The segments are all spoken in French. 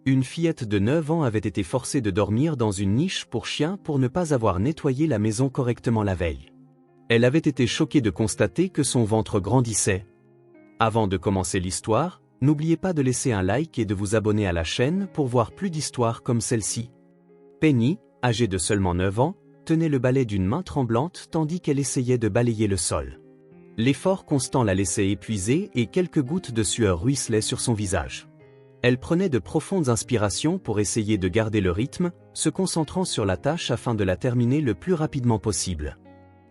Une fillette de 9 ans avait été forcée de dormir dans une niche pour chien pour ne pas avoir nettoyé la maison correctement la veille. Elle avait été choquée de constater que son ventre grandissait. Avant de commencer l'histoire, n'oubliez pas de laisser un like et de vous abonner à la chaîne pour voir plus d'histoires comme celle-ci. Penny, âgée de seulement 9 ans, tenait le balai d'une main tremblante tandis qu'elle essayait de balayer le sol. L'effort constant la laissait épuisée et quelques gouttes de sueur ruisselaient sur son visage. Elle prenait de profondes inspirations pour essayer de garder le rythme, se concentrant sur la tâche afin de la terminer le plus rapidement possible.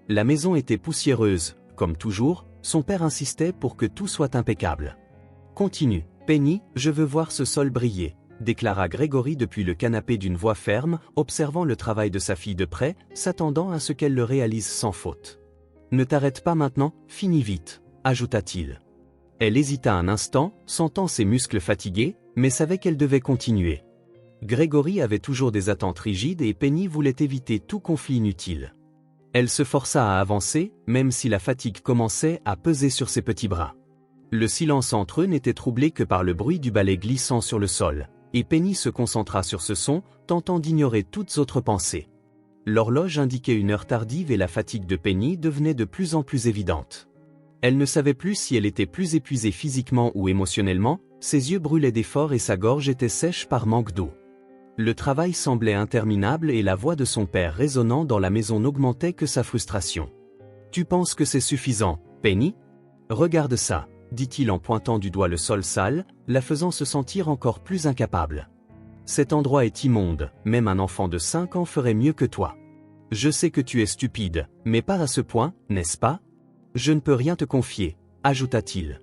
La maison était poussiéreuse, comme toujours, son père insistait pour que tout soit impeccable. « Continue, Penny, je veux voir ce sol briller », déclara Grégory depuis le canapé d'une voix ferme, observant le travail de sa fille de près, s'attendant à ce qu'elle le réalise sans faute. « Ne t'arrête pas maintenant, finis vite », ajouta-t-il. Elle hésita un instant, sentant ses muscles fatigués, mais savait qu'elle devait continuer. Grégory avait toujours des attentes rigides et Penny voulait éviter tout conflit inutile. Elle se força à avancer, même si la fatigue commençait à peser sur ses petits bras. Le silence entre eux n'était troublé que par le bruit du balai glissant sur le sol, et Penny se concentra sur ce son, tentant d'ignorer toutes autres pensées. L'horloge indiquait une heure tardive et la fatigue de Penny devenait de plus en plus évidente. Elle ne savait plus si elle était plus épuisée physiquement ou émotionnellement, ses yeux brûlaient d'effort et sa gorge était sèche par manque d'eau. Le travail semblait interminable et la voix de son père résonnant dans la maison n'augmentait que sa frustration. « Tu penses que c'est suffisant, Penny ? Regarde ça », dit-il en pointant du doigt le sol sale, la faisant se sentir encore plus incapable. « Cet endroit est immonde, même un enfant de 5 ans ferait mieux que toi. Je sais que tu es stupide, mais pas à ce point, n'est-ce pas ? Je ne peux rien te confier, ajouta-t-il.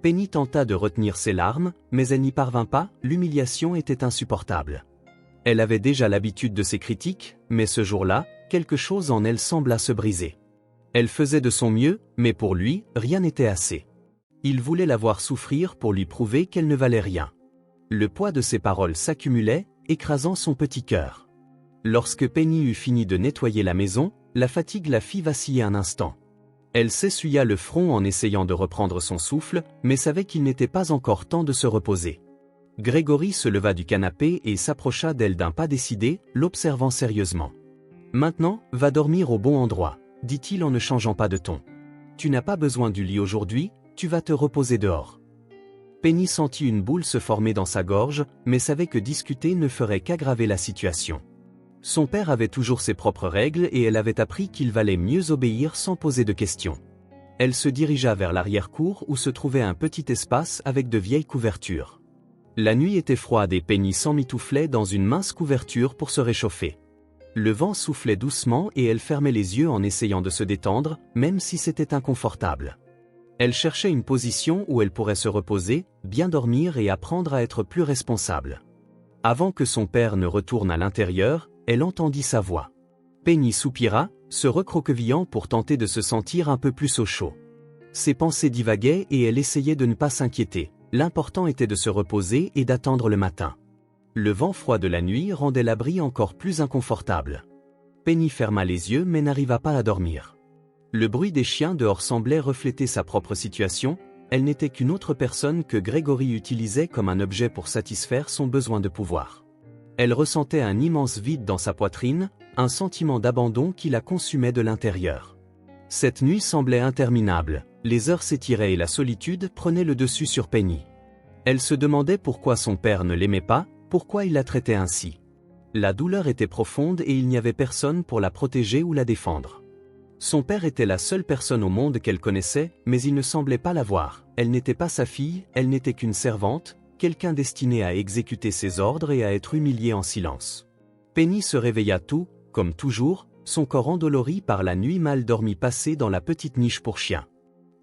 Penny tenta de retenir ses larmes, mais elle n'y parvint pas, l'humiliation était insupportable. Elle avait déjà l'habitude de ses critiques, mais ce jour-là, quelque chose en elle sembla se briser. Elle faisait de son mieux, mais pour lui, rien n'était assez. Il voulait la voir souffrir pour lui prouver qu'elle ne valait rien. Le poids de ses paroles s'accumulait, écrasant son petit cœur. Lorsque Penny eut fini de nettoyer la maison, la fatigue la fit vaciller un instant. Elle s'essuya le front en essayant de reprendre son souffle, mais savait qu'il n'était pas encore temps de se reposer. Grégory se leva du canapé et s'approcha d'elle d'un pas décidé, l'observant sérieusement. « Maintenant, va dormir au bon endroit », dit-il en ne changeant pas de ton. « Tu n'as pas besoin du lit aujourd'hui, tu vas te reposer dehors. » Penny sentit une boule se former dans sa gorge, mais savait que discuter ne ferait qu'aggraver la situation. Son père avait toujours ses propres règles et elle avait appris qu'il valait mieux obéir sans poser de questions. Elle se dirigea vers l'arrière-cour où se trouvait un petit espace avec de vieilles couvertures. La nuit était froide et Penny s'emmitouflait dans une mince couverture pour se réchauffer. Le vent soufflait doucement et elle fermait les yeux en essayant de se détendre, même si c'était inconfortable. Elle cherchait une position où elle pourrait se reposer, bien dormir et apprendre à être plus responsable. Avant que son père ne retourne à l'intérieur, elle entendit sa voix. Penny soupira, se recroquevillant pour tenter de se sentir un peu plus au chaud. Ses pensées divaguaient et elle essayait de ne pas s'inquiéter. L'important était de se reposer et d'attendre le matin. Le vent froid de la nuit rendait l'abri encore plus inconfortable. Penny ferma les yeux mais n'arriva pas à dormir. Le bruit des chiens dehors semblait refléter sa propre situation, elle n'était qu'une autre personne que Grégory utilisait comme un objet pour satisfaire son besoin de pouvoir. Elle ressentait un immense vide dans sa poitrine, un sentiment d'abandon qui la consumait de l'intérieur. Cette nuit semblait interminable, les heures s'étiraient et la solitude prenait le dessus sur Penny. Elle se demandait pourquoi son père ne l'aimait pas, pourquoi il la traitait ainsi. La douleur était profonde et il n'y avait personne pour la protéger ou la défendre. Son père était la seule personne au monde qu'elle connaissait, mais il ne semblait pas la voir. Elle n'était pas sa fille, elle n'était qu'une servante, quelqu'un destiné à exécuter ses ordres et à être humilié en silence. Penny se réveilla tout, comme toujours, son corps endolori par la nuit mal dormie passée dans la petite niche pour chien.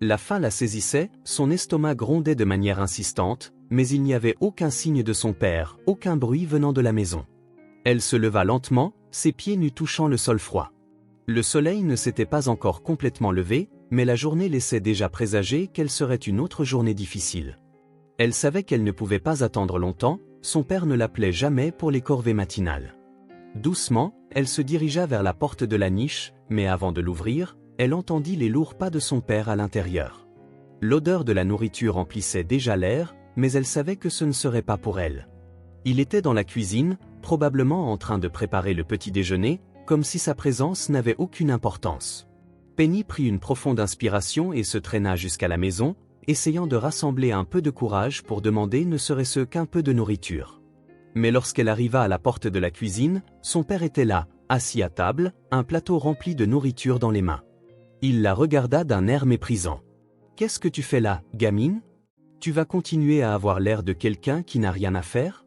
La faim la saisissait, son estomac grondait de manière insistante, mais il n'y avait aucun signe de son père, aucun bruit venant de la maison. Elle se leva lentement, ses pieds nus touchant le sol froid. Le soleil ne s'était pas encore complètement levé, mais la journée laissait déjà présager qu'elle serait une autre journée difficile. Elle savait qu'elle ne pouvait pas attendre longtemps, son père ne l'appelait jamais pour les corvées matinales. Doucement, elle se dirigea vers la porte de la niche, mais avant de l'ouvrir, elle entendit les lourds pas de son père à l'intérieur. L'odeur de la nourriture emplissait déjà l'air, mais elle savait que ce ne serait pas pour elle. Il était dans la cuisine, probablement en train de préparer le petit déjeuner, comme si sa présence n'avait aucune importance. Penny prit une profonde inspiration et se traîna jusqu'à la maison, essayant de rassembler un peu de courage pour demander ne serait-ce qu'un peu de nourriture. Mais lorsqu'elle arriva à la porte de la cuisine, son père était là, assis à table, un plateau rempli de nourriture dans les mains. Il la regarda d'un air méprisant. « Qu'est-ce que tu fais là, gamine? Tu vas continuer à avoir l'air de quelqu'un qui n'a rien à faire ?»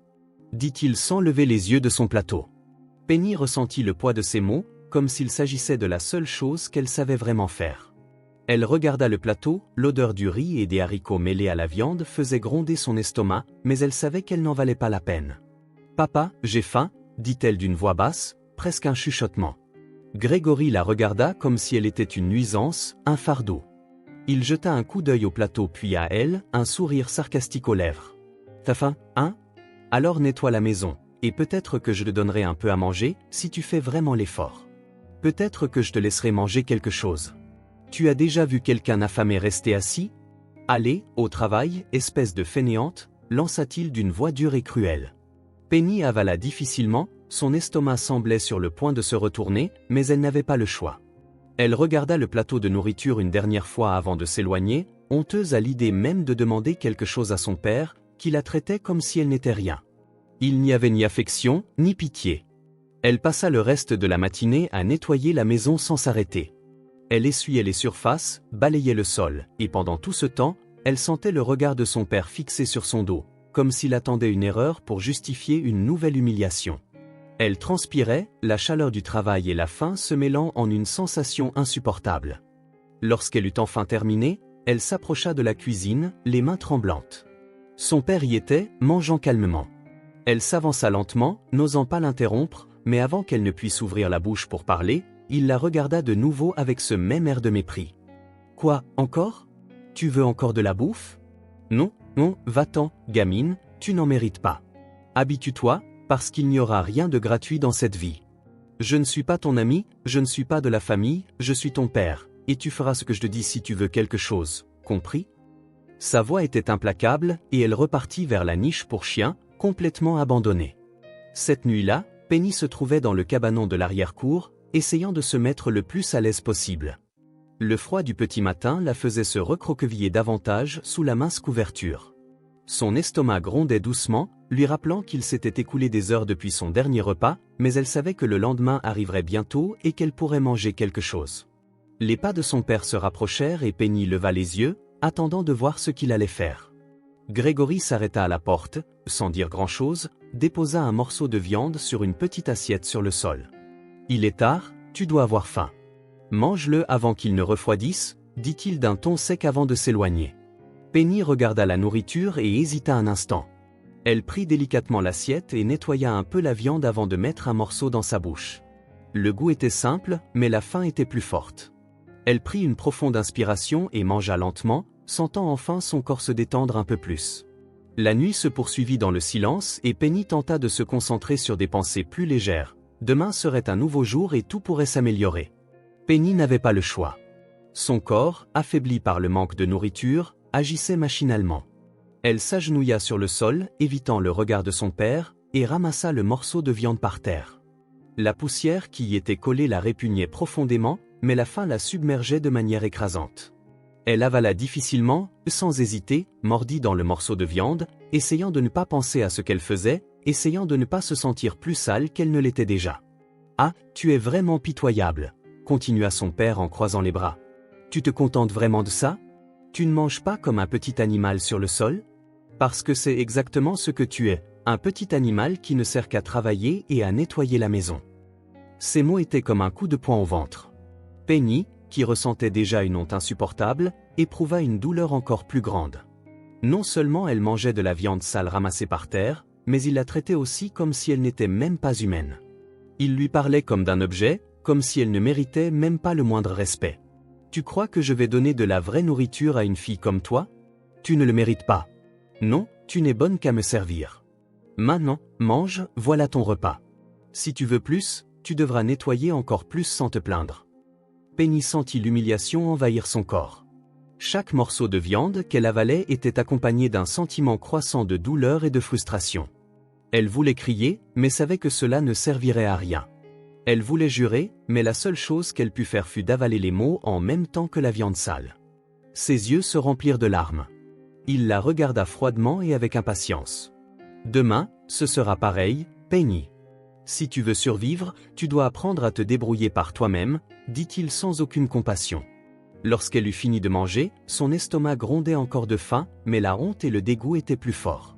dit-il sans lever les yeux de son plateau. Penny ressentit le poids de ces mots, comme s'il s'agissait de la seule chose qu'elle savait vraiment faire. Elle regarda le plateau, l'odeur du riz et des haricots mêlés à la viande faisait gronder son estomac, mais elle savait qu'elle n'en valait pas la peine. « Papa, j'ai faim » dit-elle d'une voix basse, presque un chuchotement. Grégory la regarda comme si elle était une nuisance, un fardeau. Il jeta un coup d'œil au plateau puis à elle, un sourire sarcastique aux lèvres. « T'as faim, hein? Alors nettoie la maison, et peut-être que je te donnerai un peu à manger, si tu fais vraiment l'effort. Peut-être que je te laisserai manger quelque chose. Tu as déjà vu quelqu'un affamé rester assis? Allez, au travail, espèce de fainéante, lança-t-il d'une voix dure et cruelle. Penny avala difficilement, son estomac semblait sur le point de se retourner, mais elle n'avait pas le choix. Elle regarda le plateau de nourriture une dernière fois avant de s'éloigner, honteuse à l'idée même de demander quelque chose à son père, qui la traitait comme si elle n'était rien. Il n'y avait ni affection, ni pitié. Elle passa le reste de la matinée à nettoyer la maison sans s'arrêter. Elle essuyait les surfaces, balayait le sol, et pendant tout ce temps, elle sentait le regard de son père fixé sur son dos, comme s'il attendait une erreur pour justifier une nouvelle humiliation. Elle transpirait, la chaleur du travail et la faim se mêlant en une sensation insupportable. Lorsqu'elle eut enfin terminé, elle s'approcha de la cuisine, les mains tremblantes. Son père y était, mangeant calmement. Elle s'avança lentement, n'osant pas l'interrompre, mais avant qu'elle ne puisse ouvrir la bouche pour parler, il la regarda de nouveau avec ce même air de mépris. « Quoi, encore? Tu veux encore de la bouffe? Non, non, va-t'en, gamine, tu n'en mérites pas. Habitue-toi, parce qu'il n'y aura rien de gratuit dans cette vie. Je ne suis pas ton ami, je ne suis pas de la famille, je suis ton père, et tu feras ce que je te dis si tu veux quelque chose, compris ?» Sa voix était implacable, et elle repartit vers la niche pour chien, complètement abandonnée. Cette nuit-là, Penny se trouvait dans le cabanon de l'arrière-cour, essayant de se mettre le plus à l'aise possible. Le froid du petit matin la faisait se recroqueviller davantage sous la mince couverture. Son estomac grondait doucement, lui rappelant qu'il s'était écoulé des heures depuis son dernier repas, mais elle savait que le lendemain arriverait bientôt et qu'elle pourrait manger quelque chose. Les pas de son père se rapprochèrent et Penny leva les yeux, attendant de voir ce qu'il allait faire. Grégory s'arrêta à la porte, sans dire grand-chose, déposa un morceau de viande sur une petite assiette sur le sol. « Il est tard, tu dois avoir faim. Mange-le avant qu'il ne refroidisse, » dit-il d'un ton sec avant de s'éloigner. Penny regarda la nourriture et hésita un instant. Elle prit délicatement l'assiette et nettoya un peu la viande avant de mettre un morceau dans sa bouche. Le goût était simple, mais la faim était plus forte. Elle prit une profonde inspiration et mangea lentement, sentant enfin son corps se détendre un peu plus. La nuit se poursuivit dans le silence et Penny tenta de se concentrer sur des pensées plus légères. Demain serait un nouveau jour et tout pourrait s'améliorer. Penny n'avait pas le choix. Son corps, affaibli par le manque de nourriture, agissait machinalement. Elle s'agenouilla sur le sol, évitant le regard de son père, et ramassa le morceau de viande par terre. La poussière qui y était collée la répugnait profondément, mais la faim la submergeait de manière écrasante. Elle avala difficilement, sans hésiter, mordit dans le morceau de viande, essayant de ne pas penser à ce qu'elle faisait, essayant de ne pas se sentir plus sale qu'elle ne l'était déjà. « Ah, tu es vraiment pitoyable » continua son père en croisant les bras. « Tu te contentes vraiment de ça? Tu ne manges pas comme un petit animal sur le sol? Parce que c'est exactement ce que tu es, un petit animal qui ne sert qu'à travailler et à nettoyer la maison. » Ces mots étaient comme un coup de poing au ventre. Penny, qui ressentait déjà une honte insupportable, éprouva une douleur encore plus grande. Non seulement elle mangeait de la viande sale ramassée par terre, mais il la traitait aussi comme si elle n'était même pas humaine. Il lui parlait comme d'un objet, comme si elle ne méritait même pas le moindre respect. « Tu crois que je vais donner de la vraie nourriture à une fille comme toi? Tu ne le mérites pas. Non, tu n'es bonne qu'à me servir. Maintenant, mange, voilà ton repas. Si tu veux plus, tu devras nettoyer encore plus sans te plaindre. » Penny sentit l'humiliation envahir son corps. Chaque morceau de viande qu'elle avalait était accompagné d'un sentiment croissant de douleur et de frustration. Elle voulait crier, mais savait que cela ne servirait à rien. Elle voulait jurer, mais la seule chose qu'elle put faire fut d'avaler les mots en même temps que la viande sale. Ses yeux se remplirent de larmes. Il la regarda froidement et avec impatience. « Demain, ce sera pareil, Penny. Si tu veux survivre, tu dois apprendre à te débrouiller par toi-même, dit-il sans aucune compassion. Lorsqu'elle eut fini de manger, son estomac grondait encore de faim, mais la honte et le dégoût étaient plus forts.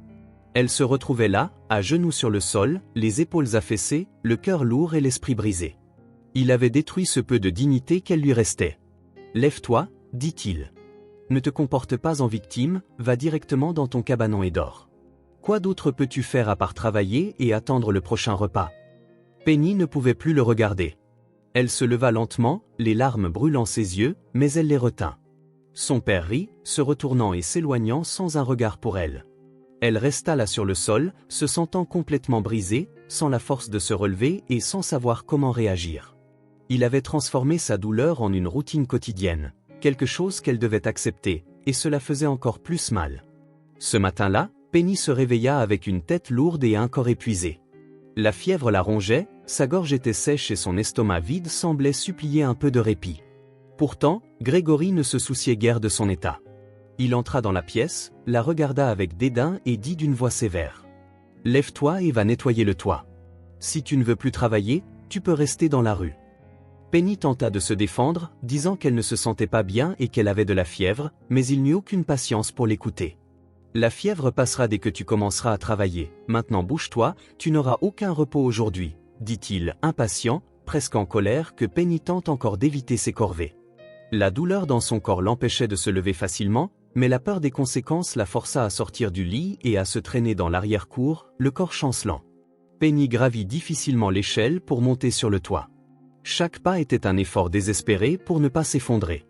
Elle se retrouvait là, à genoux sur le sol, les épaules affaissées, le cœur lourd et l'esprit brisé. Il avait détruit ce peu de dignité qu'elle lui restait. « Lève-toi, dit-il. Ne te comporte pas en victime, va directement dans ton cabanon et dors. Quoi d'autre peux-tu faire à part travailler et attendre le prochain repas ?» Penny ne pouvait plus le regarder. Elle se leva lentement, les larmes brûlant ses yeux, mais elle les retint. Son père rit, se retournant et s'éloignant sans un regard pour elle. Elle resta là sur le sol, se sentant complètement brisée, sans la force de se relever et sans savoir comment réagir. Il avait transformé sa douleur en une routine quotidienne, quelque chose qu'elle devait accepter, et cela faisait encore plus mal. Ce matin-là, Penny se réveilla avec une tête lourde et un corps épuisé. La fièvre la rongeait, sa gorge était sèche et son estomac vide semblait supplier un peu de répit. Pourtant, Grégory ne se souciait guère de son état. Il entra dans la pièce, la regarda avec dédain et dit d'une voix sévère. « Lève-toi et va nettoyer le toit. Si tu ne veux plus travailler, tu peux rester dans la rue. » Penny tenta de se défendre, disant qu'elle ne se sentait pas bien et qu'elle avait de la fièvre, mais il n'eut aucune patience pour l'écouter. « La fièvre passera dès que tu commenceras à travailler, maintenant bouge-toi, tu n'auras aucun repos aujourd'hui, » dit-il, impatient, presque en colère que Penny tente encore d'éviter ses corvées. La douleur dans son corps l'empêchait de se lever facilement, mais la peur des conséquences la força à sortir du lit et à se traîner dans l'arrière-cour, le corps chancelant. Penny gravit difficilement l'échelle pour monter sur le toit. Chaque pas était un effort désespéré pour ne pas s'effondrer.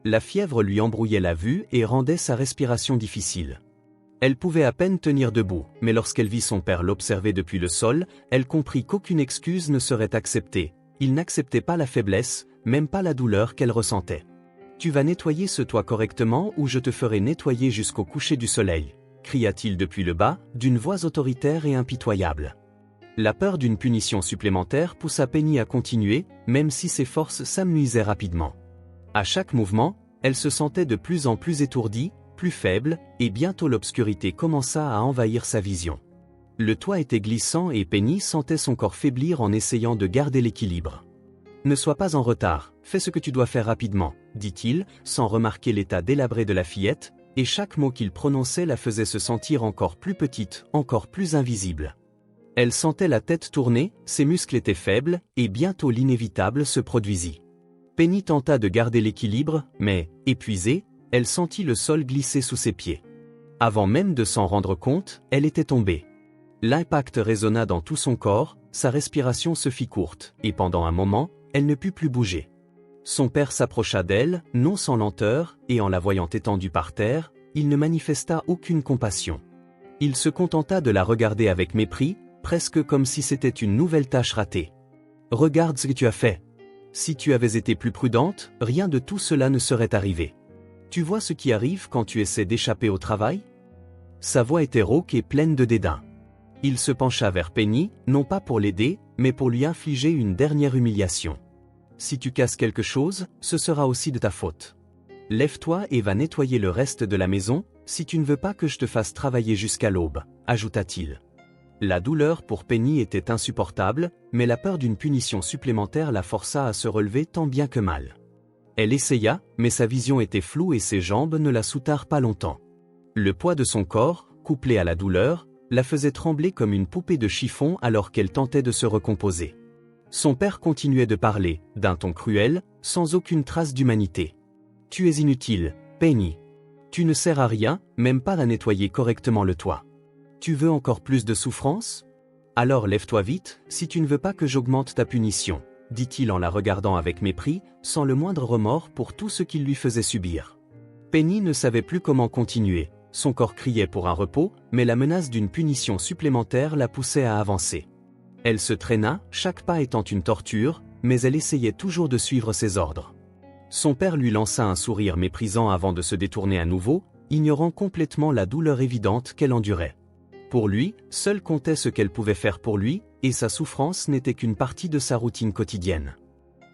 La fièvre lui embrouillait la vue et rendait sa respiration difficile. Elle pouvait à peine tenir debout, mais lorsqu'elle vit son père l'observer depuis le sol, elle comprit qu'aucune excuse ne serait acceptée. Il n'acceptait pas la faiblesse, même pas la douleur qu'elle ressentait. « Tu vas nettoyer ce toit correctement ou je te ferai nettoyer jusqu'au coucher du soleil » cria-t-il depuis le bas, d'une voix autoritaire et impitoyable. La peur d'une punition supplémentaire poussa Penny à continuer, même si ses forces s'amenuisaient rapidement. À chaque mouvement, elle se sentait de plus en plus étourdie, plus faible, et bientôt l'obscurité commença à envahir sa vision. Le toit était glissant et Penny sentait son corps faiblir en essayant de garder l'équilibre. « Ne sois pas en retard, fais ce que tu dois faire rapidement, » dit-il, sans remarquer l'état délabré de la fillette, et chaque mot qu'il prononçait la faisait se sentir encore plus petite, encore plus invisible. Elle sentait la tête tourner, ses muscles étaient faibles, et bientôt l'inévitable se produisit. Penny tenta de garder l'équilibre, mais, épuisée, elle sentit le sol glisser sous ses pieds. Avant même de s'en rendre compte, elle était tombée. L'impact résonna dans tout son corps, sa respiration se fit courte, et pendant un moment, elle ne put plus bouger. Son père s'approcha d'elle, non sans lenteur, et en la voyant étendue par terre, il ne manifesta aucune compassion. Il se contenta de la regarder avec mépris, presque comme si c'était une nouvelle tâche ratée. « Regarde ce que tu as fait. Si tu avais été plus prudente, rien de tout cela ne serait arrivé. Tu vois ce qui arrive quand tu essaies d'échapper au travail ?» Sa voix était rauque et pleine de dédain. Il se pencha vers Penny, non pas pour l'aider, mais pour lui infliger une dernière humiliation. « Si tu casses quelque chose, ce sera aussi de ta faute. Lève-toi et va nettoyer le reste de la maison, si tu ne veux pas que je te fasse travailler jusqu'à l'aube, » ajouta-t-il. La douleur pour Penny était insupportable, mais la peur d'une punition supplémentaire la força à se relever tant bien que mal. Elle essaya, mais sa vision était floue et ses jambes ne la soutinrent pas longtemps. Le poids de son corps, couplé à la douleur, la faisait trembler comme une poupée de chiffon alors qu'elle tentait de se recomposer. Son père continuait de parler, d'un ton cruel, sans aucune trace d'humanité. « Tu es inutile, Penny. Tu ne sers à rien, même pas à nettoyer correctement le toit. Tu veux encore plus de souffrance? Alors lève-toi vite, si tu ne veux pas que j'augmente ta punition, » dit-il en la regardant avec mépris, sans le moindre remords pour tout ce qu'il lui faisait subir. Penny ne savait plus comment continuer. Son corps criait pour un repos, mais la menace d'une punition supplémentaire la poussait à avancer. Elle se traîna, chaque pas étant une torture, mais elle essayait toujours de suivre ses ordres. Son père lui lança un sourire méprisant avant de se détourner à nouveau, ignorant complètement la douleur évidente qu'elle endurait. « Pour lui, seul comptait ce qu'elle pouvait faire pour lui, et sa souffrance n'était qu'une partie de sa routine quotidienne.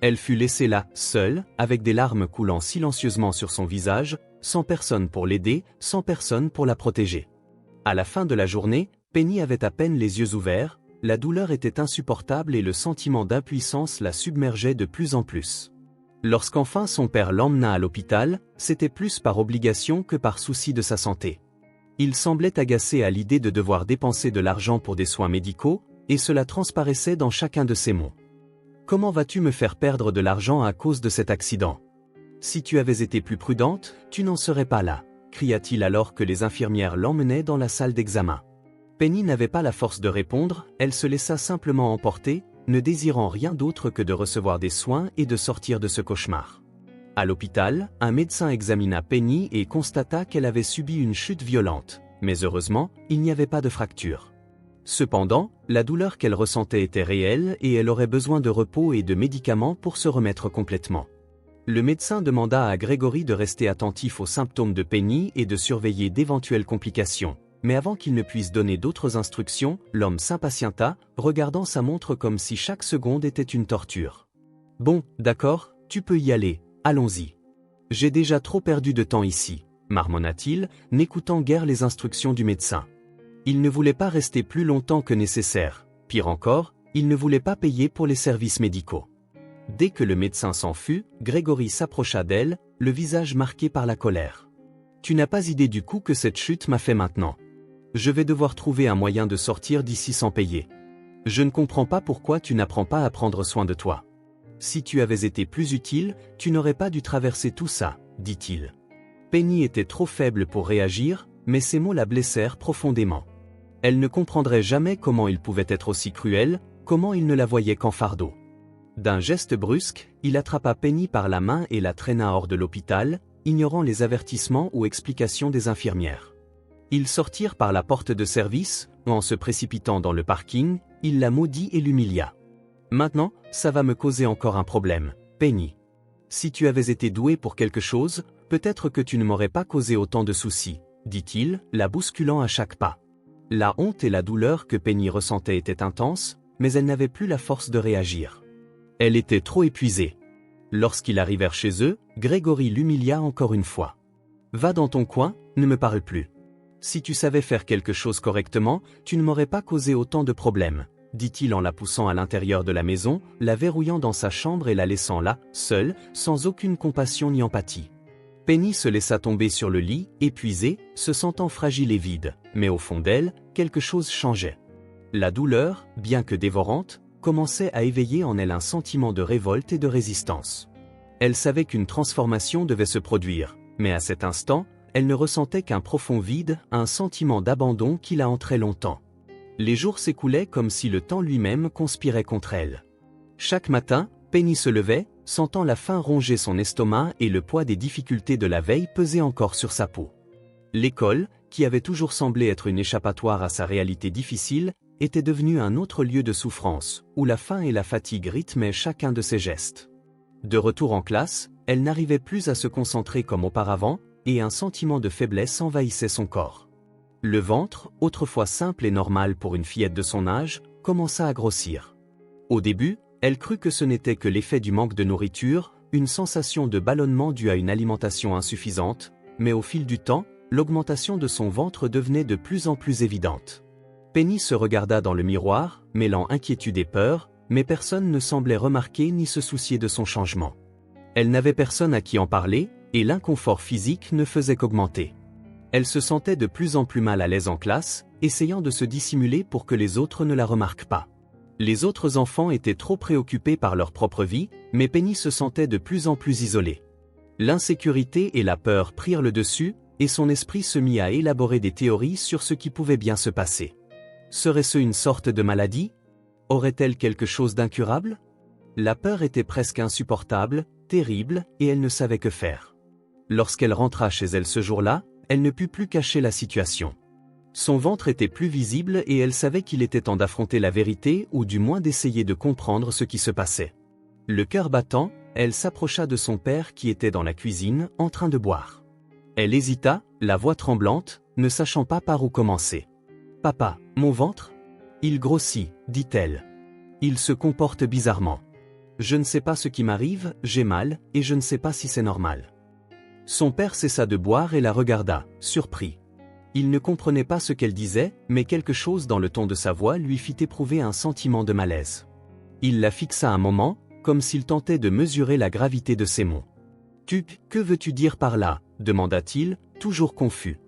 Elle fut laissée là, seule, avec des larmes coulant silencieusement sur son visage, sans personne pour l'aider, sans personne pour la protéger. À la fin de la journée, Penny avait à peine les yeux ouverts, la douleur était insupportable et le sentiment d'impuissance la submergeait de plus en plus. Lorsqu'enfin son père l'emmena à l'hôpital, c'était plus par obligation que par souci de sa santé. Il semblait agacé à l'idée de devoir dépenser de l'argent pour des soins médicaux, et cela transparaissait dans chacun de ses mots. « Comment vas-tu me faire perdre de l'argent à cause de cet accident ? Si tu avais été plus prudente, tu n'en serais pas là », cria-t-il alors que les infirmières l'emmenaient dans la salle d'examen. Penny n'avait pas la force de répondre, elle se laissa simplement emporter, ne désirant rien d'autre que de recevoir des soins et de sortir de ce cauchemar. À l'hôpital, un médecin examina Penny et constata qu'elle avait subi une chute violente, mais heureusement, il n'y avait pas de fracture. Cependant, la douleur qu'elle ressentait était réelle et elle aurait besoin de repos et de médicaments pour se remettre complètement. Le médecin demanda à Gregory de rester attentif aux symptômes de Penny et de surveiller d'éventuelles complications. Mais avant qu'il ne puisse donner d'autres instructions, l'homme s'impatienta, regardant sa montre comme si chaque seconde était une torture. « Bon, d'accord, tu peux y aller, allons-y. J'ai déjà trop perdu de temps ici, » marmonna-t-il, n'écoutant guère les instructions du médecin. Il ne voulait pas rester plus longtemps que nécessaire, pire encore, il ne voulait pas payer pour les services médicaux. Dès que le médecin s'en fut, Gregory s'approcha d'elle, le visage marqué par la colère. « Tu n'as pas idée du coup que cette chute m'a fait maintenant. Je vais devoir trouver un moyen de sortir d'ici sans payer. Je ne comprends pas pourquoi tu n'apprends pas à prendre soin de toi. Si tu avais été plus utile, tu n'aurais pas dû traverser tout ça, » dit-il. Penny était trop faible pour réagir, mais ces mots la blessèrent profondément. Elle ne comprendrait jamais comment il pouvait être aussi cruel, comment il ne la voyait qu'en fardeau. D'un geste brusque, il attrapa Penny par la main et la traîna hors de l'hôpital, ignorant les avertissements ou explications des infirmières. Ils sortirent par la porte de service, où en se précipitant dans le parking, il la maudit et l'humilia. « Maintenant, ça va me causer encore un problème, Penny. Si tu avais été douée pour quelque chose, peut-être que tu ne m'aurais pas causé autant de soucis, » dit-il, la bousculant à chaque pas. La honte et la douleur que Penny ressentait étaient intenses, mais elle n'avait plus la force de réagir. Elle était trop épuisée. Lorsqu'ils arrivèrent chez eux, Gregory l'humilia encore une fois. « Va dans ton coin, ne me parle plus. Si tu savais faire quelque chose correctement, tu ne m'aurais pas causé autant de problèmes, » dit-il en la poussant à l'intérieur de la maison, la verrouillant dans sa chambre et la laissant là, seule, sans aucune compassion ni empathie. Penny se laissa tomber sur le lit, épuisée, se sentant fragile et vide, mais au fond d'elle, quelque chose changeait. La douleur, bien que dévorante, commençait à éveiller en elle un sentiment de révolte et de résistance. Elle savait qu'une transformation devait se produire, mais à cet instant, elle ne ressentait qu'un profond vide, un sentiment d'abandon qui la hantrait longtemps. Les jours s'écoulaient comme si le temps lui-même conspirait contre elle. Chaque matin, Penny se levait, sentant la faim ronger son estomac et le poids des difficultés de la veille peser encore sur sa peau. L'école, qui avait toujours semblé être une échappatoire à sa réalité difficile, était devenue un autre lieu de souffrance, où la faim et la fatigue rythmaient chacun de ses gestes. De retour en classe, elle n'arrivait plus à se concentrer comme auparavant, et un sentiment de faiblesse envahissait son corps. Le ventre, autrefois simple et normal pour une fillette de son âge, commença à grossir. Au début, elle crut que ce n'était que l'effet du manque de nourriture, une sensation de ballonnement due à une alimentation insuffisante, mais au fil du temps, l'augmentation de son ventre devenait de plus en plus évidente. Penny se regarda dans le miroir, mêlant inquiétude et peur, mais personne ne semblait remarquer ni se soucier de son changement. Elle n'avait personne à qui en parler, et l'inconfort physique ne faisait qu'augmenter. Elle se sentait de plus en plus mal à l'aise en classe, essayant de se dissimuler pour que les autres ne la remarquent pas. Les autres enfants étaient trop préoccupés par leur propre vie, mais Penny se sentait de plus en plus isolée. L'insécurité et la peur prirent le dessus, et son esprit se mit à élaborer des théories sur ce qui pouvait bien se passer. Serait-ce une sorte de maladie ? Aurait-elle quelque chose d'incurable ? La peur était presque insupportable, terrible, et elle ne savait que faire. Lorsqu'elle rentra chez elle ce jour-là, elle ne put plus cacher la situation. Son ventre était plus visible et elle savait qu'il était temps d'affronter la vérité ou du moins d'essayer de comprendre ce qui se passait. Le cœur battant, elle s'approcha de son père qui était dans la cuisine, en train de boire. Elle hésita, la voix tremblante, ne sachant pas par où commencer. Papa, mon ventre? Il grossit, dit-elle. Il se comporte bizarrement. Je ne sais pas ce qui m'arrive, j'ai mal, et je ne sais pas si c'est normal. Son père cessa de boire et la regarda, surpris. Il ne comprenait pas ce qu'elle disait, mais quelque chose dans le ton de sa voix lui fit éprouver un sentiment de malaise. Il la fixa un moment, comme s'il tentait de mesurer la gravité de ses mots. « Que veux-tu dire par là » demanda-t-il, toujours confus.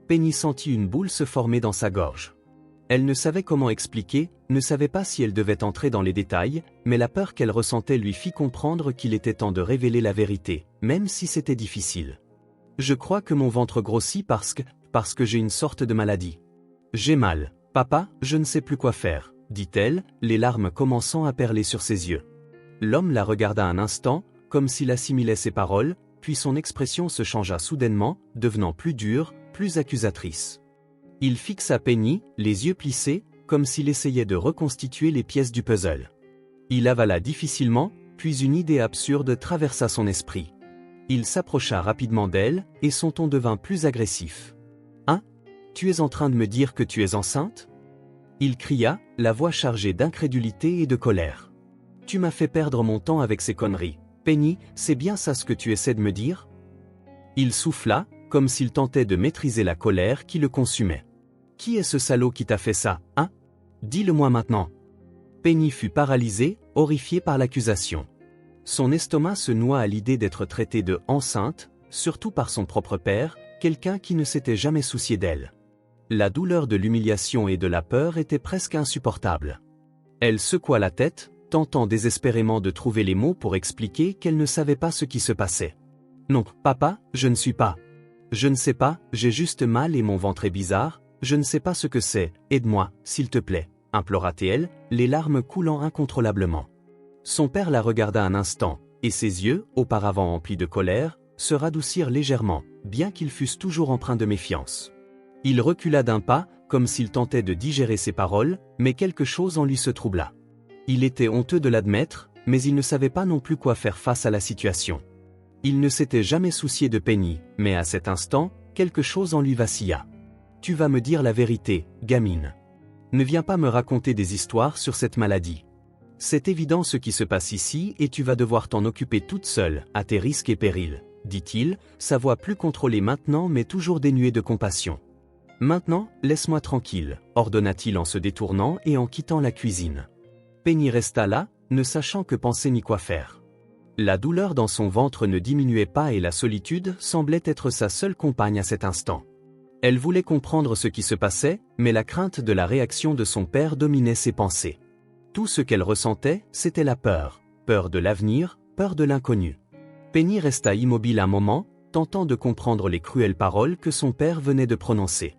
Penny sentit une boule se former dans sa gorge. Elle ne savait comment expliquer, ne savait pas si elle devait entrer dans les détails, mais la peur qu'elle ressentait lui fit comprendre qu'il était temps de révéler la vérité, même si c'était difficile. « Je crois que mon ventre grossit parce que j'ai une sorte de maladie. J'ai mal. Papa, je ne sais plus quoi faire, dit-elle, les larmes commençant à perler sur ses yeux. L'homme la regarda un instant, comme s'il assimilait ses paroles, puis son expression se changea soudainement, devenant plus dure, plus accusatrice. Il fixa Penny, les yeux plissés, comme s'il essayait de reconstituer les pièces du puzzle. Il avala difficilement, puis une idée absurde traversa son esprit. Il s'approcha rapidement d'elle, et son ton devint plus agressif. « Hein? Tu es en train de me dire que tu es enceinte ?» Il cria, la voix chargée d'incrédulité et de colère. « Tu m'as fait perdre mon temps avec ces conneries. Penny, c'est bien ça ce que tu essaies de me dire ?» Il souffla, comme s'il tentait de maîtriser la colère qui le consumait. « Qui est ce salaud qui t'a fait ça, hein? Dis-le-moi maintenant. » Penny fut paralysée, horrifiée par l'accusation. Son estomac se noua à l'idée d'être traitée de « enceinte », surtout par son propre père, quelqu'un qui ne s'était jamais soucié d'elle. La douleur de l'humiliation et de la peur était presque insupportable. Elle secoua la tête, tentant désespérément de trouver les mots pour expliquer qu'elle ne savait pas ce qui se passait. « Non, papa, je ne suis pas. Je ne sais pas, j'ai juste mal et mon ventre est bizarre, je ne sais pas ce que c'est, aide-moi, s'il te plaît, » implora-t-elle, les larmes coulant incontrôlablement. Son père la regarda un instant, et ses yeux, auparavant emplis de colère, se radoucirent légèrement, bien qu'ils fussent toujours empreints de méfiance. Il recula d'un pas, comme s'il tentait de digérer ses paroles, mais quelque chose en lui se troubla. Il était honteux de l'admettre, mais il ne savait pas non plus quoi faire face à la situation. Il ne s'était jamais soucié de Penny, mais à cet instant, quelque chose en lui vacilla. « Tu vas me dire la vérité, gamine. Ne viens pas me raconter des histoires sur cette maladie. C'est évident ce qui se passe ici et tu vas devoir t'en occuper toute seule, à tes risques et périls, » dit-il, sa voix plus contrôlée maintenant mais toujours dénuée de compassion. « Maintenant, laisse-moi tranquille, » ordonna-t-il en se détournant et en quittant la cuisine. Penny resta là, ne sachant que penser ni quoi faire. La douleur dans son ventre ne diminuait pas et la solitude semblait être sa seule compagne à cet instant. Elle voulait comprendre ce qui se passait, mais la crainte de la réaction de son père dominait ses pensées. Tout ce qu'elle ressentait, c'était la peur. Peur de l'avenir, peur de l'inconnu. Penny resta immobile un moment, tentant de comprendre les cruelles paroles que son père venait de prononcer.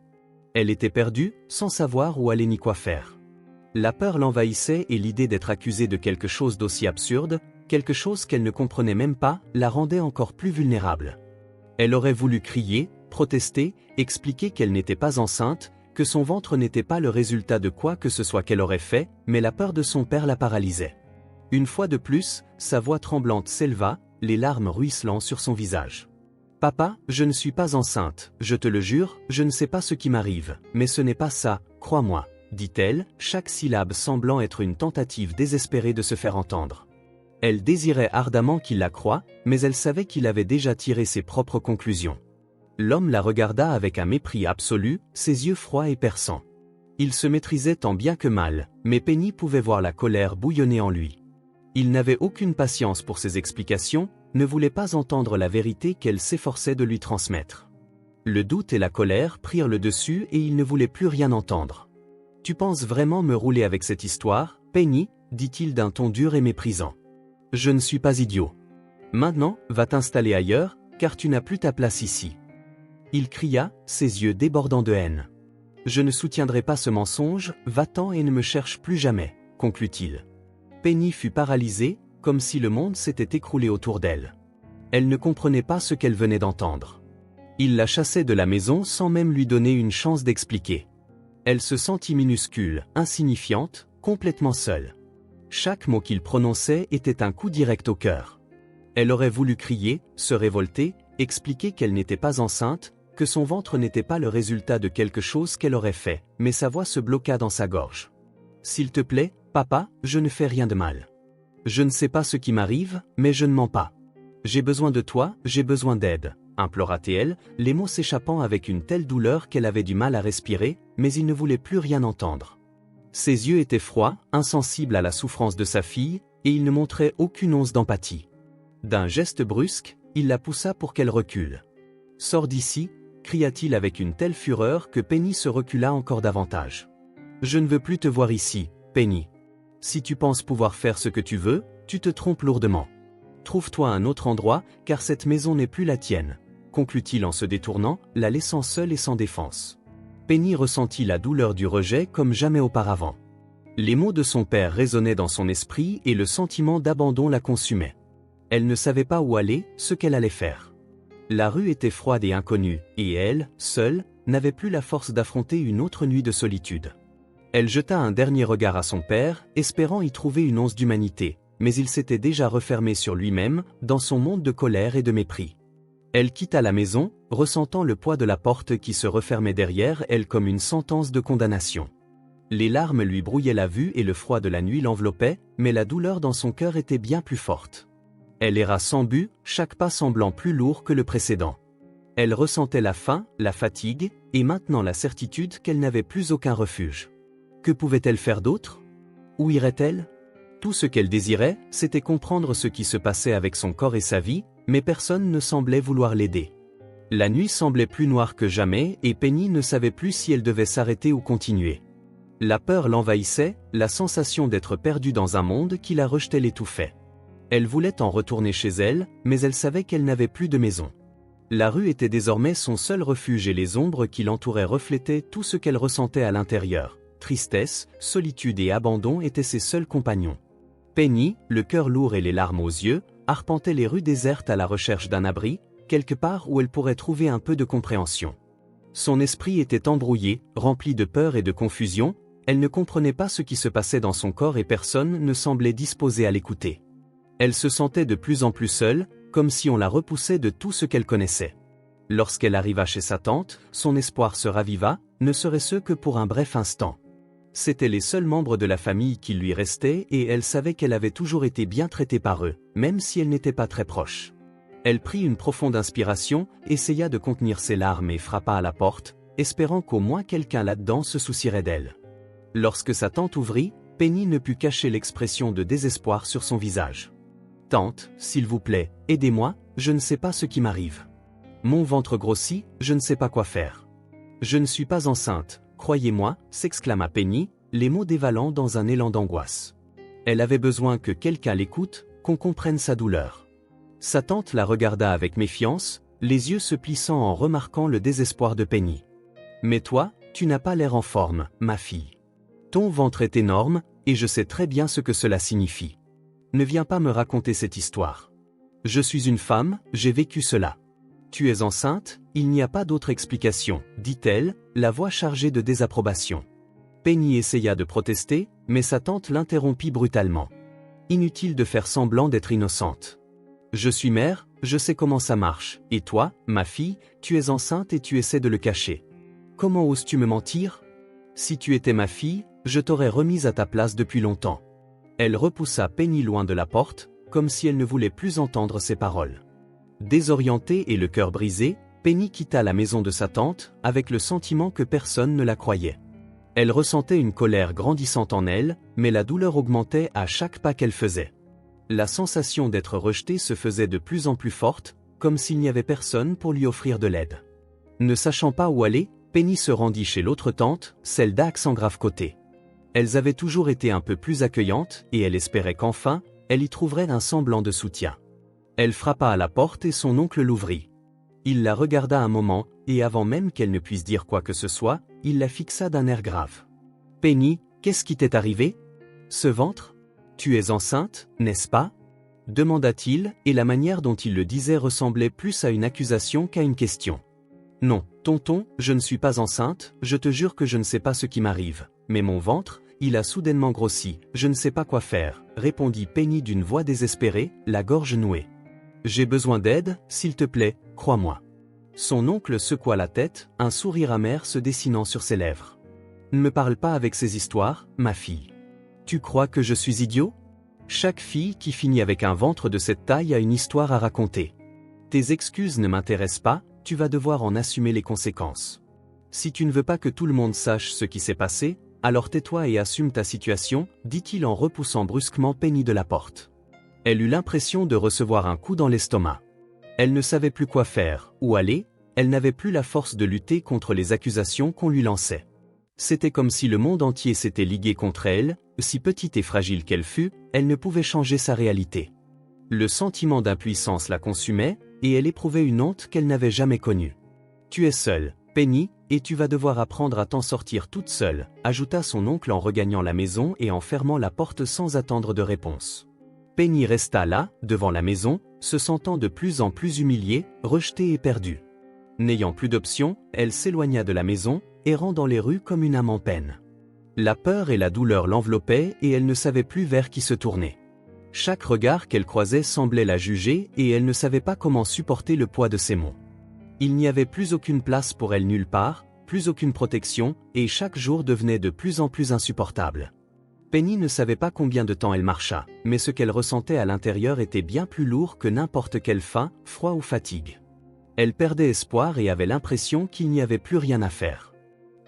Elle était perdue, sans savoir où aller ni quoi faire. La peur l'envahissait et l'idée d'être accusée de quelque chose d'aussi absurde, quelque chose qu'elle ne comprenait même pas, la rendait encore plus vulnérable. Elle aurait voulu crier, protester, expliquer qu'elle n'était pas enceinte, que son ventre n'était pas le résultat de quoi que ce soit qu'elle aurait fait, mais la peur de son père la paralysait. Une fois de plus, sa voix tremblante s'éleva, les larmes ruisselant sur son visage. « Papa, je ne suis pas enceinte, je te le jure, je ne sais pas ce qui m'arrive, mais ce n'est pas ça, crois-moi, » dit-elle, chaque syllabe semblant être une tentative désespérée de se faire entendre. Elle désirait ardemment qu'il la croie, mais elle savait qu'il avait déjà tiré ses propres conclusions. L'homme la regarda avec un mépris absolu, ses yeux froids et perçants. Il se maîtrisait tant bien que mal, mais Penny pouvait voir la colère bouillonner en lui. Il n'avait aucune patience pour ses explications, ne voulait pas entendre la vérité qu'elle s'efforçait de lui transmettre. Le doute et la colère prirent le dessus et il ne voulait plus rien entendre. « Tu penses vraiment me rouler avec cette histoire, Penny ?» dit-il d'un ton dur et méprisant. « Je ne suis pas idiot. Maintenant, va t'installer ailleurs, car tu n'as plus ta place ici. » Il cria, ses yeux débordant de haine. « Je ne soutiendrai pas ce mensonge, va-t'en et ne me cherche plus jamais, » conclut-il. Penny fut paralysée, comme si le monde s'était écroulé autour d'elle. Elle ne comprenait pas ce qu'elle venait d'entendre. Il la chassait de la maison sans même lui donner une chance d'expliquer. Elle se sentit minuscule, insignifiante, complètement seule. Chaque mot qu'il prononçait était un coup direct au cœur. Elle aurait voulu crier, se révolter, expliquer qu'elle n'était pas enceinte, que son ventre n'était pas le résultat de quelque chose qu'elle aurait fait, mais sa voix se bloqua dans sa gorge. « S'il te plaît, papa, je ne fais rien de mal. Je ne sais pas ce qui m'arrive, mais je ne mens pas. J'ai besoin de toi, j'ai besoin d'aide, » implora-t-elle, les mots s'échappant avec une telle douleur qu'elle avait du mal à respirer, mais il ne voulait plus rien entendre. Ses yeux étaient froids, insensibles à la souffrance de sa fille, et il ne montrait aucune once d'empathie. D'un geste brusque, il la poussa pour qu'elle recule. « Sors d'ici !» cria-t-il avec une telle fureur que Penny se recula encore davantage. « Je ne veux plus te voir ici, Penny. Si tu penses pouvoir faire ce que tu veux, tu te trompes lourdement. Trouve-toi un autre endroit, car cette maison n'est plus la tienne, » conclut-il en se détournant, la laissant seule et sans défense. Penny ressentit la douleur du rejet comme jamais auparavant. Les mots de son père résonnaient dans son esprit et le sentiment d'abandon la consumait. Elle ne savait pas où aller, ce qu'elle allait faire. La rue était froide et inconnue, et elle, seule, n'avait plus la force d'affronter une autre nuit de solitude. Elle jeta un dernier regard à son père, espérant y trouver une once d'humanité, mais il s'était déjà refermé sur lui-même, dans son monde de colère et de mépris. Elle quitta la maison, ressentant le poids de la porte qui se refermait derrière elle comme une sentence de condamnation. Les larmes lui brouillaient la vue et le froid de la nuit l'enveloppait, mais la douleur dans son cœur était bien plus forte. Elle erra sans but, chaque pas semblant plus lourd que le précédent. Elle ressentait la faim, la fatigue, et maintenant la certitude qu'elle n'avait plus aucun refuge. Que pouvait-elle faire d'autre? Où irait-elle? Tout ce qu'elle désirait, c'était comprendre ce qui se passait avec son corps et sa vie, mais personne ne semblait vouloir l'aider. La nuit semblait plus noire que jamais et Penny ne savait plus si elle devait s'arrêter ou continuer. La peur l'envahissait, la sensation d'être perdue dans un monde qui la rejetait l'étouffait. Elle voulait en retourner chez elle, mais elle savait qu'elle n'avait plus de maison. La rue était désormais son seul refuge et les ombres qui l'entouraient reflétaient tout ce qu'elle ressentait à l'intérieur. Tristesse, solitude et abandon étaient ses seuls compagnons. Penny, le cœur lourd et les larmes aux yeux, arpentait les rues désertes à la recherche d'un abri, quelque part où elle pourrait trouver un peu de compréhension. Son esprit était embrouillé, rempli de peur et de confusion, elle ne comprenait pas ce qui se passait dans son corps et personne ne semblait disposé à l'écouter. Elle se sentait de plus en plus seule, comme si on la repoussait de tout ce qu'elle connaissait. Lorsqu'elle arriva chez sa tante, son espoir se raviva, ne serait-ce que pour un bref instant. C'étaient les seuls membres de la famille qui lui restaient et elle savait qu'elle avait toujours été bien traitée par eux, même si elle n'était pas très proche. Elle prit une profonde inspiration, essaya de contenir ses larmes et frappa à la porte, espérant qu'au moins quelqu'un là-dedans se soucierait d'elle. Lorsque sa tante ouvrit, Penny ne put cacher l'expression de désespoir sur son visage. « Tante, s'il vous plaît, aidez-moi, je ne sais pas ce qui m'arrive. Mon ventre grossit, je ne sais pas quoi faire. Je ne suis pas enceinte, croyez-moi » s'exclama Penny, les mots dévalant dans un élan d'angoisse. Elle avait besoin que quelqu'un l'écoute, qu'on comprenne sa douleur. Sa tante la regarda avec méfiance, les yeux se plissant en remarquant le désespoir de Penny. « Mais toi, tu n'as pas l'air en forme, ma fille. Ton ventre est énorme, et je sais très bien ce que cela signifie. Ne viens pas me raconter cette histoire. Je suis une femme, j'ai vécu cela. Tu es enceinte, il n'y a pas d'autre explication, dit-elle, la voix chargée de désapprobation. Penny essaya de protester, mais sa tante l'interrompit brutalement. Inutile de faire semblant d'être innocente. Je suis mère, je sais comment ça marche, et toi, ma fille, tu es enceinte et tu essaies de le cacher. Comment oses-tu me mentir? Si tu étais ma fille, je t'aurais remise à ta place depuis longtemps. Elle repoussa Penny loin de la porte, comme si elle ne voulait plus entendre ses paroles. Désorientée et le cœur brisé, Penny quitta la maison de sa tante, avec le sentiment que personne ne la croyait. Elle ressentait une colère grandissante en elle, mais la douleur augmentait à chaque pas qu'elle faisait. La sensation d'être rejetée se faisait de plus en plus forte, comme s'il n'y avait personne pour lui offrir de l'aide. Ne sachant pas où aller, Penny se rendit chez l'autre tante, celle d'Axe en Grave-Côté. Elles avaient toujours été un peu plus accueillantes et elle espérait qu'enfin, elle y trouverait un semblant de soutien. Elle frappa à la porte et son oncle l'ouvrit. Il la regarda un moment, et avant même qu'elle ne puisse dire quoi que ce soit, il la fixa d'un air grave. « Penny, qu'est-ce qui t'est arrivé? Ce ventre? Tu es enceinte, n'est-ce pas ?» demanda-t-il, et la manière dont il le disait ressemblait plus à une accusation qu'à une question. « Non, tonton, je ne suis pas enceinte, je te jure que je ne sais pas ce qui m'arrive, mais mon ventre, il a soudainement grossi, je ne sais pas quoi faire, » répondit Penny d'une voix désespérée, la gorge nouée. « J'ai besoin d'aide, s'il te plaît, crois-moi. Son oncle secoua la tête, un sourire amer se dessinant sur ses lèvres. Ne me parle pas avec ces histoires, ma fille. Tu crois que je suis idiot? Chaque fille qui finit avec un ventre de cette taille a une histoire à raconter. Tes excuses ne m'intéressent pas, tu vas devoir en assumer les conséquences. Si tu ne veux pas que tout le monde sache ce qui s'est passé, alors tais-toi et assume ta situation, dit-il en repoussant brusquement Penny de la porte. Elle eut l'impression de recevoir un coup dans l'estomac. Elle ne savait plus quoi faire, où aller, elle n'avait plus la force de lutter contre les accusations qu'on lui lançait. C'était comme si le monde entier s'était ligué contre elle, si petite et fragile qu'elle fût, elle ne pouvait changer sa réalité. Le sentiment d'impuissance la consumait, et elle éprouvait une honte qu'elle n'avait jamais connue. « Tu es seule, Penny, et tu vas devoir apprendre à t'en sortir toute seule, ajouta son oncle en regagnant la maison et en fermant la porte sans attendre de réponse. Penny resta là, devant la maison, se sentant de plus en plus humiliée, rejetée et perdue. N'ayant plus d'option, elle s'éloigna de la maison, errant dans les rues comme une âme en peine. La peur et la douleur l'enveloppaient et elle ne savait plus vers qui se tourner. Chaque regard qu'elle croisait semblait la juger et elle ne savait pas comment supporter le poids de ses mots. Il n'y avait plus aucune place pour elle nulle part, plus aucune protection, et chaque jour devenait de plus en plus insupportable. Penny ne savait pas combien de temps elle marcha, mais ce qu'elle ressentait à l'intérieur était bien plus lourd que n'importe quelle faim, froid ou fatigue. Elle perdait espoir et avait l'impression qu'il n'y avait plus rien à faire.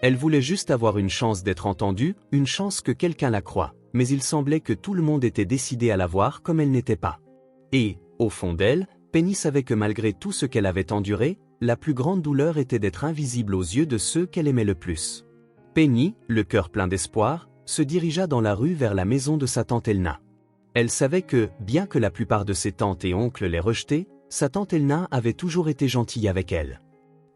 Elle voulait juste avoir une chance d'être entendue, une chance que quelqu'un la croie, mais il semblait que tout le monde était décidé à la voir comme elle n'était pas. Et, au fond d'elle, Penny savait que malgré tout ce qu'elle avait enduré, la plus grande douleur était d'être invisible aux yeux de ceux qu'elle aimait le plus. Penny, le cœur plein d'espoir, se dirigea dans la rue vers la maison de sa tante Elna. Elle savait que, bien que la plupart de ses tantes et oncles l'aient rejetée, sa tante Elna avait toujours été gentille avec elle.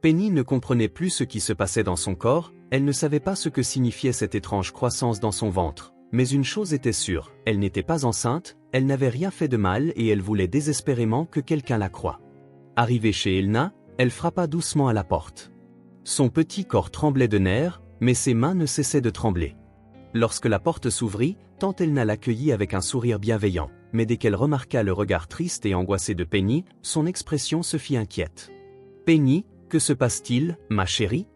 Penny ne comprenait plus ce qui se passait dans son corps, elle ne savait pas ce que signifiait cette étrange croissance dans son ventre. Mais une chose était sûre, elle n'était pas enceinte, elle n'avait rien fait de mal et elle voulait désespérément que quelqu'un la croie. Arrivée chez Elna, elle frappa doucement à la porte. Son petit corps tremblait de nerfs, mais ses mains ne cessaient de trembler. Lorsque la porte s'ouvrit, tante Elna l'accueillit avec un sourire bienveillant, mais dès qu'elle remarqua le regard triste et angoissé de Penny, son expression se fit inquiète. « Penny, que se passe-t-il, ma chérie?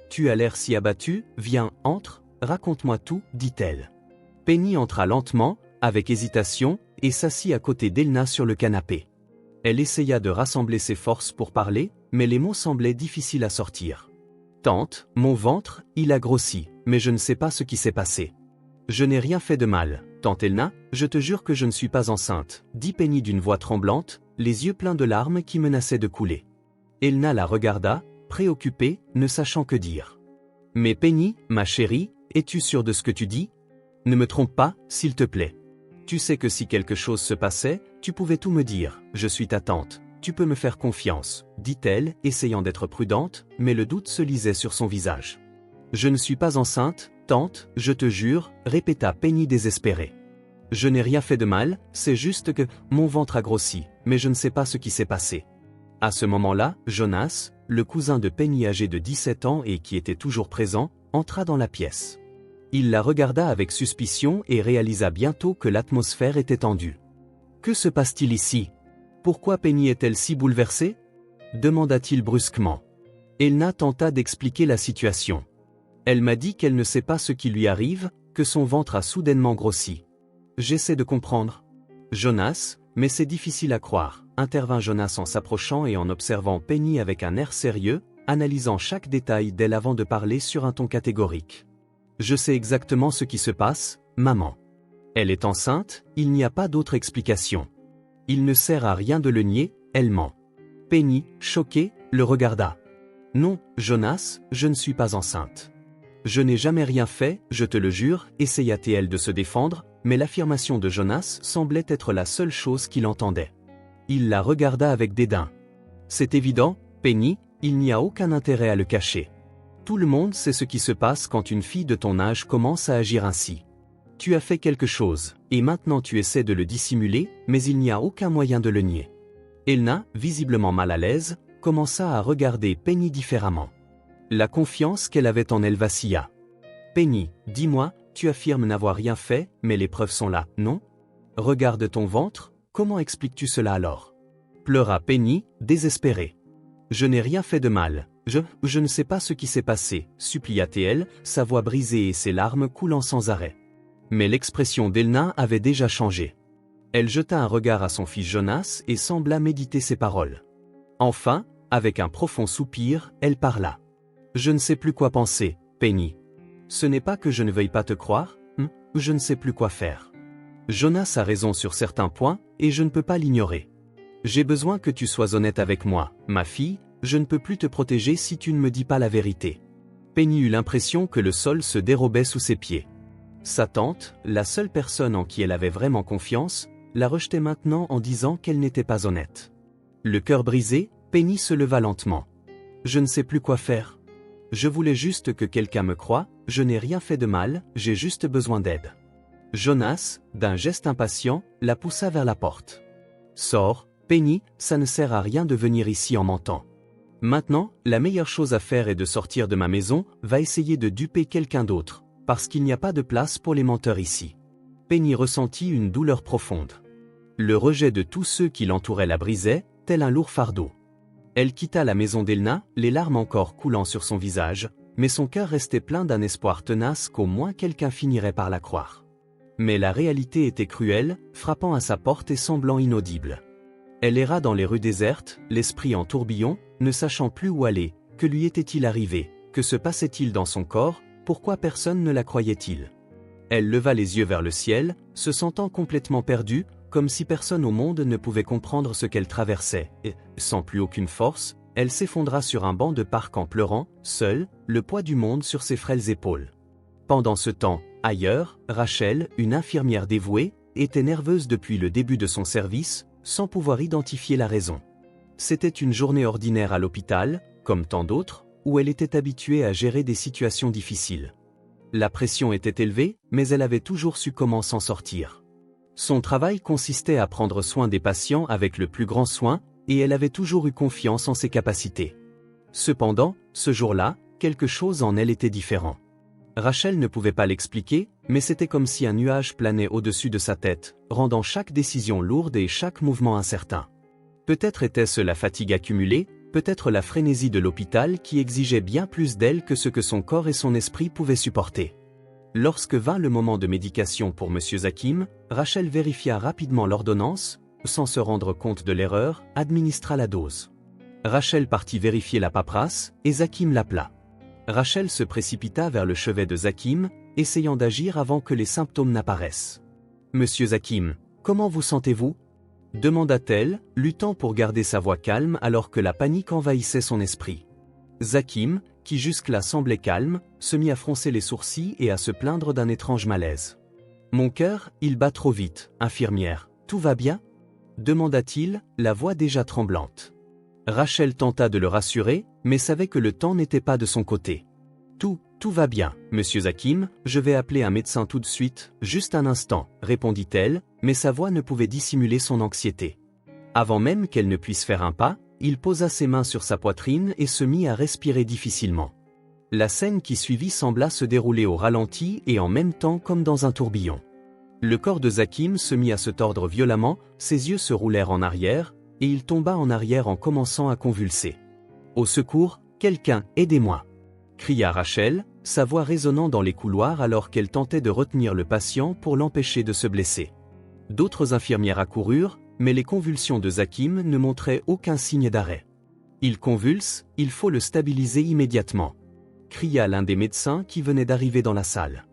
Tu as l'air si abattue, viens, entre, raconte-moi tout, dit-elle. Penny entra lentement, avec hésitation, et s'assit à côté d'Elna sur le canapé. Elle essaya de rassembler ses forces pour parler, mais les mots semblaient difficiles à sortir. « Tante, mon ventre, il a grossi, mais je ne sais pas ce qui s'est passé. »« Je n'ai rien fait de mal, tante Elna, je te jure que je ne suis pas enceinte, » dit Penny d'une voix tremblante, les yeux pleins de larmes qui menaçaient de couler. Elna la regarda, préoccupée, ne sachant que dire. « Mais Penny, ma chérie, es-tu sûre de ce que tu dis? Ne me trompe pas, s'il te plaît. Tu sais que si quelque chose se passait, tu pouvais tout me dire, je suis ta tante, tu peux me faire confiance, dit-elle, essayant d'être prudente, mais le doute se lisait sur son visage. Je ne suis pas enceinte, tante, je te jure, répéta Penny désespérée. Je n'ai rien fait de mal, c'est juste que mon ventre a grossi, mais je ne sais pas ce qui s'est passé. À ce moment-là, Jonas, le cousin de Penny âgé de 17 ans et qui était toujours présent, entra dans la pièce. Il la regarda avec suspicion et réalisa bientôt que l'atmosphère était tendue. « Que se passe-t-il ici? Pourquoi Penny est-elle si bouleversée ?» demanda-t-il brusquement. Elna tenta d'expliquer la situation. Elle m'a dit qu'elle ne sait pas ce qui lui arrive, que son ventre a soudainement grossi. J'essaie de comprendre. Jonas, mais c'est difficile à croire, intervint Jonas en s'approchant et en observant Penny avec un air sérieux, analysant chaque détail d'elle avant de parler sur un ton catégorique. Je sais exactement ce qui se passe, maman. Elle est enceinte, il n'y a pas d'autre explication. Il ne sert à rien de le nier, elle ment. Penny, choquée, le regarda. Non, Jonas, je ne suis pas enceinte. Je n'ai jamais rien fait, je te le jure, essaya-t-elle de se défendre, mais l'affirmation de Jonas semblait être la seule chose qu'il entendait. Il la regarda avec dédain. C'est évident, Penny, il n'y a aucun intérêt à le cacher. Tout le monde sait ce qui se passe quand une fille de ton âge commence à agir ainsi. Tu as fait quelque chose, et maintenant tu essaies de le dissimuler, mais il n'y a aucun moyen de le nier. Elna, visiblement mal à l'aise, commença à regarder Penny différemment. La confiance qu'elle avait en elle vacilla. Penny, dis-moi, tu affirmes n'avoir rien fait, mais les preuves sont là, non? Regarde ton ventre, comment expliques-tu cela alors? Pleura Penny, désespérée. Je n'ai rien fait de mal. Je ne sais pas ce qui s'est passé, supplia-t-elle, sa voix brisée et ses larmes coulant sans arrêt. Mais l'expression d'Elna avait déjà changé. Elle jeta un regard à son fils Jonas et sembla méditer ses paroles. Enfin, avec un profond soupir, elle parla. Je ne sais plus quoi penser, Penny. Ce n'est pas que je ne veuille pas te croire, je ne sais plus quoi faire. Jonas a raison sur certains points, et je ne peux pas l'ignorer. J'ai besoin que tu sois honnête avec moi, ma fille, je ne peux plus te protéger si tu ne me dis pas la vérité. Penny eut l'impression que le sol se dérobait sous ses pieds. Sa tante, la seule personne en qui elle avait vraiment confiance, la rejetait maintenant en disant qu'elle n'était pas honnête. Le cœur brisé, Penny se leva lentement. Je ne sais plus quoi faire. Je voulais juste que quelqu'un me croie, je n'ai rien fait de mal, j'ai juste besoin d'aide. Jonas, d'un geste impatient, la poussa vers la porte. Sors, Penny, ça ne sert à rien de venir ici en mentant. Maintenant, la meilleure chose à faire est de sortir de ma maison, va essayer de duper quelqu'un d'autre, parce qu'il n'y a pas de place pour les menteurs ici. Penny ressentit une douleur profonde. Le rejet de tous ceux qui l'entouraient la brisait, tel un lourd fardeau. Elle quitta la maison d'Elna, les larmes encore coulant sur son visage, mais son cœur restait plein d'un espoir tenace qu'au moins quelqu'un finirait par la croire. Mais la réalité était cruelle, frappant à sa porte et semblant inaudible. Elle erra dans les rues désertes, l'esprit en tourbillon, ne sachant plus où aller, que lui était-il arrivé, que se passait-il dans son corps, pourquoi personne ne la croyait-il? Elle leva les yeux vers le ciel, se sentant complètement perdue, comme si personne au monde ne pouvait comprendre ce qu'elle traversait, et, sans plus aucune force, elle s'effondra sur un banc de parc en pleurant, seule, le poids du monde sur ses frêles épaules. Pendant ce temps, ailleurs, Rachel, une infirmière dévouée, était nerveuse depuis le début de son service, sans pouvoir identifier la raison. C'était une journée ordinaire à l'hôpital, comme tant d'autres, où elle était habituée à gérer des situations difficiles. La pression était élevée, mais elle avait toujours su comment s'en sortir. Son travail consistait à prendre soin des patients avec le plus grand soin, et elle avait toujours eu confiance en ses capacités. Cependant, ce jour-là, quelque chose en elle était différent. Rachel ne pouvait pas l'expliquer, mais c'était comme si un nuage planait au-dessus de sa tête, rendant chaque décision lourde et chaque mouvement incertain. Peut-être était-ce la fatigue accumulée, peut-être la frénésie de l'hôpital qui exigeait bien plus d'elle que ce que son corps et son esprit pouvaient supporter. Lorsque vint le moment de médication pour M. Zakim, Rachel vérifia rapidement l'ordonnance, sans se rendre compte de l'erreur, administra la dose. Rachel partit vérifier la paperasse, et Zakim l'appela. Rachel se précipita vers le chevet de Zakim, essayant d'agir avant que les symptômes n'apparaissent. « Monsieur Zakim, comment vous sentez-vous » demanda-t-elle, luttant pour garder sa voix calme alors que la panique envahissait son esprit. Zakim, qui jusque-là semblait calme, se mit à froncer les sourcils et à se plaindre d'un étrange malaise. « Mon cœur, il bat trop vite, infirmière, tout va bien » demanda-t-il, la voix déjà tremblante. Rachel tenta de le rassurer, mais savait que le temps n'était pas de son côté. « Tout va bien, monsieur Zakim, je vais appeler un médecin tout de suite, juste un instant, répondit-elle, mais sa voix ne pouvait dissimuler son anxiété. Avant même qu'elle ne puisse faire un pas, il posa ses mains sur sa poitrine et se mit à respirer difficilement. La scène qui suivit sembla se dérouler au ralenti et en même temps comme dans un tourbillon. Le corps de Zakim se mit à se tordre violemment, ses yeux se roulèrent en arrière, et il tomba en arrière en commençant à convulser. « Au secours, quelqu'un, aidez-moi » cria Rachel, sa voix résonnant dans les couloirs alors qu'elle tentait de retenir le patient pour l'empêcher de se blesser. D'autres infirmières accoururent, mais les convulsions de Zakim ne montraient aucun signe d'arrêt. « Il convulse, il faut le stabiliser immédiatement » cria l'un des médecins qui venait d'arriver dans la salle.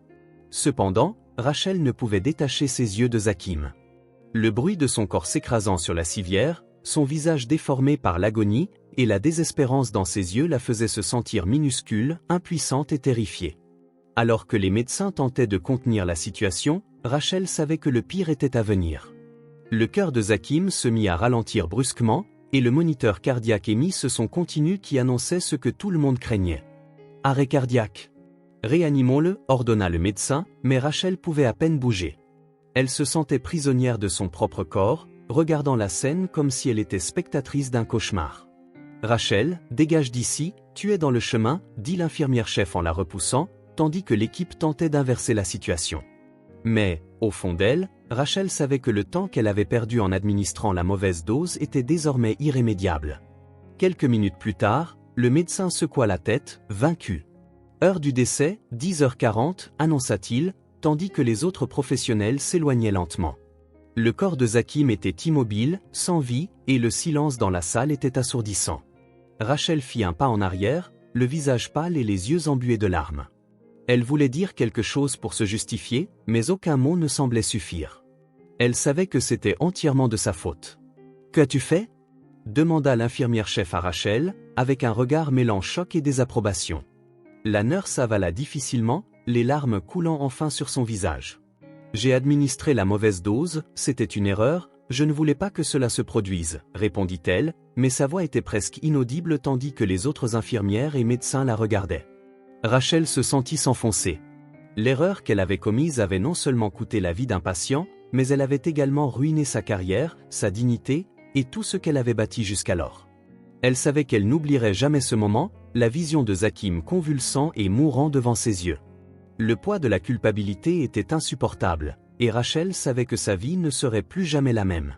Cependant, Rachel ne pouvait détacher ses yeux de Zakim. Le bruit de son corps s'écrasant sur la civière, son visage déformé par l'agonie, et la désespérance dans ses yeux la faisaient se sentir minuscule, impuissante et terrifiée. Alors que les médecins tentaient de contenir la situation, Rachel savait que le pire était à venir. Le cœur de Zakim se mit à ralentir brusquement, et le moniteur cardiaque émit ce son continu qui annonçait ce que tout le monde craignait. « Arrêt cardiaque. Réanimons-le » ordonna le médecin, mais Rachel pouvait à peine bouger. Elle se sentait prisonnière de son propre corps, regardant la scène comme si elle était spectatrice d'un cauchemar. « Rachel, dégage d'ici, tu es dans le chemin » dit l'infirmière-chef en la repoussant, tandis que l'équipe tentait d'inverser la situation. Mais, au fond d'elle, Rachel savait que le temps qu'elle avait perdu en administrant la mauvaise dose était désormais irrémédiable. Quelques minutes plus tard, le médecin secoua la tête, vaincu. Heure du décès, 10h40, annonça-t-il, tandis que les autres professionnels s'éloignaient lentement. Le corps de Zakim était immobile, sans vie, et le silence dans la salle était assourdissant. Rachel fit un pas en arrière, le visage pâle et les yeux embués de larmes. Elle voulait dire quelque chose pour se justifier, mais aucun mot ne semblait suffire. Elle savait que c'était entièrement de sa faute. « Qu'as-tu fait ?» demanda l'infirmière-chef à Rachel, avec un regard mêlant choc et désapprobation. La nurse avala difficilement, les larmes coulant enfin sur son visage. « J'ai administré la mauvaise dose, c'était une erreur, je ne voulais pas que cela se produise, » répondit-elle, mais sa voix était presque inaudible tandis que les autres infirmières et médecins la regardaient. Rachel se sentit s'enfoncer. L'erreur qu'elle avait commise avait non seulement coûté la vie d'un patient, mais elle avait également ruiné sa carrière, sa dignité, et tout ce qu'elle avait bâti jusqu'alors. Elle savait qu'elle n'oublierait jamais ce moment, la vision de Zakim convulsant et mourant devant ses yeux. Le poids de la culpabilité était insupportable, et Rachel savait que sa vie ne serait plus jamais la même.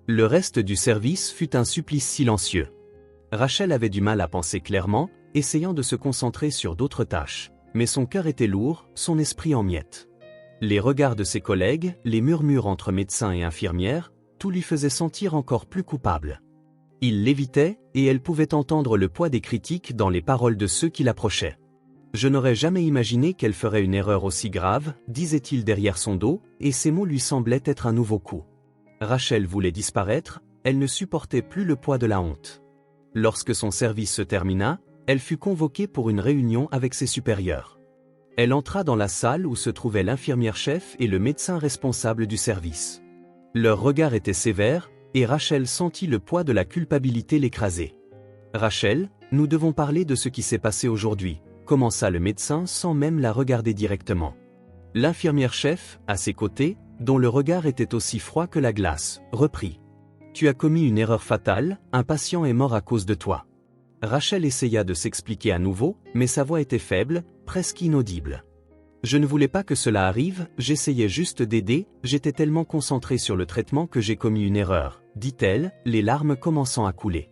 Le reste du service fut un supplice silencieux. Rachel avait du mal à penser clairement, essayant de se concentrer sur d'autres tâches, mais son cœur était lourd, son esprit en miettes. Les regards de ses collègues, les murmures entre médecins et infirmières, tout lui faisait sentir encore plus coupable. Il l'évitait, et elle pouvait entendre le poids des critiques dans les paroles de ceux qui l'approchaient. « Je n'aurais jamais imaginé qu'elle ferait une erreur aussi grave, » disait-il derrière son dos, et ces mots lui semblaient être un nouveau coup. Rachel voulait disparaître, elle ne supportait plus le poids de la honte. Lorsque son service se termina, elle fut convoquée pour une réunion avec ses supérieurs. Elle entra dans la salle où se trouvaient l'infirmière-chef et le médecin responsable du service. Leur regard était sévère, et Rachel sentit le poids de la culpabilité l'écraser. « Rachel, nous devons parler de ce qui s'est passé aujourd'hui », commença le médecin sans même la regarder directement. L'infirmière-chef, à ses côtés, dont le regard était aussi froid que la glace, reprit. « Tu as commis une erreur fatale, un patient est mort à cause de toi. » Rachel essaya de s'expliquer à nouveau, mais sa voix était faible, presque inaudible. « Je ne voulais pas que cela arrive, j'essayais juste d'aider, j'étais tellement concentrée sur le traitement que j'ai commis une erreur, » dit-elle, les larmes commençant à couler.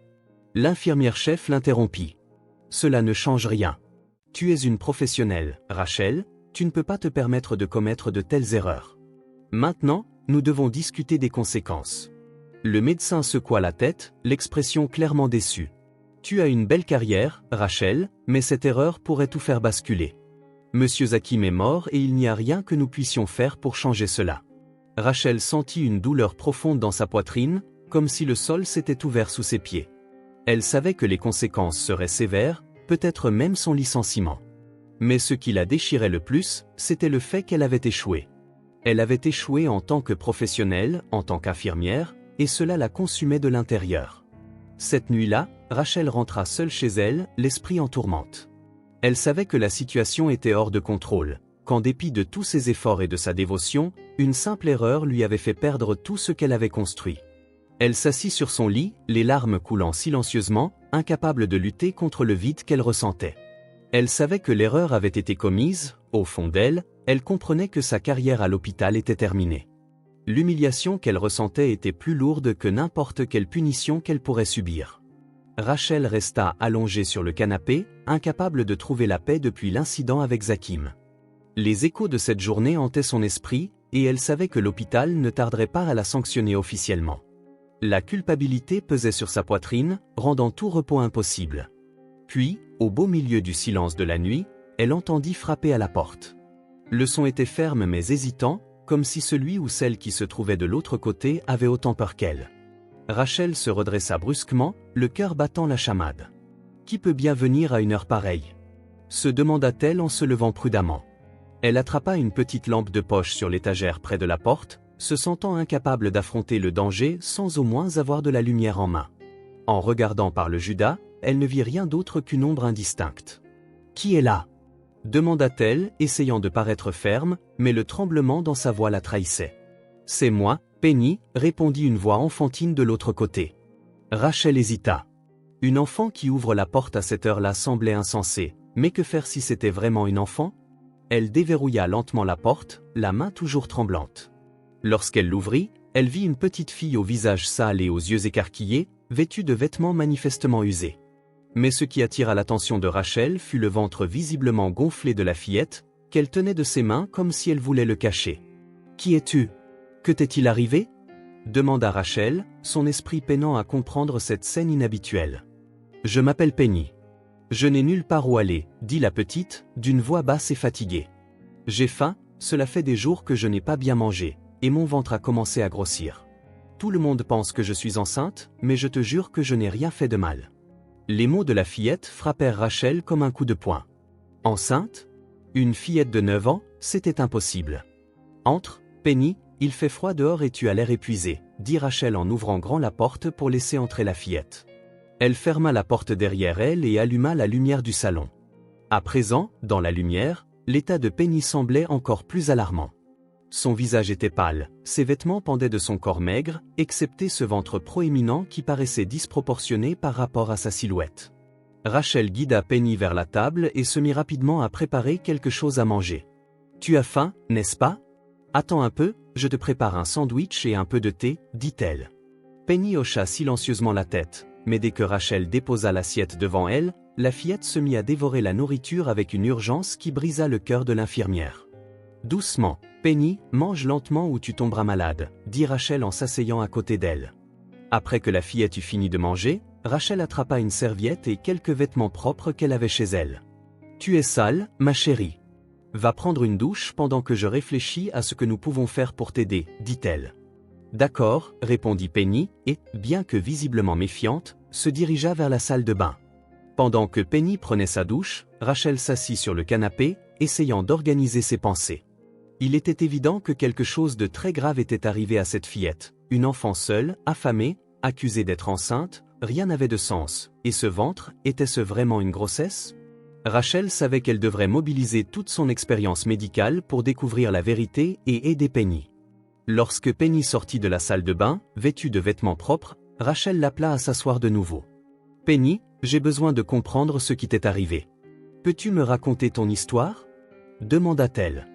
L'infirmière-chef l'interrompit. « Cela ne change rien. Tu es une professionnelle, Rachel, tu ne peux pas te permettre de commettre de telles erreurs. Maintenant, nous devons discuter des conséquences. » Le médecin secoua la tête, l'expression clairement déçue. « Tu as une belle carrière, Rachel, mais cette erreur pourrait tout faire basculer. Monsieur Zakim est mort et il n'y a rien que nous puissions faire pour changer cela. » Rachel sentit une douleur profonde dans sa poitrine, comme si le sol s'était ouvert sous ses pieds. Elle savait que les conséquences seraient sévères, peut-être même son licenciement. Mais ce qui la déchirait le plus, c'était le fait qu'elle avait échoué. Elle avait échoué en tant que professionnelle, en tant qu'infirmière, et cela la consumait de l'intérieur. Cette nuit-là, Rachel rentra seule chez elle, l'esprit en tourmente. Elle savait que la situation était hors de contrôle, qu'en dépit de tous ses efforts et de sa dévotion, une simple erreur lui avait fait perdre tout ce qu'elle avait construit. Elle s'assit sur son lit, les larmes coulant silencieusement, incapable de lutter contre le vide qu'elle ressentait. Elle savait que l'erreur avait été commise, au fond d'elle, elle comprenait que sa carrière à l'hôpital était terminée. L'humiliation qu'elle ressentait était plus lourde que n'importe quelle punition qu'elle pourrait subir. Rachel resta allongée sur le canapé, incapable de trouver la paix depuis l'incident avec Zakim. Les échos de cette journée hantaient son esprit, et elle savait que l'hôpital ne tarderait pas à la sanctionner officiellement. La culpabilité pesait sur sa poitrine, rendant tout repos impossible. Puis, au beau milieu du silence de la nuit, elle entendit frapper à la porte. Le son était ferme mais hésitant, comme si celui ou celle qui se trouvait de l'autre côté avait autant peur qu'elle. Rachel se redressa brusquement, le cœur battant la chamade. « Qui peut bien venir à une heure pareille ?» se demanda-t-elle en se levant prudemment. Elle attrapa une petite lampe de poche sur l'étagère près de la porte, se sentant incapable d'affronter le danger sans au moins avoir de la lumière en main. En regardant par le Judas, elle ne vit rien d'autre qu'une ombre indistincte. « Qui est là ?» demanda-t-elle, essayant de paraître ferme, mais le tremblement dans sa voix la trahissait. « C'est moi, Penny », répondit une voix enfantine de l'autre côté. Rachel hésita. Une enfant qui ouvre la porte à cette heure-là semblait insensée, mais que faire si c'était vraiment une enfant? Elle déverrouilla lentement la porte, la main toujours tremblante. Lorsqu'elle l'ouvrit, elle vit une petite fille au visage sale et aux yeux écarquillés, vêtue de vêtements manifestement usés. Mais ce qui attira l'attention de Rachel fut le ventre visiblement gonflé de la fillette, qu'elle tenait de ses mains comme si elle voulait le cacher. « Qui es-tu? Que t'est-il arrivé ?» demanda Rachel, son esprit peinant à comprendre cette scène inhabituelle. « Je m'appelle Penny. Je n'ai nulle part où aller, dit la petite, d'une voix basse et fatiguée. J'ai faim, cela fait des jours que je n'ai pas bien mangé, et mon ventre a commencé à grossir. Tout le monde pense que je suis enceinte, mais je te jure que je n'ai rien fait de mal. » Les mots de la fillette frappèrent Rachel comme un coup de poing. Enceinte? Une fillette de 9 ans, c'était impossible. Entre, Penny, il fait froid dehors et tu as l'air épuisée, dit Rachel en ouvrant grand la porte pour laisser entrer la fillette. Elle ferma la porte derrière elle et alluma la lumière du salon. À présent, dans la lumière, l'état de Penny semblait encore plus alarmant. Son visage était pâle, ses vêtements pendaient de son corps maigre, excepté ce ventre proéminent qui paraissait disproportionné par rapport à sa silhouette. Rachel guida Penny vers la table et se mit rapidement à préparer quelque chose à manger. « Tu as faim, n'est-ce pas? Attends un peu, je te prépare un sandwich et un peu de thé, dit-elle. » Penny hocha silencieusement la tête, mais dès que Rachel déposa l'assiette devant elle, la fillette se mit à dévorer la nourriture avec une urgence qui brisa le cœur de l'infirmière. « Doucement, Penny, mange lentement ou tu tomberas malade, dit Rachel en s'asseyant à côté d'elle. Après que la fillette eut fini de manger, Rachel attrapa une serviette et quelques vêtements propres qu'elle avait chez elle. « Tu es sale, ma chérie. Va prendre une douche pendant que je réfléchis à ce que nous pouvons faire pour t'aider, dit-elle. « D'accord, répondit Penny, et, bien que visiblement méfiante, se dirigea vers la salle de bain. Pendant que Penny prenait sa douche, Rachel s'assit sur le canapé, essayant d'organiser ses pensées. Il était évident que quelque chose de très grave était arrivé à cette fillette, une enfant seule, affamée, accusée d'être enceinte, rien n'avait de sens, et ce ventre, était-ce vraiment une grossesse? Rachel savait qu'elle devrait mobiliser toute son expérience médicale pour découvrir la vérité et aider Penny. Lorsque Penny sortit de la salle de bain, vêtue de vêtements propres, Rachel l'appela à s'asseoir de nouveau. « Penny, j'ai besoin de comprendre ce qui t'est arrivé. Peux-tu me raconter ton histoire ?» demanda-t-elle.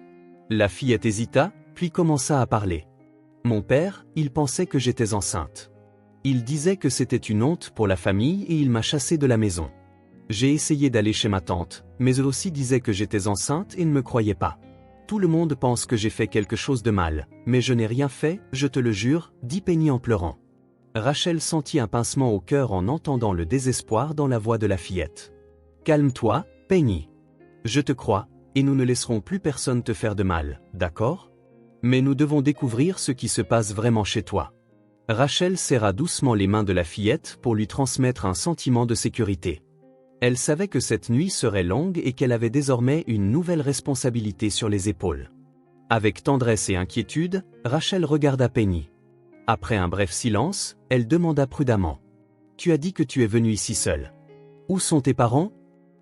La fillette hésita, puis commença à parler. « Mon père, il pensait que j'étais enceinte. Il disait que c'était une honte pour la famille et il m'a chassée de la maison. J'ai essayé d'aller chez ma tante, mais eux aussi disaient que j'étais enceinte et ne me croyaient pas. Tout le monde pense que j'ai fait quelque chose de mal, mais je n'ai rien fait, je te le jure, dit Penny en pleurant. » Rachel sentit un pincement au cœur en entendant le désespoir dans la voix de la fillette. « Calme-toi, Penny. Je te crois, et nous ne laisserons plus personne te faire de mal, d'accord? Mais nous devons découvrir ce qui se passe vraiment chez toi. » Rachel serra doucement les mains de la fillette pour lui transmettre un sentiment de sécurité. Elle savait que cette nuit serait longue et qu'elle avait désormais une nouvelle responsabilité sur les épaules. Avec tendresse et inquiétude, Rachel regarda Penny. Après un bref silence, elle demanda prudemment. « Tu as dit que tu es venue ici seule. Où sont tes parents ?»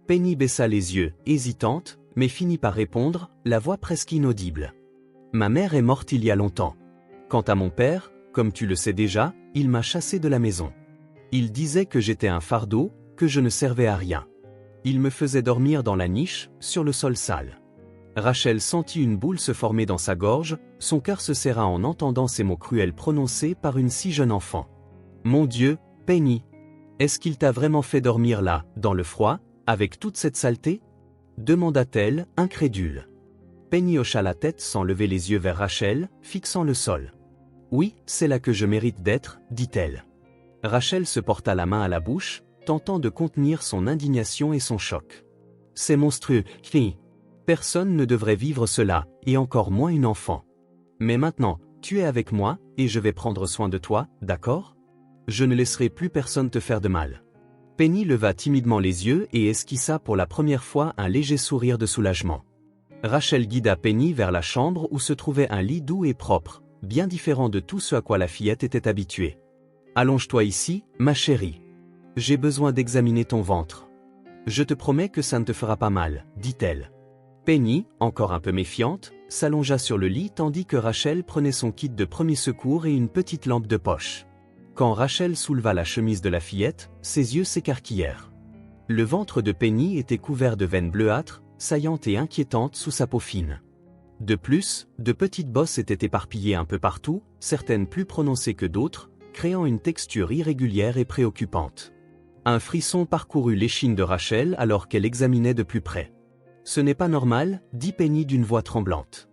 Penny baissa les yeux, hésitante, mais finit par répondre, la voix presque inaudible. « Ma mère est morte il y a longtemps. Quant à mon père, comme tu le sais déjà, il m'a chassée de la maison. Il disait que j'étais un fardeau, que je ne servais à rien. Il me faisait dormir dans la niche, sur le sol sale. » Rachel sentit une boule se former dans sa gorge, son cœur se serra en entendant ces mots cruels prononcés par une si jeune enfant. « Mon Dieu, Penny, est-ce qu'il t'a vraiment fait dormir là, dans le froid, avec toute cette saleté ?» demanda-t-elle, incrédule. Penny hocha la tête sans lever les yeux vers Rachel, fixant le sol. « Oui, c'est là que je mérite d'être, dit-elle. » Rachel se porta la main à la bouche, tentant de contenir son indignation et son choc. « C'est monstrueux, fille. Personne ne devrait vivre cela, et encore moins une enfant. Mais maintenant, tu es avec moi, et je vais prendre soin de toi, d'accord? Je ne laisserai plus personne te faire de mal. » Penny leva timidement les yeux et esquissa pour la première fois un léger sourire de soulagement. Rachel guida Penny vers la chambre où se trouvait un lit doux et propre, bien différent de tout ce à quoi la fillette était habituée. « Allonge-toi ici, ma chérie. J'ai besoin d'examiner ton ventre. Je te promets que ça ne te fera pas mal, dit-elle. Penny, encore un peu méfiante, s'allongea sur le lit tandis que Rachel prenait son kit de premiers secours et une petite lampe de poche. Quand Rachel souleva la chemise de la fillette, ses yeux s'écarquillèrent. Le ventre de Penny était couvert de veines bleuâtres, saillantes et inquiétantes sous sa peau fine. De plus, de petites bosses étaient éparpillées un peu partout, certaines plus prononcées que d'autres, créant une texture irrégulière et préoccupante. Un frisson parcourut l'échine de Rachel alors qu'elle examinait de plus près. « Ce n'est pas normal » dit Penny d'une voix tremblante.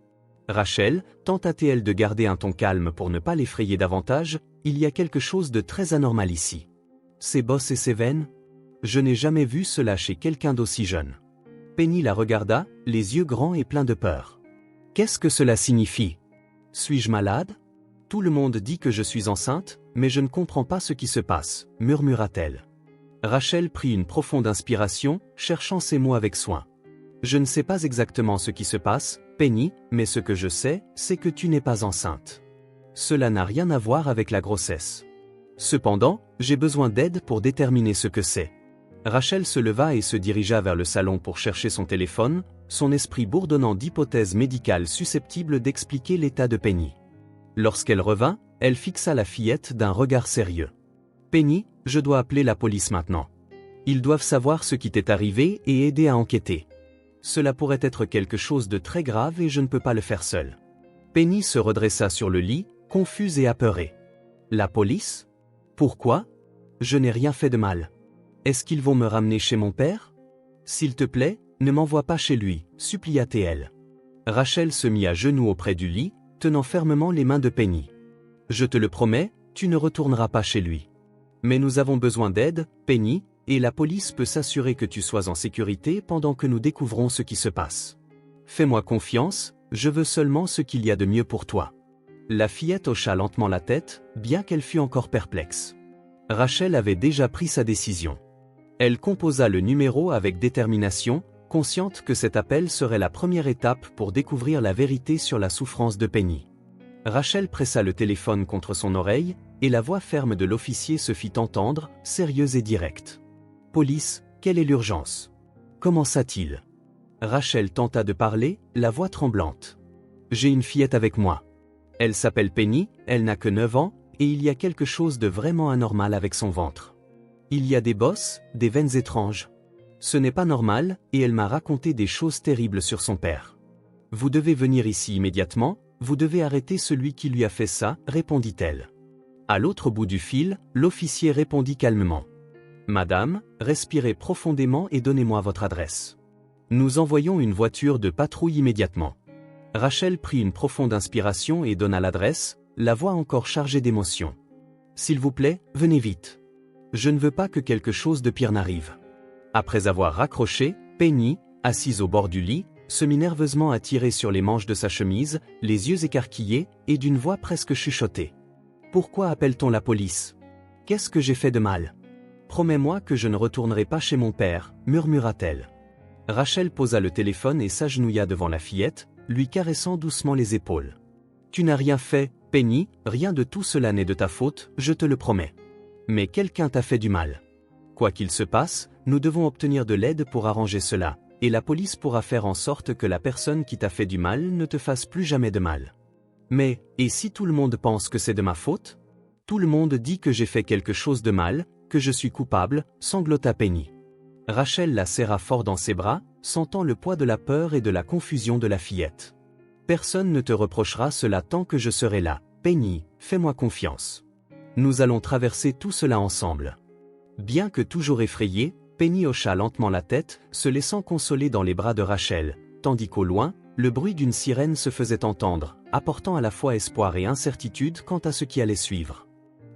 Rachel, tenta-t-elle de garder un ton calme pour ne pas l'effrayer davantage, « Il y a quelque chose de très anormal ici. Ses bosses et ses veines ? Je n'ai jamais vu cela chez quelqu'un d'aussi jeune. » Penny la regarda, les yeux grands et pleins de peur. « Qu'est-ce que cela signifie ? Suis-je malade ? Tout le monde dit que je suis enceinte, mais je ne comprends pas ce qui se passe, » murmura-t-elle. Rachel prit une profonde inspiration, cherchant ses mots avec soin. « Je ne sais pas exactement ce qui se passe, Penny, mais ce que je sais, c'est que tu n'es pas enceinte. Cela n'a rien à voir avec la grossesse. Cependant, j'ai besoin d'aide pour déterminer ce que c'est. » Rachel se leva et se dirigea vers le salon pour chercher son téléphone, son esprit bourdonnant d'hypothèses médicales susceptibles d'expliquer l'état de Penny. Lorsqu'elle revint, elle fixa la fillette d'un regard sérieux. « Penny, je dois appeler la police maintenant. Ils doivent savoir ce qui t'est arrivé et aider à enquêter. Cela pourrait être quelque chose de très grave et je ne peux pas le faire seule. » Penny se redressa sur le lit, confuse et apeurée. « La police ? Pourquoi ? Je n'ai rien fait de mal. Est-ce qu'ils vont me ramener chez mon père ? S'il te plaît, ne m'envoie pas chez lui, supplia-t-elle. Rachel se mit à genoux auprès du lit, tenant fermement les mains de Penny. « Je te le promets, tu ne retourneras pas chez lui. Mais nous avons besoin d'aide, Penny, et la police peut s'assurer que tu sois en sécurité pendant que nous découvrons ce qui se passe. Fais-moi confiance, je veux seulement ce qu'il y a de mieux pour toi. » La fillette hocha lentement la tête, bien qu'elle fût encore perplexe. Rachel avait déjà pris sa décision. Elle composa le numéro avec détermination, consciente que cet appel serait la première étape pour découvrir la vérité sur la souffrance de Penny. Rachel pressa le téléphone contre son oreille, et la voix ferme de l'officier se fit entendre, sérieuse et directe. « Police, quelle est l'urgence ? Commença-t-il. Rachel tenta de parler, la voix tremblante. « J'ai une fillette avec moi. Elle s'appelle Penny, elle n'a que 9 ans, et il y a quelque chose de vraiment anormal avec son ventre. Il y a des bosses, des veines étranges. Ce n'est pas normal, et elle m'a raconté des choses terribles sur son père. Vous devez venir ici immédiatement, vous devez arrêter celui qui lui a fait ça, répondit-elle. À l'autre bout du fil, l'officier répondit calmement. Madame, respirez profondément et donnez-moi votre adresse. Nous envoyons une voiture de patrouille immédiatement. Rachel prit une profonde inspiration et donna l'adresse, la voix encore chargée d'émotion. S'il vous plaît, venez vite. Je ne veux pas que quelque chose de pire n'arrive. Après avoir raccroché, Penny, assise au bord du lit, se mit nerveusement à tirer sur les manches de sa chemise, les yeux écarquillés, et d'une voix presque chuchotée. Pourquoi appelle-t-on la police ? Qu'est-ce que j'ai fait de mal ? Promets-moi que je ne retournerai pas chez mon père, murmura-t-elle. Rachel posa le téléphone et s'agenouilla devant la fillette, lui caressant doucement les épaules. Tu n'as rien fait, Penny, rien de tout cela n'est de ta faute, je te le promets. Mais quelqu'un t'a fait du mal. Quoi qu'il se passe, nous devons obtenir de l'aide pour arranger cela, et la police pourra faire en sorte que la personne qui t'a fait du mal ne te fasse plus jamais de mal. Mais, et si tout le monde pense que c'est de ma faute ? Tout le monde dit que j'ai fait quelque chose de mal, que je suis coupable, sanglota Penny. Rachel la serra fort dans ses bras, sentant le poids de la peur et de la confusion de la fillette. Personne ne te reprochera cela tant que je serai là, Penny, fais-moi confiance. Nous allons traverser tout cela ensemble. Bien que toujours effrayée, Penny hocha lentement la tête, se laissant consoler dans les bras de Rachel, tandis qu'au loin, le bruit d'une sirène se faisait entendre, apportant à la fois espoir et incertitude quant à ce qui allait suivre.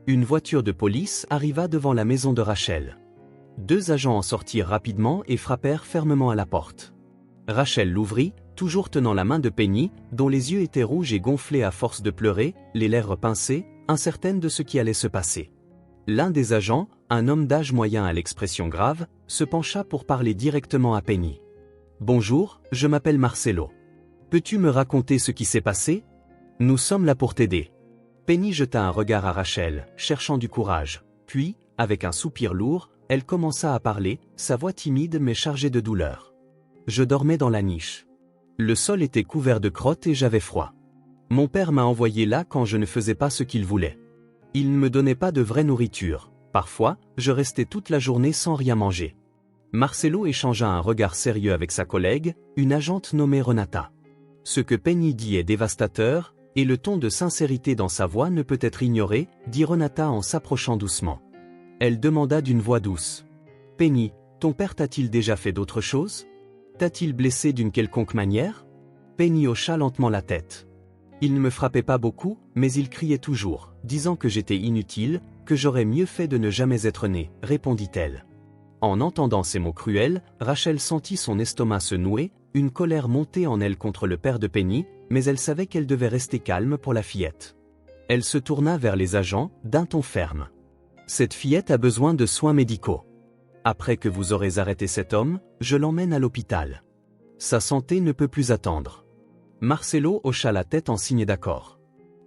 Une voiture de police arriva devant la maison de Rachel. 2 agents en sortirent rapidement et frappèrent fermement à la porte. Rachel l'ouvrit, toujours tenant la main de Penny, dont les yeux étaient rouges et gonflés à force de pleurer, les lèvres pincées, incertaine de ce qui allait se passer. L'un des agents, un homme d'âge moyen à l'expression grave, se pencha pour parler directement à Penny. « Bonjour, je m'appelle Marcelo. Peux-tu me raconter ce qui s'est passé ? Nous sommes là pour t'aider. » Penny jeta un regard à Rachel, cherchant du courage. Puis, avec un soupir lourd, elle commença à parler, sa voix timide mais chargée de douleur. « Je dormais dans la niche. Le sol était couvert de crottes et j'avais froid. Mon père m'a envoyé là quand je ne faisais pas ce qu'il voulait. Il ne me donnait pas de vraie nourriture. Parfois, je restais toute la journée sans rien manger. » Marcelo échangea un regard sérieux avec sa collègue, une agente nommée Renata. « Ce que Penny dit est dévastateur, Et le ton de sincérité dans sa voix ne peut être ignoré, dit Renata en s'approchant doucement. Elle demanda d'une voix douce. Penny, ton père t'a-t-il déjà fait d'autres choses? T'a-t-il blessé d'une quelconque manière? Penny hocha lentement la tête. Il ne me frappait pas beaucoup, mais il criait toujours, disant que j'étais inutile, que j'aurais mieux fait de ne jamais être née, répondit-elle. En entendant ces mots cruels, Rachel sentit son estomac se nouer, une colère montait en elle contre le père de Penny, mais elle savait qu'elle devait rester calme pour la fillette. Elle se tourna vers les agents, d'un ton ferme. Cette fillette a besoin de soins médicaux. Après que vous aurez arrêté cet homme, je l'emmène à l'hôpital. Sa santé ne peut plus attendre. Marcelo hocha la tête en signe d'accord.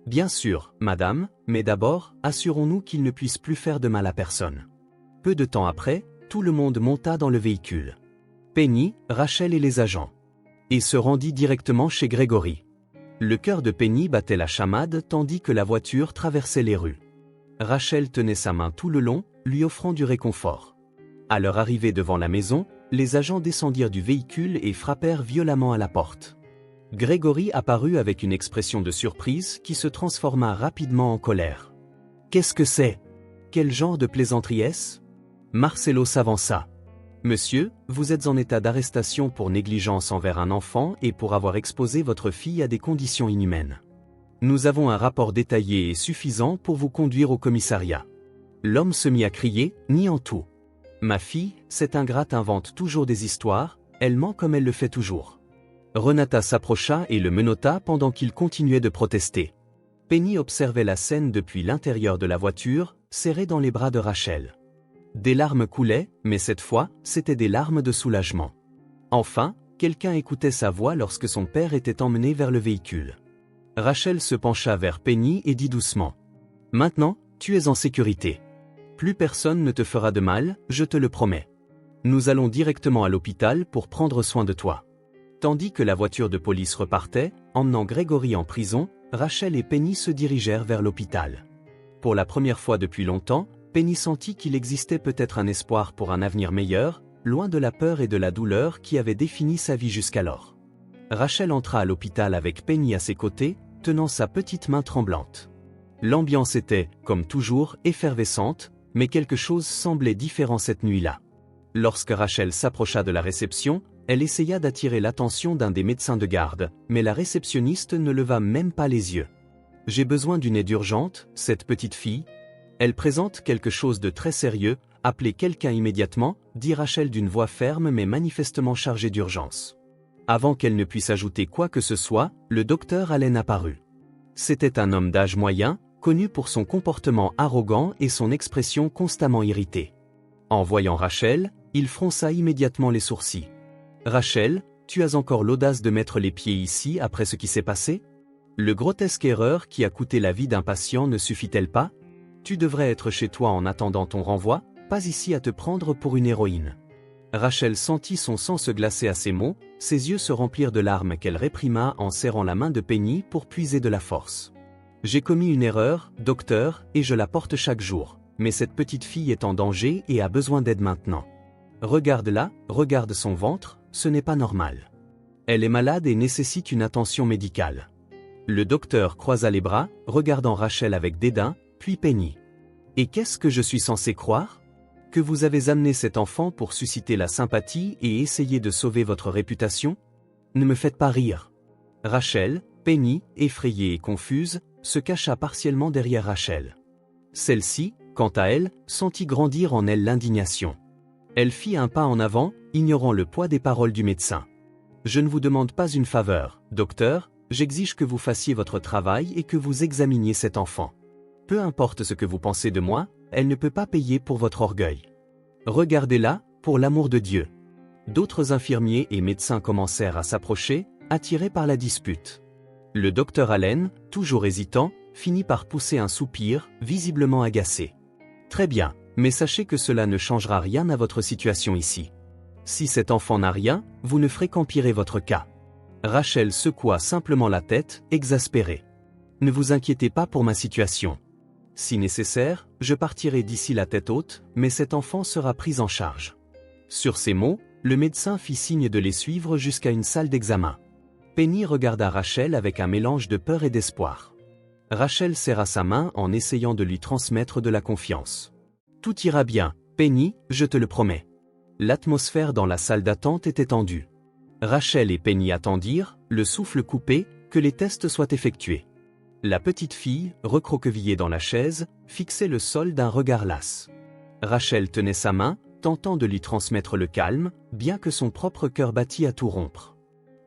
Bien sûr, madame, mais d'abord, assurons-nous qu'il ne puisse plus faire de mal à personne. Peu de temps après, tout le monde monta dans le véhicule. Penny, Rachel et les agents. Et se rendit directement chez Grégory. Le cœur de Penny battait la chamade tandis que la voiture traversait les rues. Rachel tenait sa main tout le long, lui offrant du réconfort. À leur arrivée devant la maison, les agents descendirent du véhicule et frappèrent violemment à la porte. Grégory apparut avec une expression de surprise qui se transforma rapidement en colère. « Qu'est-ce que c'est? Quel genre de plaisanterie est-ce » Marcelo s'avança. « Monsieur, vous êtes en état d'arrestation pour négligence envers un enfant et pour avoir exposé votre fille à des conditions inhumaines. Nous avons un rapport détaillé et suffisant pour vous conduire au commissariat. » L'homme se mit à crier, niant tout. « Ma fille, cette ingrate invente toujours des histoires, elle ment comme elle le fait toujours. » Renata s'approcha et le menotta pendant qu'il continuait de protester. Penny observait la scène depuis l'intérieur de la voiture, serrée dans les bras de Rachel. Des larmes coulaient, mais cette fois, c'étaient des larmes de soulagement. Enfin, quelqu'un écoutait sa voix lorsque son père était emmené vers le véhicule. Rachel se pencha vers Penny et dit doucement. « Maintenant, tu es en sécurité. Plus personne ne te fera de mal, je te le promets. Nous allons directement à l'hôpital pour prendre soin de toi. » Tandis que la voiture de police repartait, emmenant Grégory en prison, Rachel et Penny se dirigèrent vers l'hôpital. Pour la première fois depuis longtemps, Penny sentit qu'il existait peut-être un espoir pour un avenir meilleur, loin de la peur et de la douleur qui avaient défini sa vie jusqu'alors. Rachel entra à l'hôpital avec Penny à ses côtés, tenant sa petite main tremblante. L'ambiance était, comme toujours, effervescente, mais quelque chose semblait différent cette nuit-là. Lorsque Rachel s'approcha de la réception, elle essaya d'attirer l'attention d'un des médecins de garde, mais la réceptionniste ne leva même pas les yeux. « J'ai besoin d'une aide urgente, cette petite fille. Elle présente quelque chose de très sérieux, appelez quelqu'un immédiatement, » dit Rachel d'une voix ferme mais manifestement chargée d'urgence. Avant qu'elle ne puisse ajouter quoi que ce soit, le docteur Allen apparut. C'était un homme d'âge moyen, connu pour son comportement arrogant et son expression constamment irritée. En voyant Rachel, il fronça immédiatement les sourcils. « Rachel, tu as encore l'audace de mettre les pieds ici après ce qui s'est passé? Le grotesque erreur qui a coûté la vie d'un patient ne suffit-elle pas? Tu devrais être chez toi en attendant ton renvoi, pas ici à te prendre pour une héroïne. » Rachel sentit son sang se glacer à ces mots, ses yeux se remplirent de larmes qu'elle réprima en serrant la main de Penny pour puiser de la force. « J'ai commis une erreur, docteur, et je la porte chaque jour, mais cette petite fille est en danger et a besoin d'aide maintenant. Regarde-la, regarde son ventre, ce n'est pas normal. Elle est malade et nécessite une attention médicale. » Le docteur croisa les bras, regardant Rachel avec dédain, puis Penny. « Et qu'est-ce que je suis censé croire? Que vous avez amené cet enfant pour susciter la sympathie et essayer de sauver votre réputation? Ne me faites pas rire. » Rachel, Penny, effrayée et confuse, se cacha partiellement derrière Rachel. Celle-ci, quant à elle, sentit grandir en elle l'indignation. Elle fit un pas en avant, ignorant le poids des paroles du médecin. « Je ne vous demande pas une faveur, docteur, j'exige que vous fassiez votre travail et que vous examiniez cet enfant. Peu importe ce que vous pensez de moi, elle ne peut pas payer pour votre orgueil. Regardez-la, pour l'amour de Dieu. » D'autres infirmiers et médecins commencèrent à s'approcher, attirés par la dispute. Le docteur Allen, toujours hésitant, finit par pousser un soupir, visiblement agacé. « Très bien, mais sachez que cela ne changera rien à votre situation ici. Si cet enfant n'a rien, vous ne ferez qu'empirer votre cas. » Rachel secoua simplement la tête, exaspérée. « Ne vous inquiétez pas pour ma situation. Si nécessaire, je partirai d'ici la tête haute, mais cet enfant sera pris en charge. » Sur ces mots, le médecin fit signe de les suivre jusqu'à une salle d'examen. Penny regarda Rachel avec un mélange de peur et d'espoir. Rachel serra sa main en essayant de lui transmettre de la confiance. Tout ira bien, Penny, je te le promets. L'atmosphère dans la salle d'attente était tendue. Rachel et Penny attendirent, le souffle coupé, que les tests soient effectués. La petite fille, recroquevillée dans la chaise, fixait le sol d'un regard las. Rachel tenait sa main, tentant de lui transmettre le calme, bien que son propre cœur battît à tout rompre.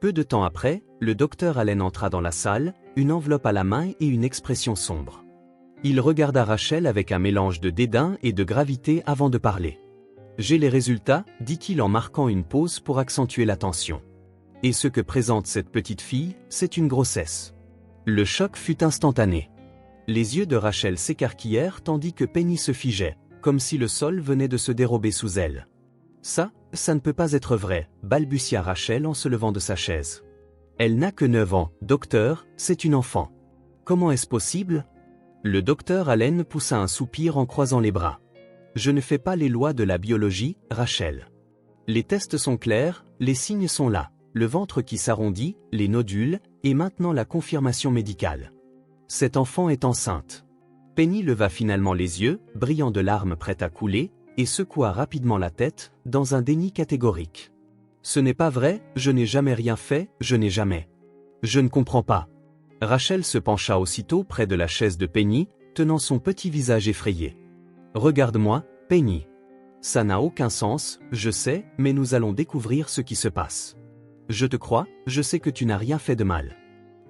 Peu de temps après, le docteur Allen entra dans la salle, une enveloppe à la main et une expression sombre. Il regarda Rachel avec un mélange de dédain et de gravité avant de parler. « J'ai les résultats », dit-il en marquant une pause pour accentuer l'attention. « Et ce que présente cette petite fille, c'est une grossesse. » Le choc fut instantané. Les yeux de Rachel s'écarquillèrent tandis que Penny se figeait, comme si le sol venait de se dérober sous elle. « Ça ne peut pas être vrai », balbutia Rachel en se levant de sa chaise. « Elle n'a que 9 ans, docteur, c'est une enfant. Comment est-ce possible ?» Le docteur Allen poussa un soupir en croisant les bras. « Je ne fais pas les lois de la biologie, Rachel. Les tests sont clairs, les signes sont là. Le ventre qui s'arrondit, les nodules, et maintenant la confirmation médicale. Cet enfant est enceinte. » Penny leva finalement les yeux, brillant de larmes prêtes à couler, et secoua rapidement la tête, dans un déni catégorique. « Ce n'est pas vrai, je n'ai jamais rien fait, je n'ai jamais. Je ne comprends pas. » Rachel se pencha aussitôt près de la chaise de Penny, tenant son petit visage effrayé. « Regarde-moi, Penny. Ça n'a aucun sens, je sais, mais nous allons découvrir ce qui se passe. Je te crois, je sais que tu n'as rien fait de mal. »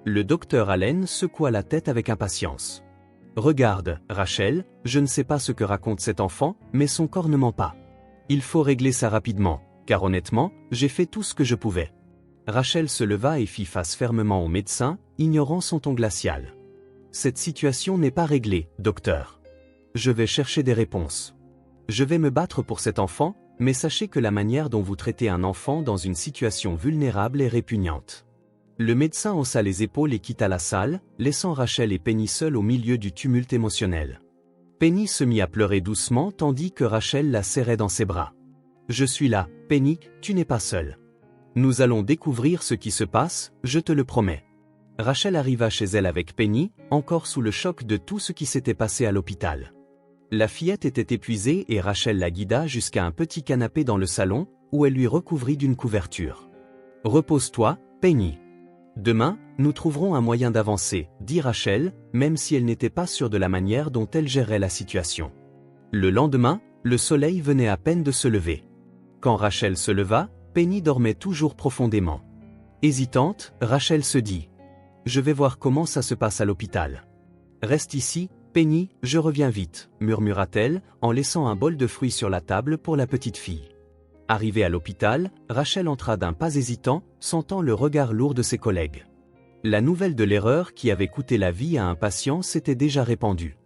Le docteur Allen secoua la tête avec impatience. « Regarde, Rachel, je ne sais pas ce que raconte cet enfant, mais son corps ne ment pas. Il faut régler ça rapidement, car honnêtement, j'ai fait tout ce que je pouvais. » Rachel se leva et fit face fermement au médecin, ignorant son ton glacial. « Cette situation n'est pas réglée, docteur. Je vais chercher des réponses. Je vais me battre pour cet enfant, mais sachez que la manière dont vous traitez un enfant dans une situation vulnérable est répugnante. » Le médecin haussa les épaules et quitta la salle, laissant Rachel et Penny seules au milieu du tumulte émotionnel. Penny se mit à pleurer doucement tandis que Rachel la serrait dans ses bras. « Je suis là, Penny, tu n'es pas seule. Nous allons découvrir ce qui se passe, je te le promets. » Rachel arriva chez elle avec Penny, encore sous le choc de tout ce qui s'était passé à l'hôpital. La fillette était épuisée et Rachel la guida jusqu'à un petit canapé dans le salon, où elle lui recouvrit d'une couverture. « Repose-toi, Penny. Demain, nous trouverons un moyen d'avancer, » dit Rachel, même si elle n'était pas sûre de la manière dont elle gérait la situation. Le lendemain, le soleil venait à peine de se lever. Quand Rachel se leva, Penny dormait toujours profondément. Hésitante, Rachel se dit « Je vais voir comment ça se passe à l'hôpital. »« Reste ici, Penny, je reviens vite, » murmura-t-elle, en laissant un bol de fruits sur la table pour la petite fille. Arrivée à l'hôpital, Rachel entra d'un pas hésitant, sentant le regard lourd de ses collègues. La nouvelle de l'erreur qui avait coûté la vie à un patient s'était déjà répandue.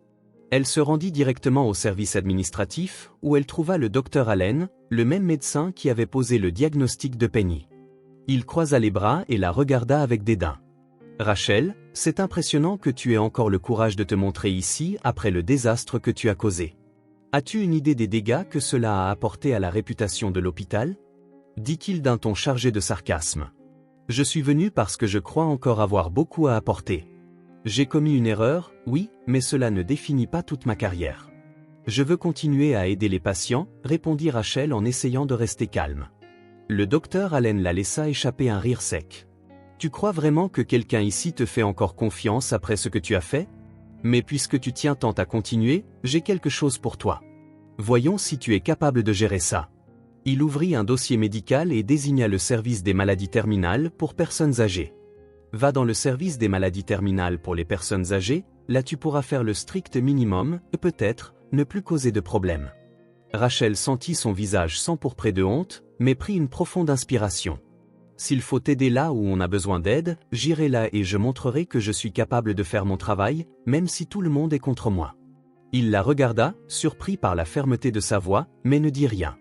Elle se rendit directement au service administratif, où elle trouva le docteur Allen, le même médecin qui avait posé le diagnostic de Penny. Il croisa les bras et la regarda avec dédain. « Rachel, c'est impressionnant que tu aies encore le courage de te montrer ici après le désastre que tu as causé. As-tu une idée des dégâts que cela a apporté à la réputation de l'hôpital » dit-il d'un ton chargé de sarcasme. « Je suis venu parce que je crois encore avoir beaucoup à apporter. J'ai commis une erreur, oui, mais cela ne définit pas toute ma carrière. Je veux continuer à aider les patients, » répondit Rachel en essayant de rester calme. Le docteur Allen la laissa échapper un rire sec. « Tu crois vraiment que quelqu'un ici te fait encore confiance après ce que tu as fait ? Mais puisque tu tiens tant à continuer, j'ai quelque chose pour toi. Voyons si tu es capable de gérer ça. » Il ouvrit un dossier médical et désigna le service des maladies terminales pour personnes âgées. « Va dans le service des maladies terminales pour les personnes âgées, là tu pourras faire le strict minimum, et peut-être, ne plus causer de problème. » Rachel sentit son visage s'empourprer de honte, mais prit une profonde inspiration. « S'il faut aider là où on a besoin d'aide, j'irai là et je montrerai que je suis capable de faire mon travail, même si tout le monde est contre moi. » Il la regarda, surpris par la fermeté de sa voix, mais ne dit rien.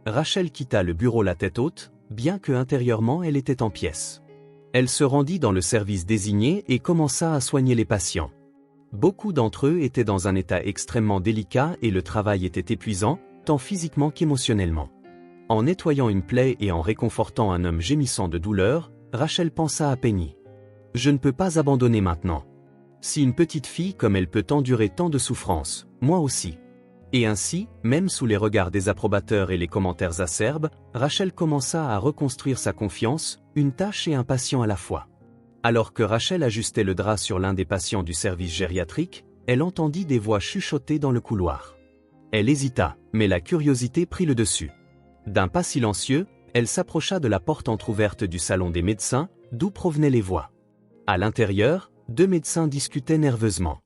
Rachel quitta le bureau la tête haute, bien que intérieurement elle était en pièces. Elle se rendit dans le service désigné et commença à soigner les patients. Beaucoup d'entre eux étaient dans un état extrêmement délicat et le travail était épuisant, tant physiquement qu'émotionnellement. En nettoyant une plaie et en réconfortant un homme gémissant de douleur, Rachel pensa à Penny. Je ne peux pas abandonner maintenant. Si une petite fille comme elle peut endurer tant de souffrances, moi aussi. Et ainsi, même sous les regards des approbateurs et les commentaires acerbes, Rachel commença à reconstruire sa confiance, une tâche et un patient à la fois. Alors que Rachel ajustait le drap sur l'un des patients du service gériatrique, elle entendit des voix chuchoter dans le couloir. Elle hésita, mais la curiosité prit le dessus. D'un pas silencieux, elle s'approcha de la porte entr'ouverte du salon des médecins, d'où provenaient les voix. À l'intérieur, 2 médecins discutaient nerveusement.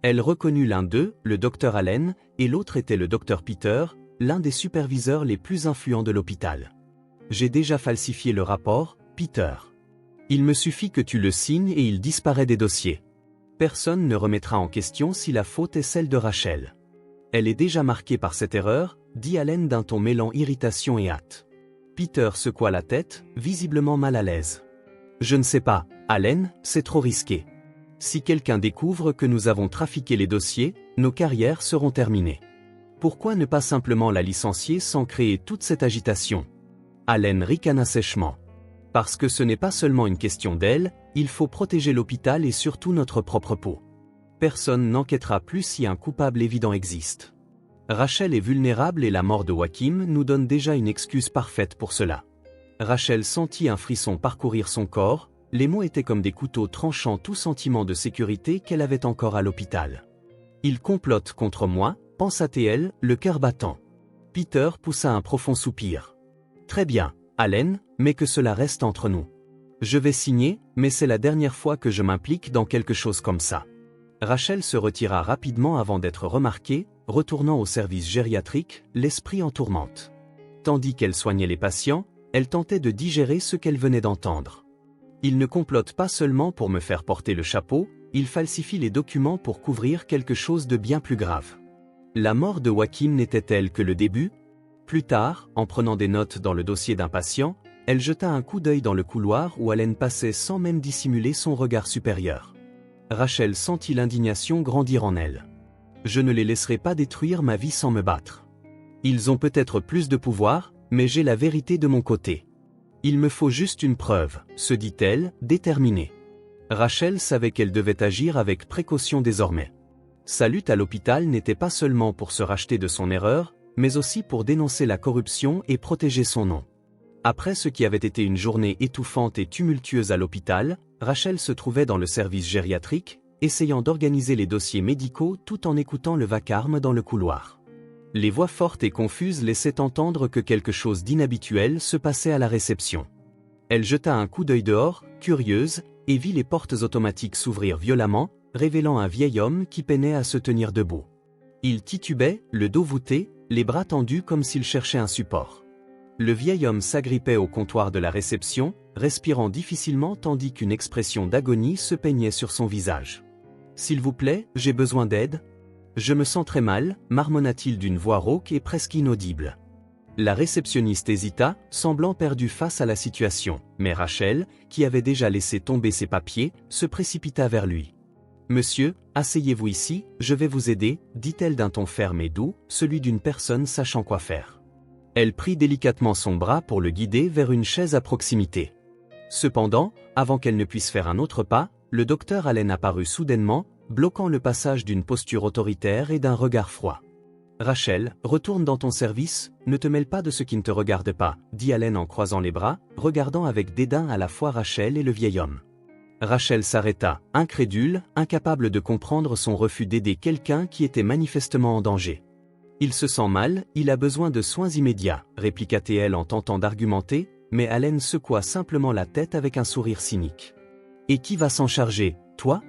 Elle reconnut l'un d'eux, le docteur Allen, et l'autre était le docteur Peter, l'un des superviseurs les plus influents de l'hôpital. « J'ai déjà falsifié le rapport, Peter. Il me suffit que tu le signes et il disparaît des dossiers. Personne ne remettra en question si la faute est celle de Rachel. Elle est déjà marquée par cette erreur, dit Allen d'un ton mêlant irritation et hâte. Peter secoua la tête, visiblement mal à l'aise. Je ne sais pas, Allen, c'est trop risqué. Si quelqu'un découvre que nous avons trafiqué les dossiers, nos carrières seront terminées. Pourquoi ne pas simplement la licencier sans créer toute cette agitation? Allen ricana sèchement. Parce que ce n'est pas seulement une question d'elle, il faut protéger l'hôpital et surtout notre propre peau. Personne n'enquêtera plus si un coupable évident existe. Rachel est vulnérable et la mort de Joachim nous donne déjà une excuse parfaite pour cela. Rachel sentit un frisson parcourir son corps, les mots étaient comme des couteaux tranchant tout sentiment de sécurité qu'elle avait encore à l'hôpital. Il complote contre moi, pensa-t-elle, le cœur battant. Peter poussa un profond soupir. Très bien, Allen, mais que cela reste entre nous. Je vais signer, mais c'est la dernière fois que je m'implique dans quelque chose comme ça. Rachel se retira rapidement avant d'être remarquée, retournant au service gériatrique, l'esprit en tourmente. Tandis qu'elle soignait les patients, elle tentait de digérer ce qu'elle venait d'entendre. Il ne complote pas seulement pour me faire porter le chapeau, il falsifie les documents pour couvrir quelque chose de bien plus grave. La mort de Joachim n'était-elle que le début? Plus tard, en prenant des notes dans le dossier d'un patient, elle jeta un coup d'œil dans le couloir où Allen passait sans même dissimuler son regard supérieur. Rachel sentit l'indignation grandir en elle. Je ne les laisserai pas détruire ma vie sans me battre. Ils ont peut-être plus de pouvoir, mais j'ai la vérité de mon côté. Il me faut juste une preuve, se dit-elle, déterminée. Rachel savait qu'elle devait agir avec précaution désormais. Sa lutte à l'hôpital n'était pas seulement pour se racheter de son erreur, mais aussi pour dénoncer la corruption et protéger son nom. Après ce qui avait été une journée étouffante et tumultueuse à l'hôpital, Rachel se trouvait dans le service gériatrique, essayant d'organiser les dossiers médicaux tout en écoutant le vacarme dans le couloir. Les voix fortes et confuses laissaient entendre que quelque chose d'inhabituel se passait à la réception. Elle jeta un coup d'œil dehors, curieuse, et vit les portes automatiques s'ouvrir violemment, révélant un vieil homme qui peinait à se tenir debout. Il titubait, le dos voûté, les bras tendus comme s'il cherchait un support. Le vieil homme s'agrippait au comptoir de la réception, respirant difficilement tandis qu'une expression d'agonie se peignait sur son visage. « S'il vous plaît, j'ai besoin d'aide. Je me sens très mal, marmonna-t-il d'une voix rauque et presque inaudible. La réceptionniste hésita, semblant perdue face à la situation, mais Rachel, qui avait déjà laissé tomber ses papiers, se précipita vers lui. « Monsieur, asseyez-vous ici, je vais vous aider, dit-elle d'un ton ferme et doux, celui d'une personne sachant quoi faire. Elle prit délicatement son bras pour le guider vers une chaise à proximité. Cependant, avant qu'elle ne puisse faire un autre pas, le docteur Allen apparut soudainement, bloquant le passage d'une posture autoritaire et d'un regard froid. « Rachel, retourne dans ton service, ne te mêle pas de ce qui ne te regarde pas, dit Allen en croisant les bras, regardant avec dédain à la fois Rachel et le vieil homme. Rachel s'arrêta, incrédule, incapable de comprendre son refus d'aider quelqu'un qui était manifestement en danger. « Il se sent mal, il a besoin de soins immédiats, répliqua-t-elle en tentant d'argumenter, mais Allen secoua simplement la tête avec un sourire cynique. « Et qui va s'en charger, toi ?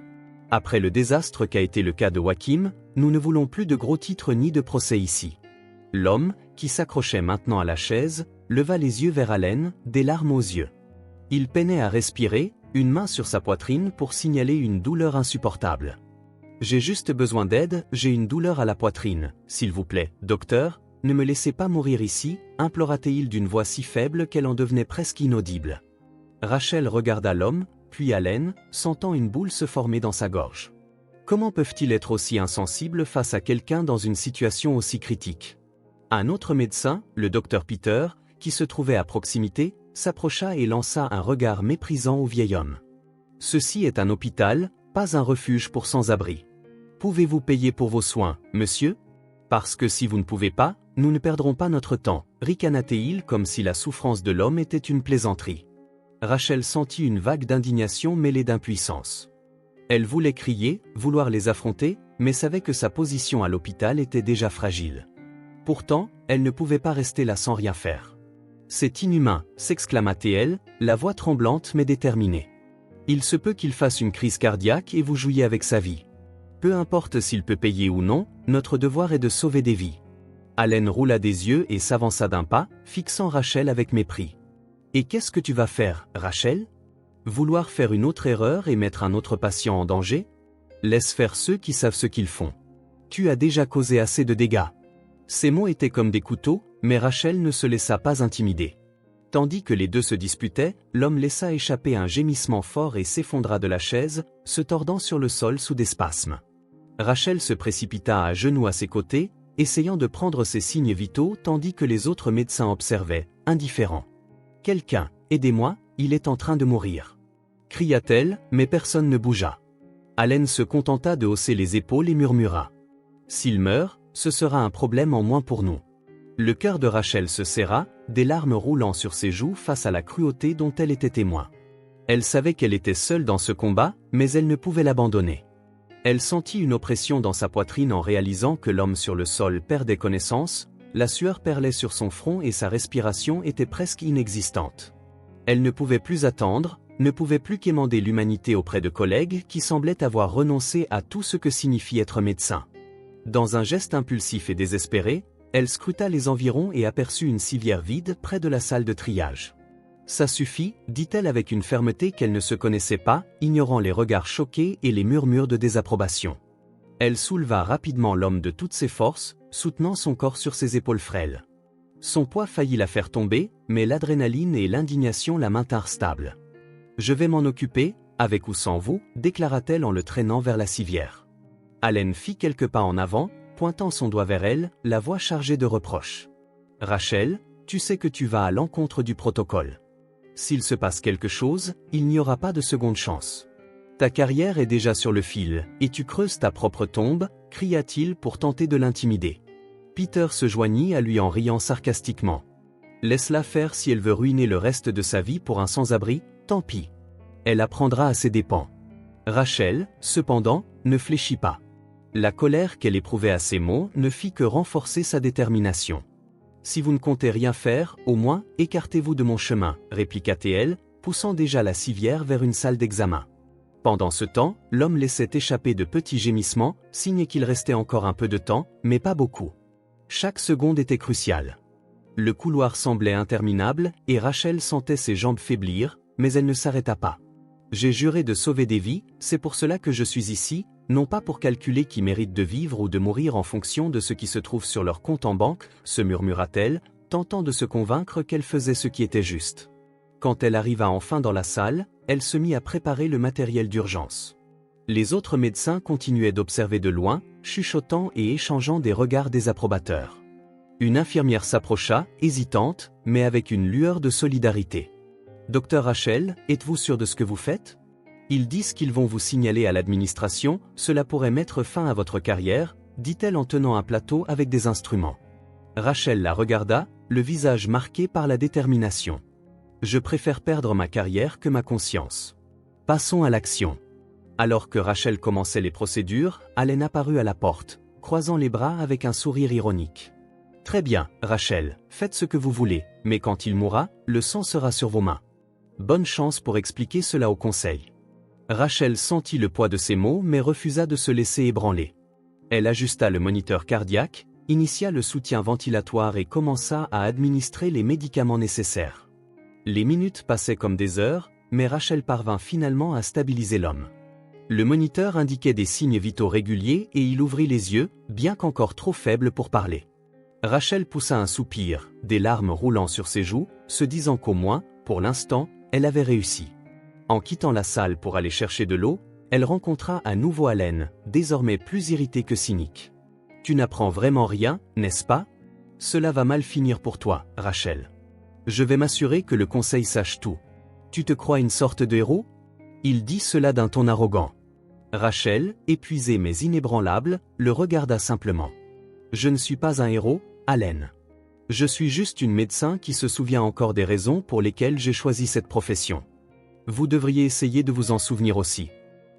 Après le désastre qu'a été le cas de Joachim, nous ne voulons plus de gros titres ni de procès ici. » L'homme, qui s'accrochait maintenant à la chaise, leva les yeux vers Allen, des larmes aux yeux. Il peinait à respirer, une main sur sa poitrine pour signaler une douleur insupportable. « J'ai juste besoin d'aide, j'ai une douleur à la poitrine, s'il vous plaît, docteur, ne me laissez pas mourir ici, implora-t-il d'une voix si faible qu'elle en devenait presque inaudible. Rachel regarda l'homme, puis Allen, sentant une boule se former dans sa gorge. Comment peuvent-ils être aussi insensibles face à quelqu'un dans une situation aussi critique? Un autre médecin, le docteur Peter, qui se trouvait à proximité, s'approcha et lança un regard méprisant au vieil homme. Ceci est un hôpital, pas un refuge pour sans-abri. Pouvez-vous payer pour vos soins, monsieur? Parce que si vous ne pouvez pas, nous ne perdrons pas notre temps, ricana-t-il comme si la souffrance de l'homme était une plaisanterie. Rachel sentit une vague d'indignation mêlée d'impuissance. Elle voulait crier, vouloir les affronter, mais savait que sa position à l'hôpital était déjà fragile. Pourtant, elle ne pouvait pas rester là sans rien faire. C'est inhumain, s'exclama-t-elle, la voix tremblante mais déterminée. Il se peut qu'il fasse une crise cardiaque et vous jouiez avec sa vie. Peu importe s'il peut payer ou non, notre devoir est de sauver des vies. Allen roula des yeux et s'avança d'un pas, fixant Rachel avec mépris. Et qu'est-ce que tu vas faire, Rachel? Vouloir faire une autre erreur et mettre un autre patient en danger? Laisse faire ceux qui savent ce qu'ils font. Tu as déjà causé assez de dégâts. Ces mots étaient comme des couteaux, mais Rachel ne se laissa pas intimider. Tandis que les deux se disputaient, l'homme laissa échapper un gémissement fort et s'effondra de la chaise, se tordant sur le sol sous des spasmes. Rachel se précipita à genoux à ses côtés, essayant de prendre ses signes vitaux tandis que les autres médecins observaient, indifférents. « Quelqu'un, aidez-moi, il est en train de mourir !» cria-t-elle, mais personne ne bougea. Allen se contenta de hausser les épaules et murmura. « S'il meurt, ce sera un problème en moins pour nous. » Le cœur de Rachel se serra, des larmes roulant sur ses joues face à la cruauté dont elle était témoin. Elle savait qu'elle était seule dans ce combat, mais elle ne pouvait l'abandonner. Elle sentit une oppression dans sa poitrine en réalisant que l'homme sur le sol perdait connaissance, la sueur perlait sur son front et sa respiration était presque inexistante. Elle ne pouvait plus attendre, ne pouvait plus quémander l'humanité auprès de collègues qui semblaient avoir renoncé à tout ce que signifie être médecin. Dans un geste impulsif et désespéré, elle scruta les environs et aperçut une civière vide près de la salle de triage. « Ça suffit », dit-elle avec une fermeté qu'elle ne se connaissait pas, ignorant les regards choqués et les murmures de désapprobation. Elle souleva rapidement l'homme de toutes ses forces, soutenant son corps sur ses épaules frêles. Son poids faillit la faire tomber, mais l'adrénaline et l'indignation la maintinrent stable. « Je vais m'en occuper, avec ou sans vous », déclara-t-elle en le traînant vers la civière. Allen fit quelques pas en avant, pointant son doigt vers elle, la voix chargée de reproches. « Rachel, tu sais que tu vas à l'encontre du protocole. S'il se passe quelque chose, il n'y aura pas de seconde chance. Ta carrière est déjà sur le fil, et tu creuses ta propre tombe, » cria-t-il pour tenter de l'intimider. Peter se joignit à lui en riant sarcastiquement. « Laisse-la faire si elle veut ruiner le reste de sa vie pour un sans-abri, tant pis. Elle apprendra à ses dépens. » Rachel, cependant, ne fléchit pas. La colère qu'elle éprouvait à ces mots ne fit que renforcer sa détermination. « Si vous ne comptez rien faire, au moins, écartez-vous de mon chemin, » répliqua-t-elle, poussant déjà la civière vers une salle d'examen. Pendant ce temps, l'homme laissait échapper de petits gémissements, signe qu'il restait encore un peu de temps, mais pas beaucoup. Chaque seconde était cruciale. Le couloir semblait interminable, et Rachel sentait ses jambes faiblir, mais elle ne s'arrêta pas. « J'ai juré de sauver des vies, c'est pour cela que je suis ici, non pas pour calculer qui mérite de vivre ou de mourir en fonction de ce qui se trouve sur leur compte en banque, » se murmura-t-elle, tentant de se convaincre qu'elle faisait ce qui était juste. Quand elle arriva enfin dans la salle, elle se mit à préparer le matériel d'urgence. Les autres médecins continuaient d'observer de loin, chuchotant et échangeant des regards désapprobateurs. Une infirmière s'approcha, hésitante, mais avec une lueur de solidarité. « Docteur Rachel, êtes-vous sûr de ce que vous faites ? Ils disent qu'ils vont vous signaler à l'administration, cela pourrait mettre fin à votre carrière, » dit-elle en tenant un plateau avec des instruments. Rachel la regarda, le visage marqué par la détermination. « Je préfère perdre ma carrière que ma conscience. Passons à l'action. » Alors que Rachel commençait les procédures, Allen apparut à la porte, croisant les bras avec un sourire ironique. « Très bien, Rachel, faites ce que vous voulez, mais quand il mourra, le sang sera sur vos mains. Bonne chance pour expliquer cela au conseil. » Rachel sentit le poids de ces mots mais refusa de se laisser ébranler. Elle ajusta le moniteur cardiaque, initia le soutien ventilatoire et commença à administrer les médicaments nécessaires. Les minutes passaient comme des heures, mais Rachel parvint finalement à stabiliser l'homme. Le moniteur indiquait des signes vitaux réguliers et il ouvrit les yeux, bien qu'encore trop faible pour parler. Rachel poussa un soupir, des larmes roulant sur ses joues, se disant qu'au moins, pour l'instant, elle avait réussi. En quittant la salle pour aller chercher de l'eau, elle rencontra à nouveau Allen, désormais plus irrité que cynique. « Tu n'apprends vraiment rien, n'est-ce pas ? Cela va mal finir pour toi, Rachel. » Je vais m'assurer que le conseil sache tout. Tu te crois une sorte de héros? Il dit cela d'un ton arrogant. Rachel, épuisée mais inébranlable, le regarda simplement. Je ne suis pas un héros, Allen. Je suis juste une médecin qui se souvient encore des raisons pour lesquelles j'ai choisi cette profession. Vous devriez essayer de vous en souvenir aussi.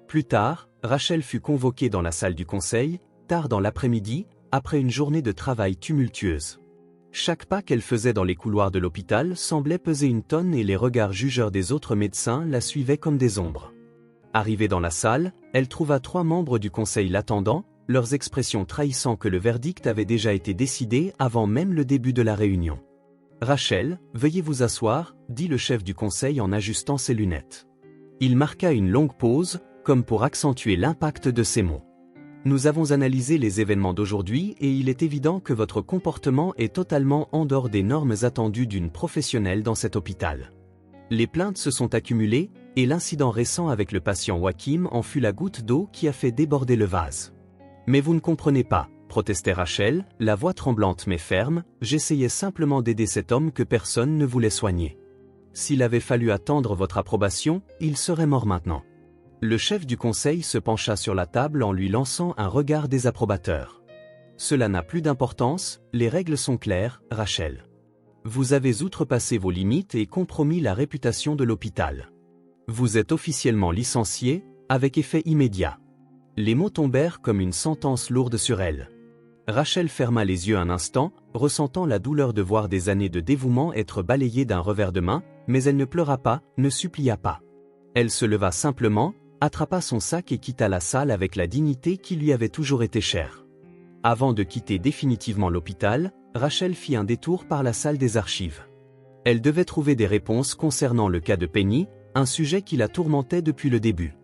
Plus tard, Rachel fut convoquée dans la salle du conseil, tard dans l'après-midi, après une journée de travail tumultueuse. Chaque pas qu'elle faisait dans les couloirs de l'hôpital semblait peser une tonne et les regards jugeurs des autres médecins la suivaient comme des ombres. Arrivée dans la salle, elle trouva 3 membres du conseil l'attendant, leurs expressions trahissant que le verdict avait déjà été décidé avant même le début de la réunion. « Rachel, veuillez vous asseoir », dit le chef du conseil en ajustant ses lunettes. Il marqua une longue pause, comme pour accentuer l'impact de ses mots. « Nous avons analysé les événements d'aujourd'hui et il est évident que votre comportement est totalement en dehors des normes attendues d'une professionnelle dans cet hôpital. Les plaintes se sont accumulées, et l'incident récent avec le patient Joachim en fut la goutte d'eau qui a fait déborder le vase. Mais vous ne comprenez pas, protestait Rachel, la voix tremblante mais ferme, j'essayais simplement d'aider cet homme que personne ne voulait soigner. S'il avait fallu attendre votre approbation, il serait mort maintenant. Le chef du conseil se pencha sur la table en lui lançant un regard désapprobateur. Cela n'a plus d'importance, les règles sont claires, Rachel. Vous avez outrepassé vos limites et compromis la réputation de l'hôpital. Vous êtes officiellement licencié, avec effet immédiat. Les mots tombèrent comme une sentence lourde sur elle. Rachel ferma les yeux un instant, ressentant la douleur de voir des années de dévouement être balayées d'un revers de main, mais elle ne pleura pas, ne supplia pas. Elle se leva simplement, attrapa son sac et quitta la salle avec la dignité qui lui avait toujours été chère. Avant de quitter définitivement l'hôpital, Rachel fit un détour par la salle des archives. Elle devait trouver des réponses concernant le cas de Penny, un sujet qui la tourmentait depuis le début.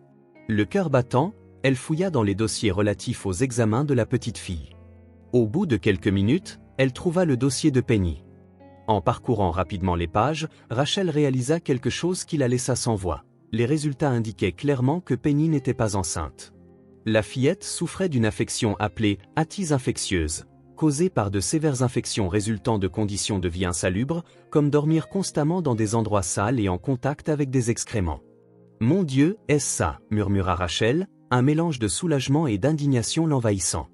Le cœur battant, elle fouilla dans les dossiers relatifs aux examens de la petite fille. Au bout de quelques minutes, elle trouva le dossier de Penny. En parcourant rapidement les pages, Rachel réalisa quelque chose qui la laissa sans voix. Les résultats indiquaient clairement que Penny n'était pas enceinte. La fillette souffrait d'une affection appelée attise infectieuse, causée par de sévères infections résultant de conditions de vie insalubres, comme dormir constamment dans des endroits sales et en contact avec des excréments. « Mon Dieu, est-ce ça ?» murmura Rachel, un mélange de soulagement et d'indignation l'envahissant.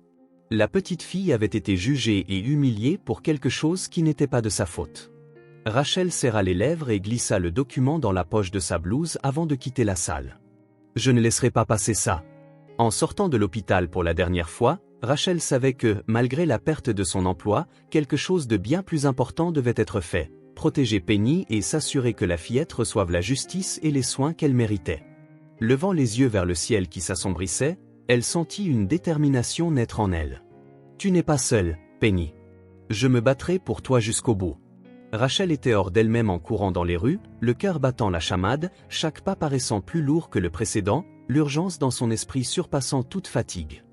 La petite fille avait été jugée et humiliée pour quelque chose qui n'était pas de sa faute. Rachel serra les lèvres et glissa le document dans la poche de sa blouse avant de quitter la salle. « Je ne laisserai pas passer ça. » En sortant de l'hôpital pour la dernière fois, Rachel savait que, malgré la perte de son emploi, quelque chose de bien plus important devait être fait, protéger Penny et s'assurer que la fillette reçoive la justice et les soins qu'elle méritait. Levant les yeux vers le ciel qui s'assombrissait, elle sentit une détermination naître en elle. « Tu n'es pas seule, Penny. Je me battrai pour toi jusqu'au bout. » Rachel était hors d'elle-même en courant dans les rues, le cœur battant la chamade, chaque pas paraissant plus lourd que le précédent, l'urgence dans son esprit surpassant toute fatigue.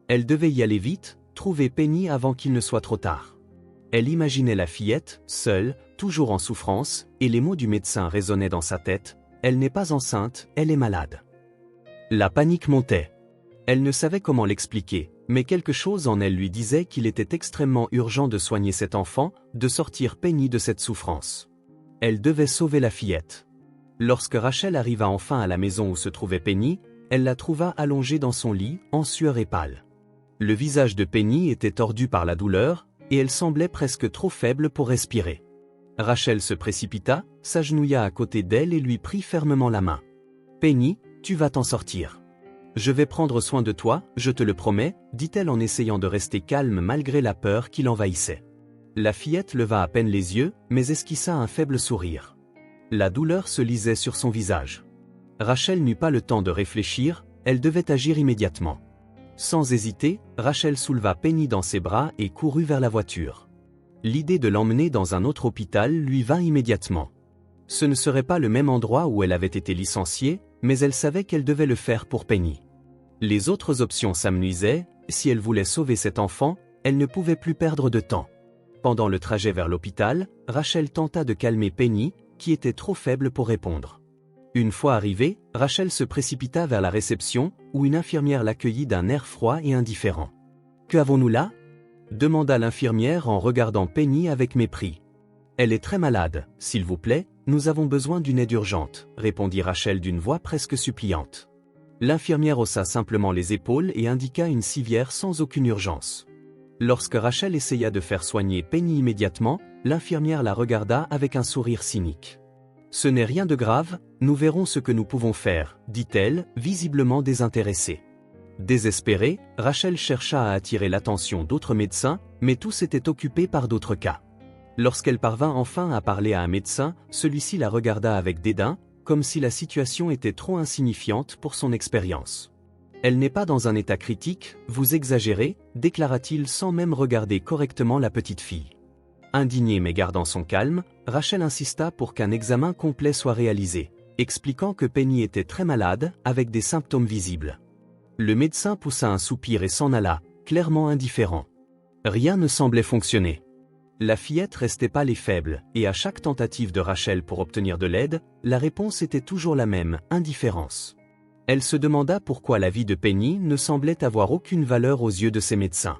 Elle devait y aller vite, trouver Penny avant qu'il ne soit trop tard. Elle imaginait la fillette, seule, toujours en souffrance, et les mots du médecin résonnaient dans sa tête, « Elle n'est pas enceinte, elle est malade. » La panique montait. Elle ne savait comment l'expliquer, mais quelque chose en elle lui disait qu'il était extrêmement urgent de soigner cet enfant, de sortir Penny de cette souffrance. Elle devait sauver la fillette. Lorsque Rachel arriva enfin à la maison où se trouvait Penny, elle la trouva allongée dans son lit, en sueur et pâle. Le visage de Penny était tordu par la douleur, et elle semblait presque trop faible pour respirer. Rachel se précipita, s'agenouilla à côté d'elle et lui prit fermement la main. « Penny, tu vas t'en sortir. Je vais prendre soin de toi, je te le promets, dit-elle en essayant de rester calme malgré la peur qui l'envahissait. La fillette leva à peine les yeux, mais esquissa un faible sourire. La douleur se lisait sur son visage. Rachel n'eut pas le temps de réfléchir, elle devait agir immédiatement. Sans hésiter, Rachel souleva Penny dans ses bras et courut vers la voiture. L'idée de l'emmener dans un autre hôpital lui vint immédiatement. Ce ne serait pas le même endroit où elle avait été licenciée, mais elle savait qu'elle devait le faire pour Penny. Les autres options s'amenuisaient, si elle voulait sauver cet enfant, elle ne pouvait plus perdre de temps. Pendant le trajet vers l'hôpital, Rachel tenta de calmer Penny, qui était trop faible pour répondre. Une fois arrivée, Rachel se précipita vers la réception, où une infirmière l'accueillit d'un air froid et indifférent. « Que avons-nous là ?» demanda l'infirmière en regardant Penny avec mépris. Elle est très malade, s'il vous plaît, nous avons besoin d'une aide urgente, répondit Rachel d'une voix presque suppliante. L'infirmière haussa simplement les épaules et indiqua une civière sans aucune urgence. Lorsque Rachel essaya de faire soigner Penny immédiatement, l'infirmière la regarda avec un sourire cynique. « Ce n'est rien de grave, nous verrons ce que nous pouvons faire, » dit-elle, visiblement désintéressée. Désespérée, Rachel chercha à attirer l'attention d'autres médecins, mais tous étaient occupés par d'autres cas. Lorsqu'elle parvint enfin à parler à un médecin, celui-ci la regarda avec dédain, comme si la situation était trop insignifiante pour son expérience. « Elle n'est pas dans un état critique, vous exagérez, » déclara-t-il sans même regarder correctement la petite fille. Indignée mais gardant son calme, Rachel insista pour qu'un examen complet soit réalisé, expliquant que Penny était très malade, avec des symptômes visibles. Le médecin poussa un soupir et s'en alla, clairement indifférent. Rien ne semblait fonctionner. La fillette restait pâle et faible, et à chaque tentative de Rachel pour obtenir de l'aide, la réponse était toujours la même, indifférence. Elle se demanda pourquoi la vie de Penny ne semblait avoir aucune valeur aux yeux de ses médecins.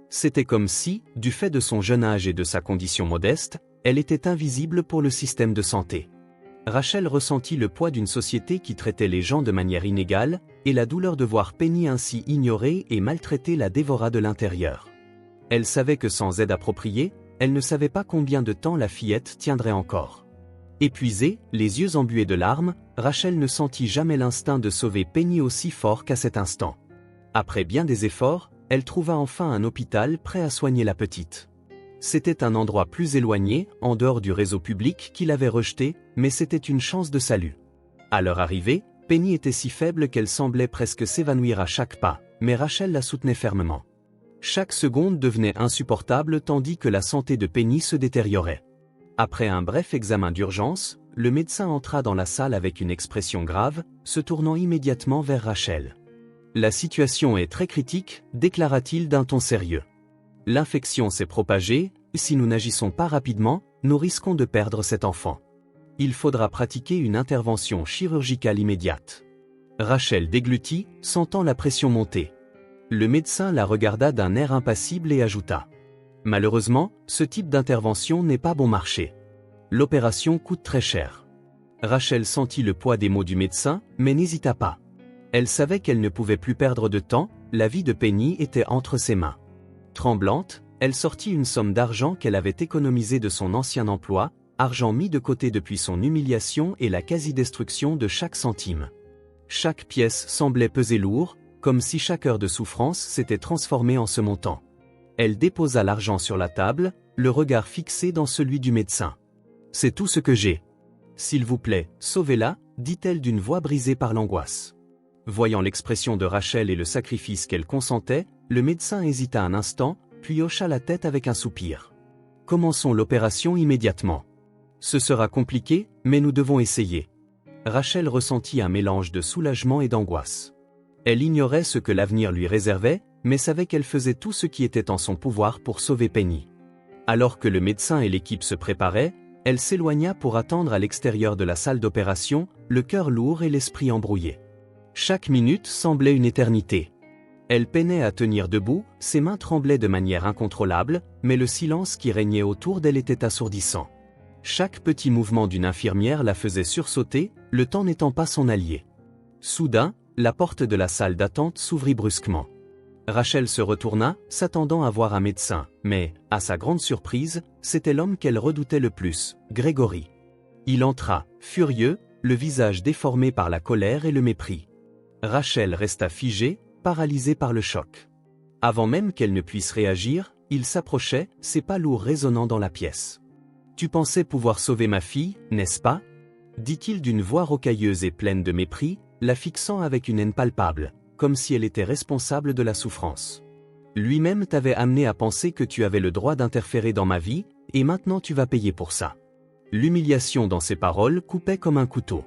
C'était comme si, du fait de son jeune âge et de sa condition modeste, elle était invisible pour le système de santé. Rachel ressentit le poids d'une société qui traitait les gens de manière inégale, et la douleur de voir Penny ainsi ignorée et maltraitée la dévora de l'intérieur. Elle savait que sans aide appropriée, elle ne savait pas combien de temps la fillette tiendrait encore. Épuisée, les yeux embués de larmes, Rachel ne sentit jamais l'instinct de sauver Penny aussi fort qu'à cet instant. Après bien des efforts, elle trouva enfin un hôpital prêt à soigner la petite. C'était un endroit plus éloigné, en dehors du réseau public qui l'avait rejeté, mais c'était une chance de salut. À leur arrivée, Penny était si faible qu'elle semblait presque s'évanouir à chaque pas, mais Rachel la soutenait fermement. Chaque seconde devenait insupportable tandis que la santé de Penny se détériorait. Après un bref examen d'urgence, le médecin entra dans la salle avec une expression grave, se tournant immédiatement vers Rachel. « La situation est très critique, » déclara-t-il d'un ton sérieux. « L'infection s'est propagée, si nous n'agissons pas rapidement, nous risquons de perdre cet enfant. Il faudra pratiquer une intervention chirurgicale immédiate. » Rachel déglutit, sentant la pression monter. Le médecin la regarda d'un air impassible et ajouta. « Malheureusement, ce type d'intervention n'est pas bon marché. L'opération coûte très cher. » Rachel sentit le poids des mots du médecin, mais n'hésita pas. Elle savait qu'elle ne pouvait plus perdre de temps, la vie de Penny était entre ses mains. Tremblante, elle sortit une somme d'argent qu'elle avait économisée de son ancien emploi, argent mis de côté depuis son humiliation et la quasi-destruction de chaque centime. Chaque pièce semblait peser lourd, comme si chaque heure de souffrance s'était transformée en ce montant. Elle déposa l'argent sur la table, le regard fixé dans celui du médecin. « C'est tout ce que j'ai. S'il vous plaît, sauvez-la, » dit-elle d'une voix brisée par l'angoisse. Voyant l'expression de Rachel et le sacrifice qu'elle consentait, le médecin hésita un instant, puis hocha la tête avec un soupir. « Commençons l'opération immédiatement. Ce sera compliqué, mais nous devons essayer. » Rachel ressentit un mélange de soulagement et d'angoisse. Elle ignorait ce que l'avenir lui réservait, mais savait qu'elle faisait tout ce qui était en son pouvoir pour sauver Penny. Alors que le médecin et l'équipe se préparaient, elle s'éloigna pour attendre à l'extérieur de la salle d'opération, le cœur lourd et l'esprit embrouillé. Chaque minute semblait une éternité. Elle peinait à tenir debout, ses mains tremblaient de manière incontrôlable, mais le silence qui régnait autour d'elle était assourdissant. Chaque petit mouvement d'une infirmière la faisait sursauter, le temps n'étant pas son allié. Soudain, la porte de la salle d'attente s'ouvrit brusquement. Rachel se retourna, s'attendant à voir un médecin, mais, à sa grande surprise, c'était l'homme qu'elle redoutait le plus, Gregory. Il entra, furieux, le visage déformé par la colère et le mépris. Rachel resta figée, paralysée par le choc. Avant même qu'elle ne puisse réagir, il s'approchait, ses pas lourds résonnant dans la pièce. « Tu pensais pouvoir sauver ma fille, n'est-ce pas ?» dit-il d'une voix rocailleuse et pleine de mépris, la fixant avec une haine palpable, comme si elle était responsable de la souffrance. Lui-même t'avait amené à penser que tu avais le droit d'interférer dans ma vie, et maintenant tu vas payer pour ça. L'humiliation dans ses paroles coupait comme un couteau.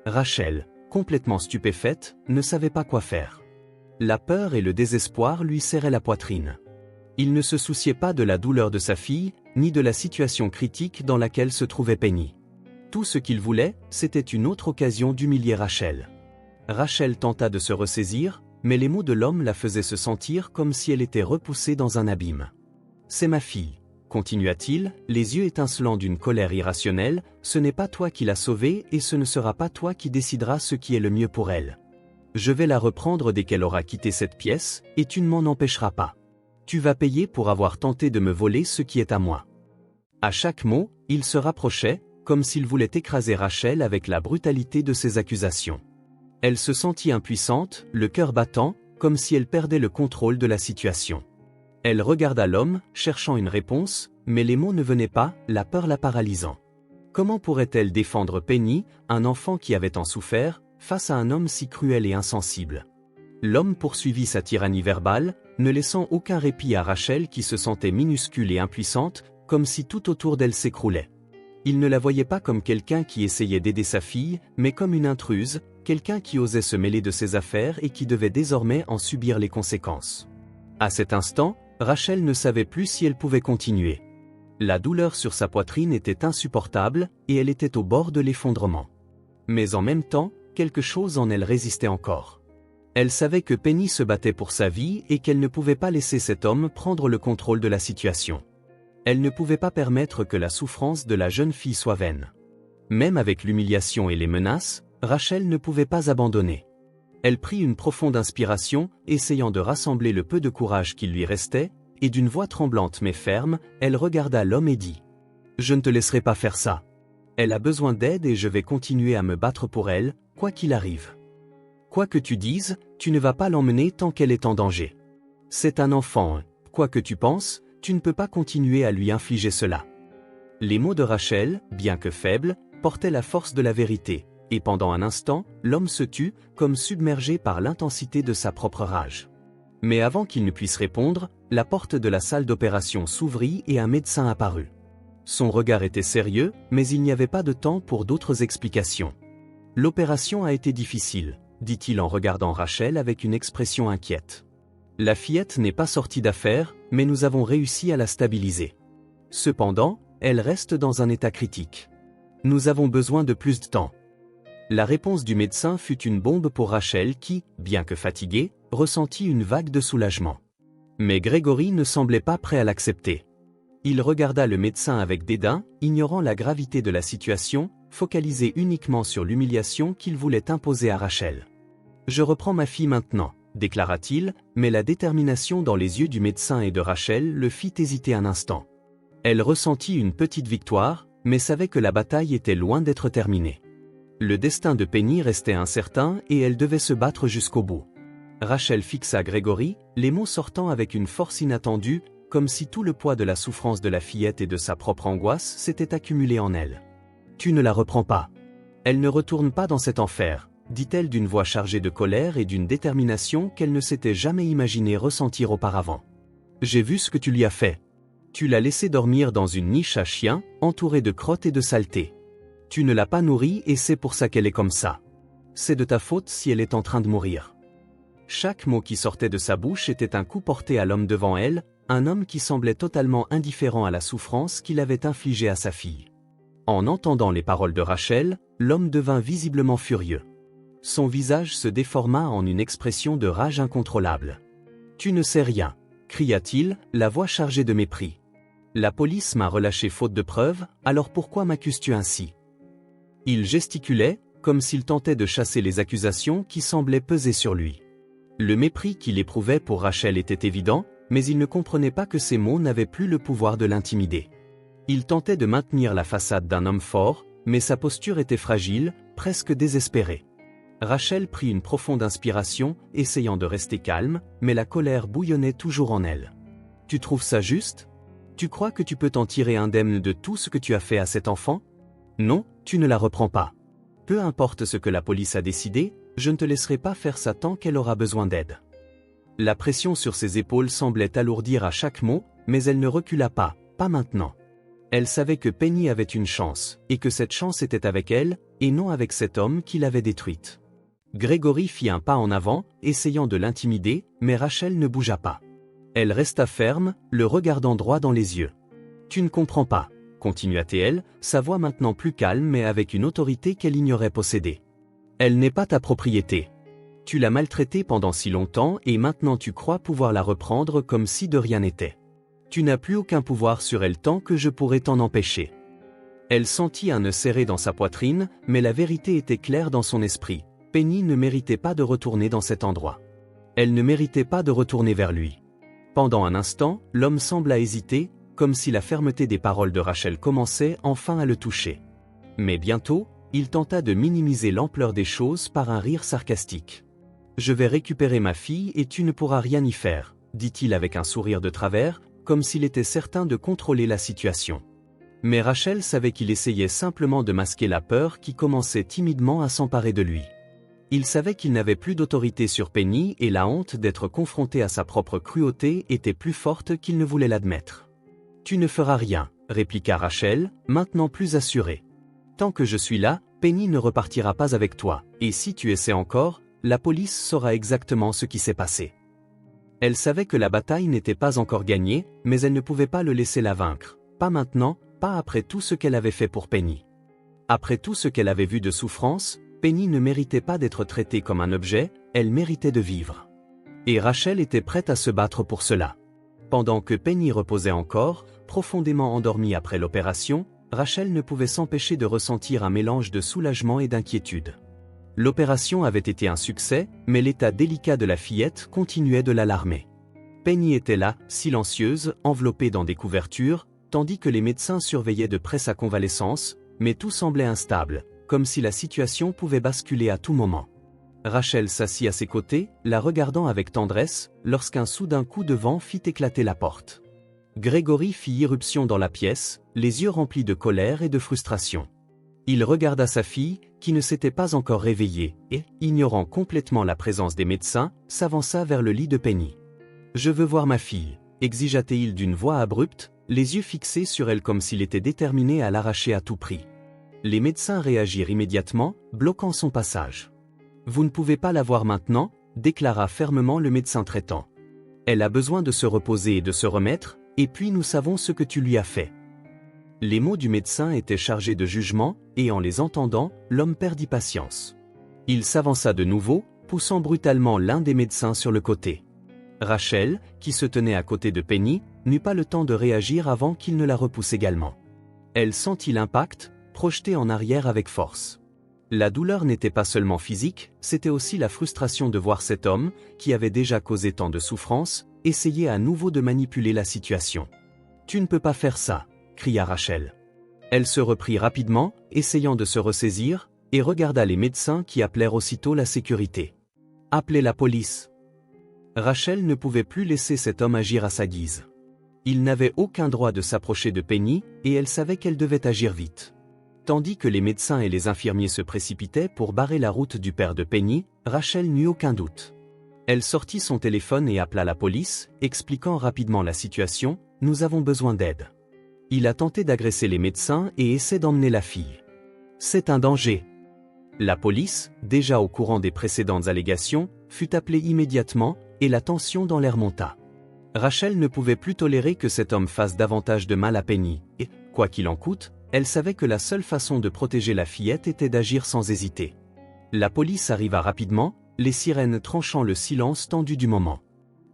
Rachel, complètement stupéfaite, ne savait pas quoi faire. La peur et le désespoir lui serraient la poitrine. Il ne se souciait pas de la douleur de sa fille, ni de la situation critique dans laquelle se trouvait Penny. Tout ce qu'il voulait, c'était une autre occasion d'humilier Rachel. Rachel tenta de se ressaisir, mais les mots de l'homme la faisaient se sentir comme si elle était repoussée dans un abîme. « C'est ma fille. continua-t-il, les yeux étincelants d'une colère irrationnelle, ce n'est pas toi qui l'as sauvée et ce ne sera pas toi qui décideras ce qui est le mieux pour elle. Je vais la reprendre dès qu'elle aura quitté cette pièce, et tu ne m'en empêcheras pas. Tu vas payer pour avoir tenté de me voler ce qui est à moi. À chaque mot, il se rapprochait, comme s'il voulait écraser Rachel avec la brutalité de ses accusations. Elle se sentit impuissante, le cœur battant, comme si elle perdait le contrôle de la situation. Elle regarda l'homme, cherchant une réponse, mais les mots ne venaient pas, la peur la paralysant. Comment pourrait-elle défendre Penny, un enfant qui avait tant souffert, face à un homme si cruel et insensible? L'homme poursuivit sa tyrannie verbale, ne laissant aucun répit à Rachel qui se sentait minuscule et impuissante, comme si tout autour d'elle s'écroulait. Il ne la voyait pas comme quelqu'un qui essayait d'aider sa fille, mais comme une intruse, quelqu'un qui osait se mêler de ses affaires et qui devait désormais en subir les conséquences. À cet instant, Rachel ne savait plus si elle pouvait continuer. La douleur sur sa poitrine était insupportable, et elle était au bord de l'effondrement. Mais en même temps, quelque chose en elle résistait encore. Elle savait que Penny se battait pour sa vie et qu'elle ne pouvait pas laisser cet homme prendre le contrôle de la situation. Elle ne pouvait pas permettre que la souffrance de la jeune fille soit vaine. Même avec l'humiliation et les menaces, Rachel ne pouvait pas abandonner. Elle prit une profonde inspiration, essayant de rassembler le peu de courage qui lui restait, et d'une voix tremblante mais ferme, elle regarda l'homme et dit « Je ne te laisserai pas faire ça. Elle a besoin d'aide et je vais continuer à me battre pour elle, quoi qu'il arrive. Quoi que tu dises, tu ne vas pas l'emmener tant qu'elle est en danger. C'est un enfant, quoi que tu penses, tu ne peux pas continuer à lui infliger cela. » Les mots de Rachel, bien que faibles, portaient la force de la vérité, et pendant un instant, l'homme se tut, comme submergé par l'intensité de sa propre rage. Mais avant qu'il ne puisse répondre, la porte de la salle d'opération s'ouvrit et un médecin apparut. Son regard était sérieux, mais il n'y avait pas de temps pour d'autres explications. « L'opération a été difficile, » dit-il en regardant Rachel avec une expression inquiète. « La fillette n'est pas sortie d'affaire, mais nous avons réussi à la stabiliser. Cependant, elle reste dans un état critique. Nous avons besoin de plus de temps. » La réponse du médecin fut une bombe pour Rachel qui, bien que fatiguée, ressentit une vague de soulagement. Mais Gregory ne semblait pas prêt à l'accepter. Il regarda le médecin avec dédain, ignorant la gravité de la situation, focalisé uniquement sur l'humiliation qu'il voulait imposer à Rachel. « Je reprends ma fille maintenant, » déclara-t-il, mais la détermination dans les yeux du médecin et de Rachel le fit hésiter un instant. Elle ressentit une petite victoire, mais savait que la bataille était loin d'être terminée. Le destin de Penny restait incertain et elle devait se battre jusqu'au bout. Rachel fixa Gregory, les mots sortant avec une force inattendue, comme si tout le poids de la souffrance de la fillette et de sa propre angoisse s'était accumulé en elle. « Tu ne la reprends pas. Elle ne retourne pas dans cet enfer, » dit-elle d'une voix chargée de colère et d'une détermination qu'elle ne s'était jamais imaginé ressentir auparavant. « J'ai vu ce que tu lui as fait. Tu l'as laissée dormir dans une niche à chiens, entourée de crottes et de saletés. Tu ne l'as pas nourrie et c'est pour ça qu'elle est comme ça. C'est de ta faute si elle est en train de mourir. » Chaque mot qui sortait de sa bouche était un coup porté à l'homme devant elle, un homme qui semblait totalement indifférent à la souffrance qu'il avait infligée à sa fille. En entendant les paroles de Rachel, l'homme devint visiblement furieux. Son visage se déforma en une expression de rage incontrôlable. « Tu ne sais rien, » cria-t-il, la voix chargée de mépris. « La police m'a relâché faute de preuves, alors pourquoi m'accuses-tu ainsi ?» Il gesticulait, comme s'il tentait de chasser les accusations qui semblaient peser sur lui. Le mépris qu'il éprouvait pour Rachel était évident, mais il ne comprenait pas que ces mots n'avaient plus le pouvoir de l'intimider. Il tentait de maintenir la façade d'un homme fort, mais sa posture était fragile, presque désespérée. Rachel prit une profonde inspiration, essayant de rester calme, mais la colère bouillonnait toujours en elle. « Tu trouves ça juste? Tu crois que tu peux t'en tirer indemne de tout ce que tu as fait à cet enfant? Non, tu ne la reprends pas. Peu importe ce que la police a décidé, je ne te laisserai pas faire ça tant qu'elle aura besoin d'aide. » La pression sur ses épaules semblait alourdir à chaque mot, mais elle ne recula pas, pas maintenant. Elle savait que Penny avait une chance, et que cette chance était avec elle, et non avec cet homme qui l'avait détruite. Gregory fit un pas en avant, essayant de l'intimider, mais Rachel ne bougea pas. Elle resta ferme, le regardant droit dans les yeux. « Tu ne comprends pas, » continua-t-elle, sa voix maintenant plus calme mais avec une autorité qu'elle ignorait posséder. « Elle n'est pas ta propriété. Tu l'as maltraitée pendant si longtemps et maintenant tu crois pouvoir la reprendre comme si de rien n'était. Tu n'as plus aucun pouvoir sur elle tant que je pourrai t'en empêcher. Elle sentit un nœud serré dans sa poitrine, mais la vérité était claire dans son esprit. Penny ne méritait pas de retourner dans cet endroit. Elle ne méritait pas de retourner vers lui. Pendant un instant, l'homme sembla hésiter, comme si la fermeté des paroles de Rachel commençait enfin à le toucher. Mais bientôt, il tenta de minimiser l'ampleur des choses par un rire sarcastique. « Je vais récupérer ma fille et tu ne pourras rien y faire », dit-il avec un sourire de travers, comme s'il était certain de contrôler la situation. Mais Rachel savait qu'il essayait simplement de masquer la peur qui commençait timidement à s'emparer de lui. Il savait qu'il n'avait plus d'autorité sur Penny et la honte d'être confronté à sa propre cruauté était plus forte qu'il ne voulait l'admettre. « Tu ne feras rien, » répliqua Rachel, maintenant plus assurée. « Tant que je suis là, Penny ne repartira pas avec toi, et si tu essaies encore, la police saura exactement ce qui s'est passé. » Elle savait que la bataille n'était pas encore gagnée, mais elle ne pouvait pas le laisser la vaincre. Pas maintenant, pas après tout ce qu'elle avait fait pour Penny. Après tout ce qu'elle avait vu de souffrance, Penny ne méritait pas d'être traitée comme un objet, elle méritait de vivre. Et Rachel était prête à se battre pour cela. Pendant que Penny reposait encore, profondément endormie après l'opération, Rachel ne pouvait s'empêcher de ressentir un mélange de soulagement et d'inquiétude. L'opération avait été un succès, mais l'état délicat de la fillette continuait de l'alarmer. Penny était là, silencieuse, enveloppée dans des couvertures, tandis que les médecins surveillaient de près sa convalescence, mais tout semblait instable, comme si la situation pouvait basculer à tout moment. Rachel s'assit à ses côtés, la regardant avec tendresse, lorsqu'un soudain coup de vent fit éclater la porte. Grégory fit irruption dans la pièce, les yeux remplis de colère et de frustration. Il regarda sa fille, qui ne s'était pas encore réveillée, et, ignorant complètement la présence des médecins, s'avança vers le lit de Penny. « Je veux voir ma fille », exigea-t-il d'une voix abrupte, les yeux fixés sur elle comme s'il était déterminé à l'arracher à tout prix. Les médecins réagirent immédiatement, bloquant son passage. « Vous ne pouvez pas la voir maintenant », déclara fermement le médecin traitant. « Elle a besoin de se reposer et de se remettre, et puis nous savons ce que tu lui as fait. » Les mots du médecin étaient chargés de jugement, et en les entendant, l'homme perdit patience. Il s'avança de nouveau, poussant brutalement l'un des médecins sur le côté. Rachel, qui se tenait à côté de Penny, n'eut pas le temps de réagir avant qu'il ne la repousse également. Elle sentit l'impact, projeté en arrière avec force. La douleur n'était pas seulement physique, c'était aussi la frustration de voir cet homme, qui avait déjà causé tant de souffrance, essayer à nouveau de manipuler la situation. « Tu ne peux pas faire ça », cria Rachel. Elle se reprit rapidement, essayant de se ressaisir, et regarda les médecins qui appelèrent aussitôt la sécurité. « Appelez la police !» Rachel ne pouvait plus laisser cet homme agir à sa guise. Il n'avait aucun droit de s'approcher de Penny, et elle savait qu'elle devait agir vite. Tandis que les médecins et les infirmiers se précipitaient pour barrer la route du père de Penny, Rachel n'eut aucun doute. Elle sortit son téléphone et appela la police, expliquant rapidement la situation, « Nous avons besoin d'aide. » Il a tenté d'agresser les médecins et essaie d'emmener la fille. C'est un danger. La police, déjà au courant des précédentes allégations, fut appelée immédiatement, et la tension dans l'air monta. Rachel ne pouvait plus tolérer que cet homme fasse davantage de mal à Penny, et, quoi qu'il en coûte, elle savait que la seule façon de protéger la fillette était d'agir sans hésiter. La police arriva rapidement, les sirènes tranchant le silence tendu du moment.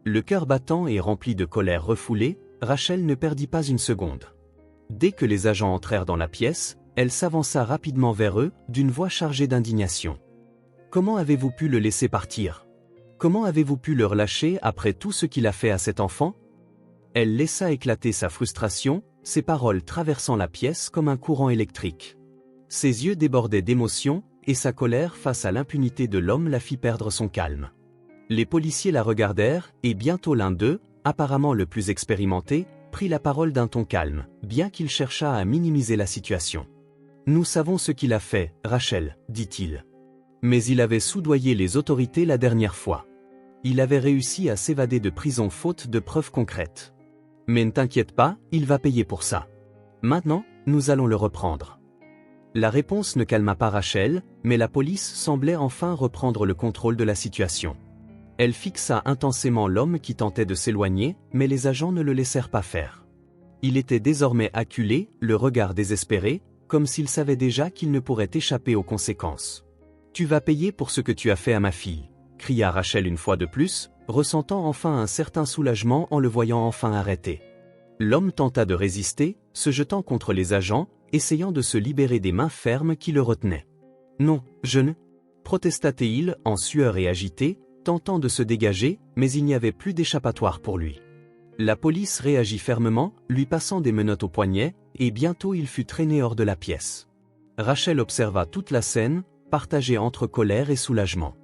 Le cœur battant et rempli de colère refoulée, Rachel ne perdit pas une seconde. Dès que les agents entrèrent dans la pièce, elle s'avança rapidement vers eux, d'une voix chargée d'indignation. « Comment avez-vous pu le laisser partir ? Comment avez-vous pu le relâcher après tout ce qu'il a fait à cet enfant ?» Elle laissa éclater sa frustration, ses paroles traversant la pièce comme un courant électrique. Ses yeux débordaient d'émotion, et sa colère face à l'impunité de l'homme la fit perdre son calme. Les policiers la regardèrent, et bientôt l'un d'eux, apparemment le plus expérimenté, prit la parole d'un ton calme, bien qu'il cherchât à minimiser la situation. « Nous savons ce qu'il a fait, Rachel, dit-il. Mais il avait soudoyé les autorités la dernière fois. Il avait réussi à s'évader de prison faute de preuves concrètes. Mais ne t'inquiète pas, il va payer pour ça. Maintenant, nous allons le reprendre. » La réponse ne calma pas Rachel, mais la police semblait enfin reprendre le contrôle de la situation. Elle fixa intensément l'homme qui tentait de s'éloigner, mais les agents ne le laissèrent pas faire. Il était désormais acculé, le regard désespéré, comme s'il savait déjà qu'il ne pourrait échapper aux conséquences. « Tu vas payer pour ce que tu as fait à ma fille », cria Rachel une fois de plus, ressentant enfin un certain soulagement en le voyant enfin arrêté. L'homme tenta de résister, se jetant contre les agents, essayant de se libérer des mains fermes qui le retenaient. « Non, je ne... » protesta-t-il en sueur et agité, tentant de se dégager, mais il n'y avait plus d'échappatoire pour lui. La police réagit fermement, lui passant des menottes au poignet, et bientôt il fut traîné hors de la pièce. Rachel observa toute la scène, partagée entre colère et soulagement.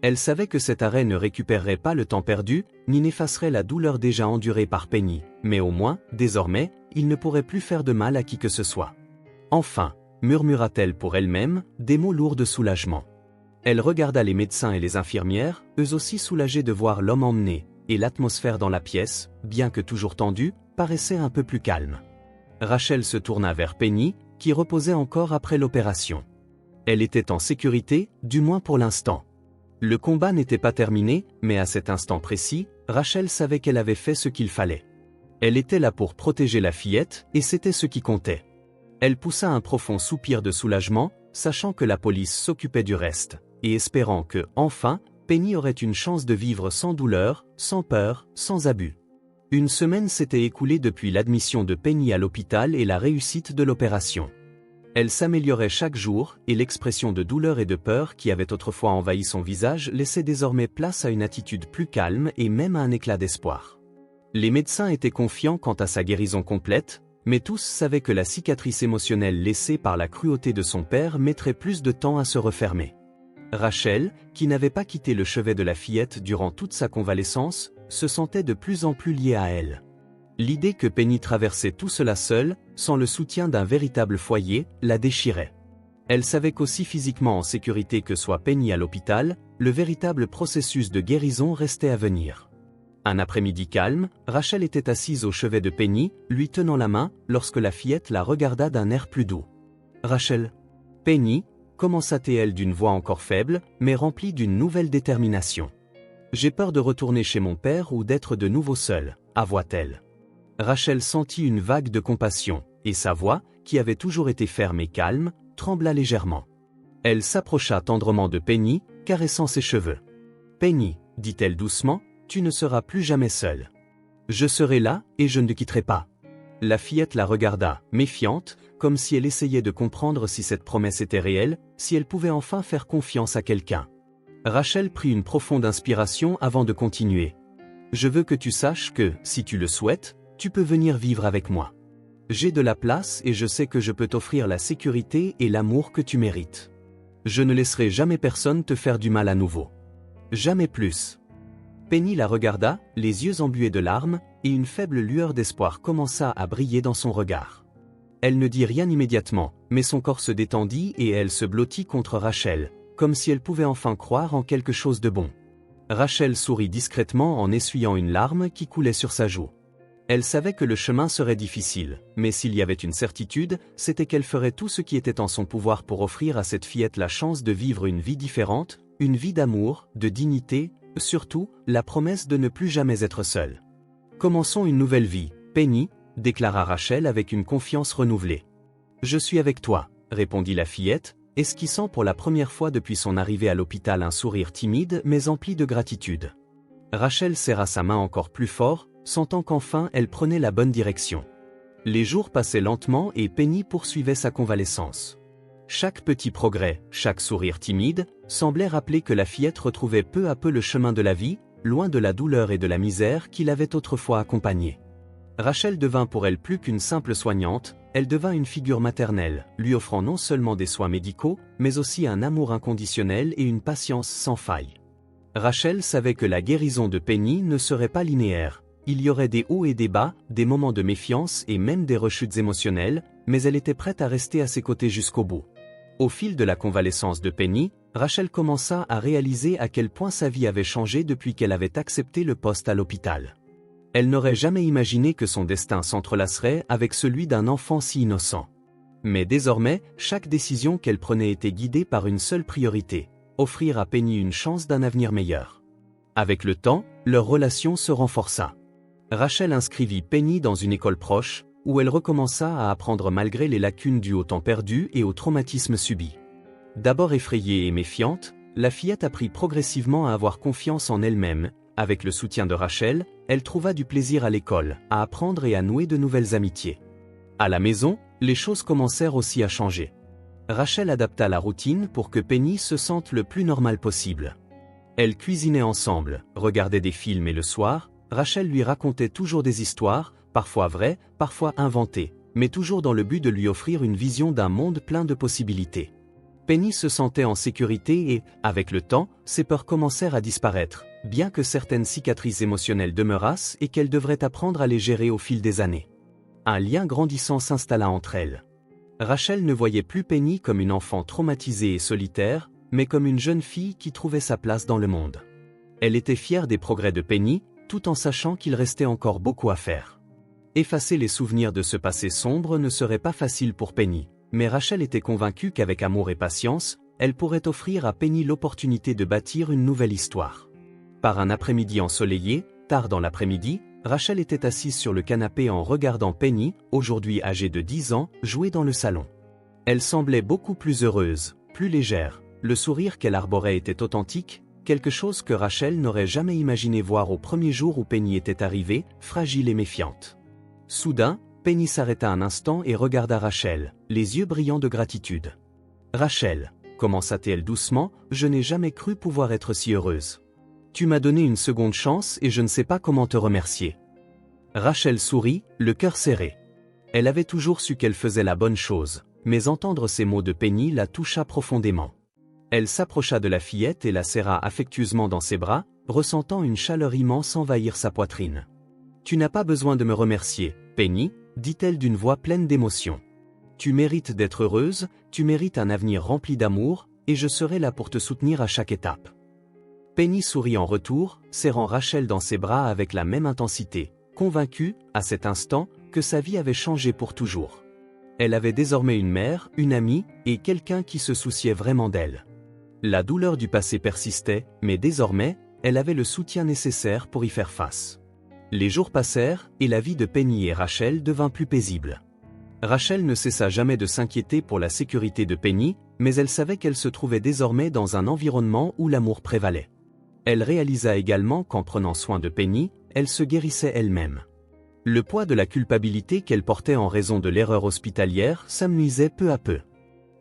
Elle savait que cet arrêt ne récupérerait pas le temps perdu, ni n'effacerait la douleur déjà endurée par Penny, mais au moins, désormais, il ne pourrait plus faire de mal à qui que ce soit. Enfin, murmura-t-elle pour elle-même, des mots lourds de soulagement. Elle regarda les médecins et les infirmières, eux aussi soulagés de voir l'homme emmené, et l'atmosphère dans la pièce, bien que toujours tendue, paraissait un peu plus calme. Rachel se tourna vers Penny, qui reposait encore après l'opération. Elle était en sécurité, du moins pour l'instant. Le combat n'était pas terminé, mais à cet instant précis, Rachel savait qu'elle avait fait ce qu'il fallait. Elle était là pour protéger la fillette, et c'était ce qui comptait. Elle poussa un profond soupir de soulagement, sachant que la police s'occupait du reste, et espérant que, enfin, Penny aurait une chance de vivre sans douleur, sans peur, sans abus. Une semaine s'était écoulée depuis l'admission de Penny à l'hôpital et la réussite de l'opération. Elle s'améliorait chaque jour, et l'expression de douleur et de peur qui avait autrefois envahi son visage laissait désormais place à une attitude plus calme et même à un éclat d'espoir. Les médecins étaient confiants quant à sa guérison complète, mais tous savaient que la cicatrice émotionnelle laissée par la cruauté de son père mettrait plus de temps à se refermer. Rachel, qui n'avait pas quitté le chevet de la fillette durant toute sa convalescence, se sentait de plus en plus liée à elle. L'idée que Penny traversait tout cela seule, sans le soutien d'un véritable foyer, la déchirait. Elle savait qu'aussi physiquement en sécurité que soit Penny à l'hôpital, le véritable processus de guérison restait à venir. Un après-midi calme, Rachel était assise au chevet de Penny, lui tenant la main, lorsque la fillette la regarda d'un air plus doux. « Rachel. » Penny, commença-t-elle d'une voix encore faible, mais remplie d'une nouvelle détermination. « J'ai peur de retourner chez mon père ou d'être de nouveau seule, » avoua-t-elle. Rachel sentit une vague de compassion, et sa voix, qui avait toujours été ferme et calme, trembla légèrement. Elle s'approcha tendrement de Penny, caressant ses cheveux. « Penny, » dit-elle doucement, « tu ne seras plus jamais seule. Je serai là, et je ne te quitterai pas. » La fillette la regarda, méfiante, comme si elle essayait de comprendre si cette promesse était réelle, si elle pouvait enfin faire confiance à quelqu'un. Rachel prit une profonde inspiration avant de continuer. « Je veux que tu saches que, si tu le souhaites, tu peux venir vivre avec moi. J'ai de la place et je sais que je peux t'offrir la sécurité et l'amour que tu mérites. Je ne laisserai jamais personne te faire du mal à nouveau. Jamais plus. » Penny la regarda, les yeux embués de larmes, et une faible lueur d'espoir commença à briller dans son regard. Elle ne dit rien immédiatement, mais son corps se détendit et elle se blottit contre Rachel, comme si elle pouvait enfin croire en quelque chose de bon. Rachel sourit discrètement en essuyant une larme qui coulait sur sa joue. Elle savait que le chemin serait difficile, mais s'il y avait une certitude, c'était qu'elle ferait tout ce qui était en son pouvoir pour offrir à cette fillette la chance de vivre une vie différente, une vie d'amour, de dignité, surtout, la promesse de ne plus jamais être seule. « Commençons une nouvelle vie, Penny, » déclara Rachel avec une confiance renouvelée. « Je suis avec toi, » répondit la fillette, esquissant pour la première fois depuis son arrivée à l'hôpital un sourire timide mais empli de gratitude. Rachel serra sa main encore plus fort, sentant qu'enfin elle prenait la bonne direction. Les jours passaient lentement et Penny poursuivait sa convalescence. Chaque petit progrès, chaque sourire timide, semblait rappeler que la fillette retrouvait peu à peu le chemin de la vie, loin de la douleur et de la misère qui l'avaient autrefois accompagnée. Rachel devint pour elle plus qu'une simple soignante, elle devint une figure maternelle, lui offrant non seulement des soins médicaux, mais aussi un amour inconditionnel et une patience sans faille. Rachel savait que la guérison de Penny ne serait pas linéaire. Il y aurait des hauts et des bas, des moments de méfiance et même des rechutes émotionnelles, mais elle était prête à rester à ses côtés jusqu'au bout. Au fil de la convalescence de Penny, Rachel commença à réaliser à quel point sa vie avait changé depuis qu'elle avait accepté le poste à l'hôpital. Elle n'aurait jamais imaginé que son destin s'entrelacerait avec celui d'un enfant si innocent. Mais désormais, chaque décision qu'elle prenait était guidée par une seule priorité, offrir à Penny une chance d'un avenir meilleur. Avec le temps, leur relation se renforça. Rachel inscrivit Penny dans une école proche, où elle recommença à apprendre malgré les lacunes dues au temps perdu et au traumatisme subi. D'abord effrayée et méfiante, la fillette apprit progressivement à avoir confiance en elle-même. Avec le soutien de Rachel, Elle trouva du plaisir à l'école, à apprendre et à nouer de nouvelles amitiés. À la maison, les choses commencèrent aussi à changer. Rachel adapta la routine pour que Penny se sente le plus normal possible. Elles cuisinaient ensemble, regardaient des films et le soir, Rachel lui racontait toujours des histoires, parfois vraies, parfois inventées, mais toujours dans le but de lui offrir une vision d'un monde plein de possibilités. Penny se sentait en sécurité et, avec le temps, ses peurs commencèrent à disparaître, bien que certaines cicatrices émotionnelles demeurassent et qu'elle devrait apprendre à les gérer au fil des années. Un lien grandissant s'installa entre elles. Rachel ne voyait plus Penny comme une enfant traumatisée et solitaire, mais comme une jeune fille qui trouvait sa place dans le monde. Elle était fière des progrès de Penny, tout en sachant qu'il restait encore beaucoup à faire. Effacer les souvenirs de ce passé sombre ne serait pas facile pour Penny, mais Rachel était convaincue qu'avec amour et patience, elle pourrait offrir à Penny l'opportunité de bâtir une nouvelle histoire. Par un après-midi ensoleillé, tard dans l'après-midi, Rachel était assise sur le canapé en regardant Penny, aujourd'hui âgée de 10 ans, jouer dans le salon. Elle semblait beaucoup plus heureuse, plus légère, le sourire qu'elle arborait était authentique, quelque chose que Rachel n'aurait jamais imaginé voir au premier jour où Penny était arrivée, fragile et méfiante. Soudain, Penny s'arrêta un instant et regarda Rachel, les yeux brillants de gratitude. « Rachel, » commença-t-elle doucement, « je n'ai jamais cru pouvoir être si heureuse. Tu m'as donné une seconde chance et je ne sais pas comment te remercier. » Rachel sourit, le cœur serré. Elle avait toujours su qu'elle faisait la bonne chose, mais entendre ces mots de Penny la toucha profondément. Elle s'approcha de la fillette et la serra affectueusement dans ses bras, ressentant une chaleur immense envahir sa poitrine. « Tu n'as pas besoin de me remercier, Penny, » dit-elle d'une voix pleine d'émotion. « Tu mérites d'être heureuse, tu mérites un avenir rempli d'amour, et je serai là pour te soutenir à chaque étape. » Penny sourit en retour, serrant Rachel dans ses bras avec la même intensité, convaincue, à cet instant, que sa vie avait changé pour toujours. Elle avait désormais une mère, une amie, et quelqu'un qui se souciait vraiment d'elle. La douleur du passé persistait, mais désormais, elle avait le soutien nécessaire pour y faire face. Les jours passèrent, et la vie de Penny et Rachel devint plus paisible. Rachel ne cessa jamais de s'inquiéter pour la sécurité de Penny, mais elle savait qu'elle se trouvait désormais dans un environnement où l'amour prévalait. Elle réalisa également qu'en prenant soin de Penny, elle se guérissait elle-même. Le poids de la culpabilité qu'elle portait en raison de l'erreur hospitalière s'amenuisait peu à peu.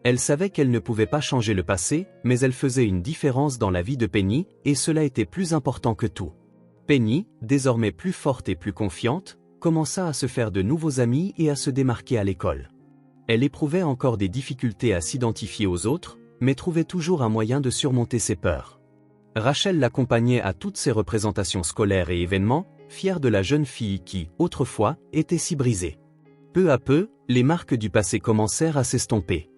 Elle savait qu'elle ne pouvait pas changer le passé, mais elle faisait une différence dans la vie de Penny, et cela était plus important que tout. Penny, désormais plus forte et plus confiante, commença à se faire de nouveaux amis et à se démarquer à l'école. Elle éprouvait encore des difficultés à s'identifier aux autres, mais trouvait toujours un moyen de surmonter ses peurs. Rachel l'accompagnait à toutes ses représentations scolaires et événements, fière de la jeune fille qui, autrefois, était si brisée. Peu à peu, les marques du passé commencèrent à s'estomper.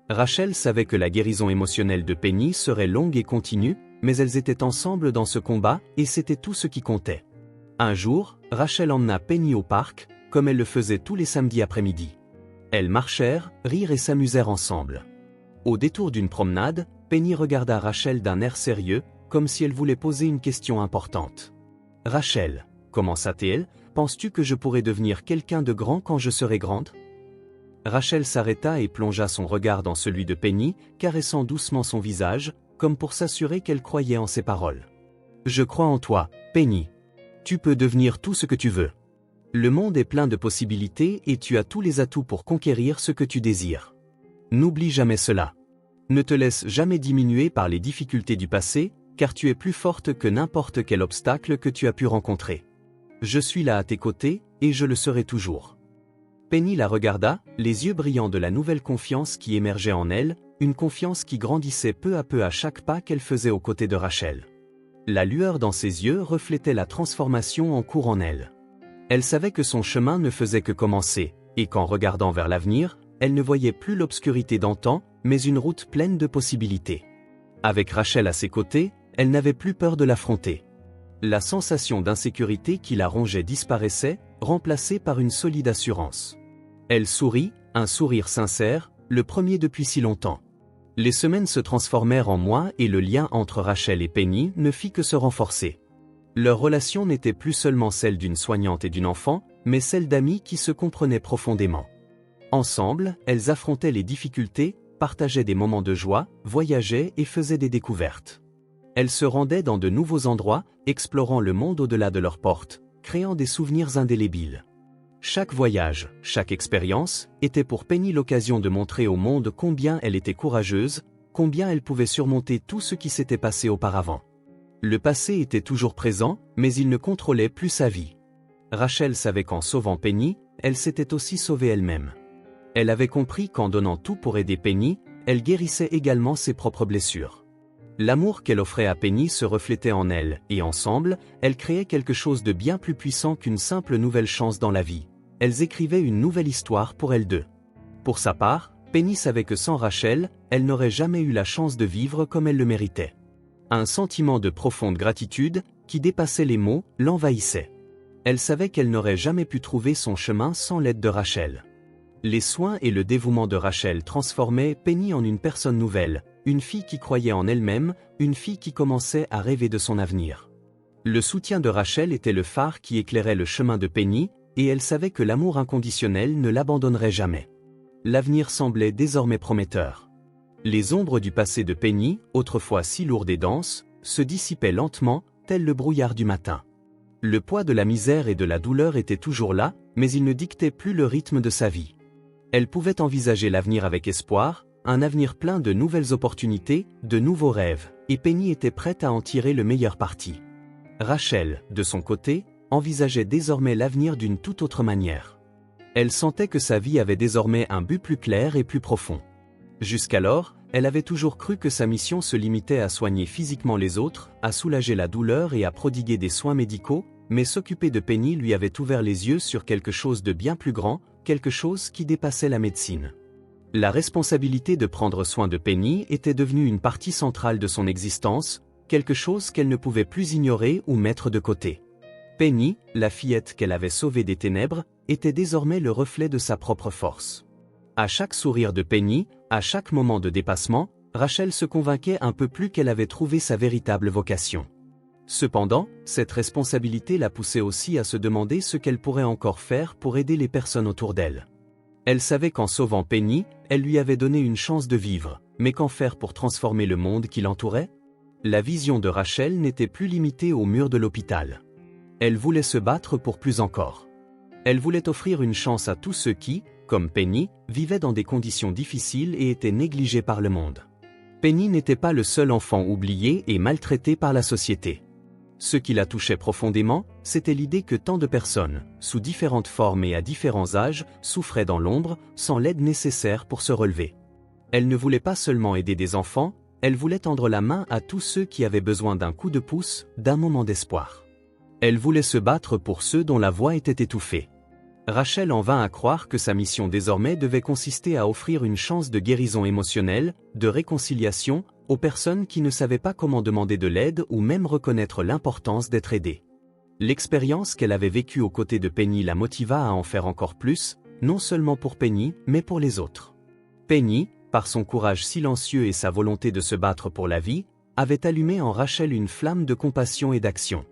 Rachel savait que la guérison émotionnelle de Penny serait longue et continue, mais elles étaient ensemble dans ce combat, et c'était tout ce qui comptait. Un jour, Rachel emmena Penny au parc, comme elle le faisait tous les samedis après-midi. Elles marchèrent, rirent et s'amusèrent ensemble. Au détour d'une promenade, Penny regarda Rachel d'un air sérieux, comme si elle voulait poser une question importante. « Rachel, » commença-t-elle, « penses-tu que je pourrais devenir quelqu'un de grand quand je serai grande ?» Rachel s'arrêta et plongea son regard dans celui de Penny, caressant doucement son visage, comme pour s'assurer qu'elle croyait en ses paroles. « Je crois en toi, Penny. Tu peux devenir tout ce que tu veux. Le monde est plein de possibilités et tu as tous les atouts pour conquérir ce que tu désires. N'oublie jamais cela. Ne te laisse jamais diminuer par les difficultés du passé, car tu es plus forte que n'importe quel obstacle que tu as pu rencontrer. Je suis là à tes côtés, et je le serai toujours. » Penny la regarda, les yeux brillants de la nouvelle confiance qui émergeait en elle, une confiance qui grandissait peu à peu à chaque pas qu'elle faisait aux côtés de Rachel. La lueur dans ses yeux reflétait la transformation en cours en elle. Elle savait que son chemin ne faisait que commencer, et qu'en regardant vers l'avenir, elle ne voyait plus l'obscurité d'antan, mais une route pleine de possibilités. Avec Rachel à ses côtés, elle n'avait plus peur de l'affronter. La sensation d'insécurité qui la rongeait disparaissait, remplacée par une solide assurance. Elle sourit, un sourire sincère, le premier depuis si longtemps. Les semaines se transformèrent en mois et le lien entre Rachel et Penny ne fit que se renforcer. Leur relation n'était plus seulement celle d'une soignante et d'une enfant, mais celle d'amis qui se comprenaient profondément. Ensemble, elles affrontaient les difficultés, partageaient des moments de joie, voyageaient et faisaient des découvertes. Elles se rendaient dans de nouveaux endroits, explorant le monde au-delà de leurs portes, créant des souvenirs indélébiles. Chaque voyage, chaque expérience, était pour Penny l'occasion de montrer au monde combien elle était courageuse, combien elle pouvait surmonter tout ce qui s'était passé auparavant. Le passé était toujours présent, mais il ne contrôlait plus sa vie. Rachel savait qu'en sauvant Penny, elle s'était aussi sauvée elle-même. Elle avait compris qu'en donnant tout pour aider Penny, elle guérissait également ses propres blessures. L'amour qu'elle offrait à Penny se reflétait en elle, et ensemble, elles créaient quelque chose de bien plus puissant qu'une simple nouvelle chance dans la vie. Elles écrivaient une nouvelle histoire pour elles deux. Pour sa part, Penny savait que sans Rachel, elle n'aurait jamais eu la chance de vivre comme elle le méritait. Un sentiment de profonde gratitude, qui dépassait les mots, l'envahissait. Elle savait qu'elle n'aurait jamais pu trouver son chemin sans l'aide de Rachel. Les soins et le dévouement de Rachel transformaient Penny en une personne nouvelle, une fille qui croyait en elle-même, une fille qui commençait à rêver de son avenir. Le soutien de Rachel était le phare qui éclairait le chemin de Penny, et elle savait que l'amour inconditionnel ne l'abandonnerait jamais. L'avenir semblait désormais prometteur. Les ombres du passé de Penny, autrefois si lourdes et denses, se dissipaient lentement, tel le brouillard du matin. Le poids de la misère et de la douleur était toujours là, mais il ne dictait plus le rythme de sa vie. Elle pouvait envisager l'avenir avec espoir, un avenir plein de nouvelles opportunités, de nouveaux rêves, et Penny était prête à en tirer le meilleur parti. Rachel, de son côté, envisageait désormais l'avenir d'une toute autre manière. Elle sentait que sa vie avait désormais un but plus clair et plus profond. Jusqu'alors, elle avait toujours cru que sa mission se limitait à soigner physiquement les autres, à soulager la douleur et à prodiguer des soins médicaux, mais s'occuper de Penny lui avait ouvert les yeux sur quelque chose de bien plus grand, quelque chose qui dépassait la médecine. La responsabilité de prendre soin de Penny était devenue une partie centrale de son existence, quelque chose qu'elle ne pouvait plus ignorer ou mettre de côté. Penny, la fillette qu'elle avait sauvée des ténèbres, était désormais le reflet de sa propre force. À chaque sourire de Penny, à chaque moment de dépassement, Rachel se convainquait un peu plus qu'elle avait trouvé sa véritable vocation. Cependant, cette responsabilité la poussait aussi à se demander ce qu'elle pourrait encore faire pour aider les personnes autour d'elle. Elle savait qu'en sauvant Penny, elle lui avait donné une chance de vivre, mais qu'en faire pour transformer le monde qui l'entourait? La vision de Rachel n'était plus limitée aux murs de l'hôpital. Elle voulait se battre pour plus encore. Elle voulait offrir une chance à tous ceux qui, comme Penny, vivaient dans des conditions difficiles et étaient négligés par le monde. Penny n'était pas le seul enfant oublié et maltraité par la société. Ce qui la touchait profondément, c'était l'idée que tant de personnes, sous différentes formes et à différents âges, souffraient dans l'ombre, sans l'aide nécessaire pour se relever. Elle ne voulait pas seulement aider des enfants, elle voulait tendre la main à tous ceux qui avaient besoin d'un coup de pouce, d'un moment d'espoir. Elle voulait se battre pour ceux dont la voix était étouffée. Rachel en vint à croire que sa mission désormais devait consister à offrir une chance de guérison émotionnelle, de réconciliation, aux personnes qui ne savaient pas comment demander de l'aide ou même reconnaître l'importance d'être aidées. L'expérience qu'elle avait vécue aux côtés de Penny la motiva à en faire encore plus, non seulement pour Penny, mais pour les autres. Penny, par son courage silencieux et sa volonté de se battre pour la vie, avait allumé en Rachel une flamme de compassion et d'action.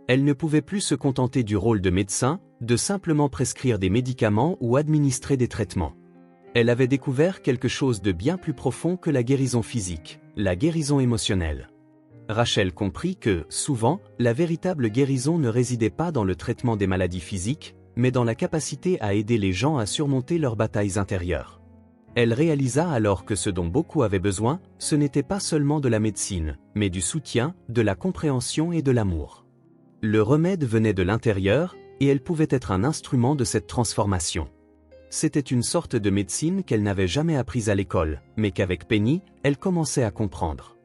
Elle ne pouvait plus se contenter du rôle de médecin, de simplement prescrire des médicaments ou administrer des traitements. Elle avait découvert quelque chose de bien plus profond que la guérison physique, la guérison émotionnelle. Rachel comprit que, souvent, la véritable guérison ne résidait pas dans le traitement des maladies physiques, mais dans la capacité à aider les gens à surmonter leurs batailles intérieures. Elle réalisa alors que ce dont beaucoup avaient besoin, ce n'était pas seulement de la médecine, mais du soutien, de la compréhension et de l'amour. Le remède venait de l'intérieur, et elle pouvait être un instrument de cette transformation. C'était une sorte de médecine qu'elle n'avait jamais apprise à l'école, mais qu'avec Penny, elle commençait à comprendre.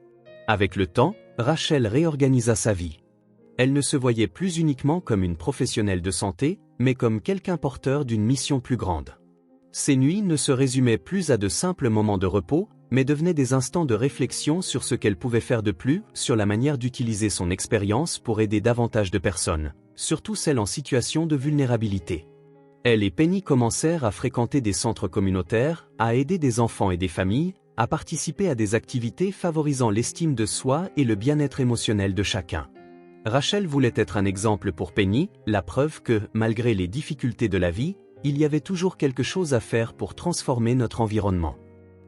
Avec le temps, Rachel réorganisa sa vie. Elle ne se voyait plus uniquement comme une professionnelle de santé, mais comme quelqu'un porteur d'une mission plus grande. Ses nuits ne se résumaient plus à de simples moments de repos, mais devenaient des instants de réflexion sur ce qu'elle pouvait faire de plus, sur la manière d'utiliser son expérience pour aider davantage de personnes, surtout celles en situation de vulnérabilité. Elle et Penny commencèrent à fréquenter des centres communautaires, à aider des enfants et des familles, à participer à des activités favorisant l'estime de soi et le bien-être émotionnel de chacun. Rachel voulait être un exemple pour Penny, la preuve que, malgré les difficultés de la vie, il y avait toujours quelque chose à faire pour transformer notre environnement.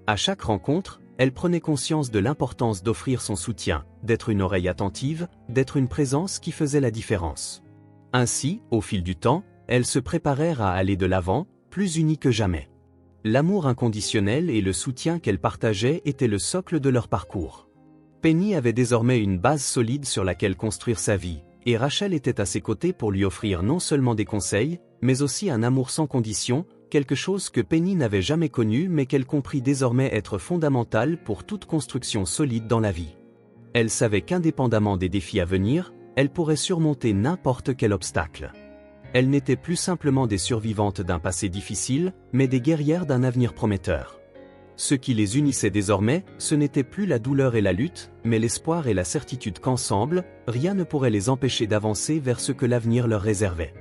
À chaque rencontre, elle prenait conscience de l'importance d'offrir son soutien, d'être une oreille attentive, d'être une présence qui faisait la différence. Ainsi, au fil du temps, elles se préparèrent à aller de l'avant, plus unies que jamais. L'amour inconditionnel et le soutien qu'elles partageaient étaient le socle de leur parcours. Penny avait désormais une base solide sur laquelle construire sa vie, et Rachel était à ses côtés pour lui offrir non seulement des conseils, mais aussi un amour sans condition, quelque chose que Penny n'avait jamais connu mais qu'elle comprit désormais être fondamental pour toute construction solide dans la vie. Elle savait qu'indépendamment des défis à venir, elle pourrait surmonter n'importe quel obstacle. Elles n'étaient plus simplement des survivantes d'un passé difficile, mais des guerrières d'un avenir prometteur. Ce qui les unissait désormais, ce n'était plus la douleur et la lutte, mais l'espoir et la certitude qu'ensemble, rien ne pourrait les empêcher d'avancer vers ce que l'avenir leur réservait.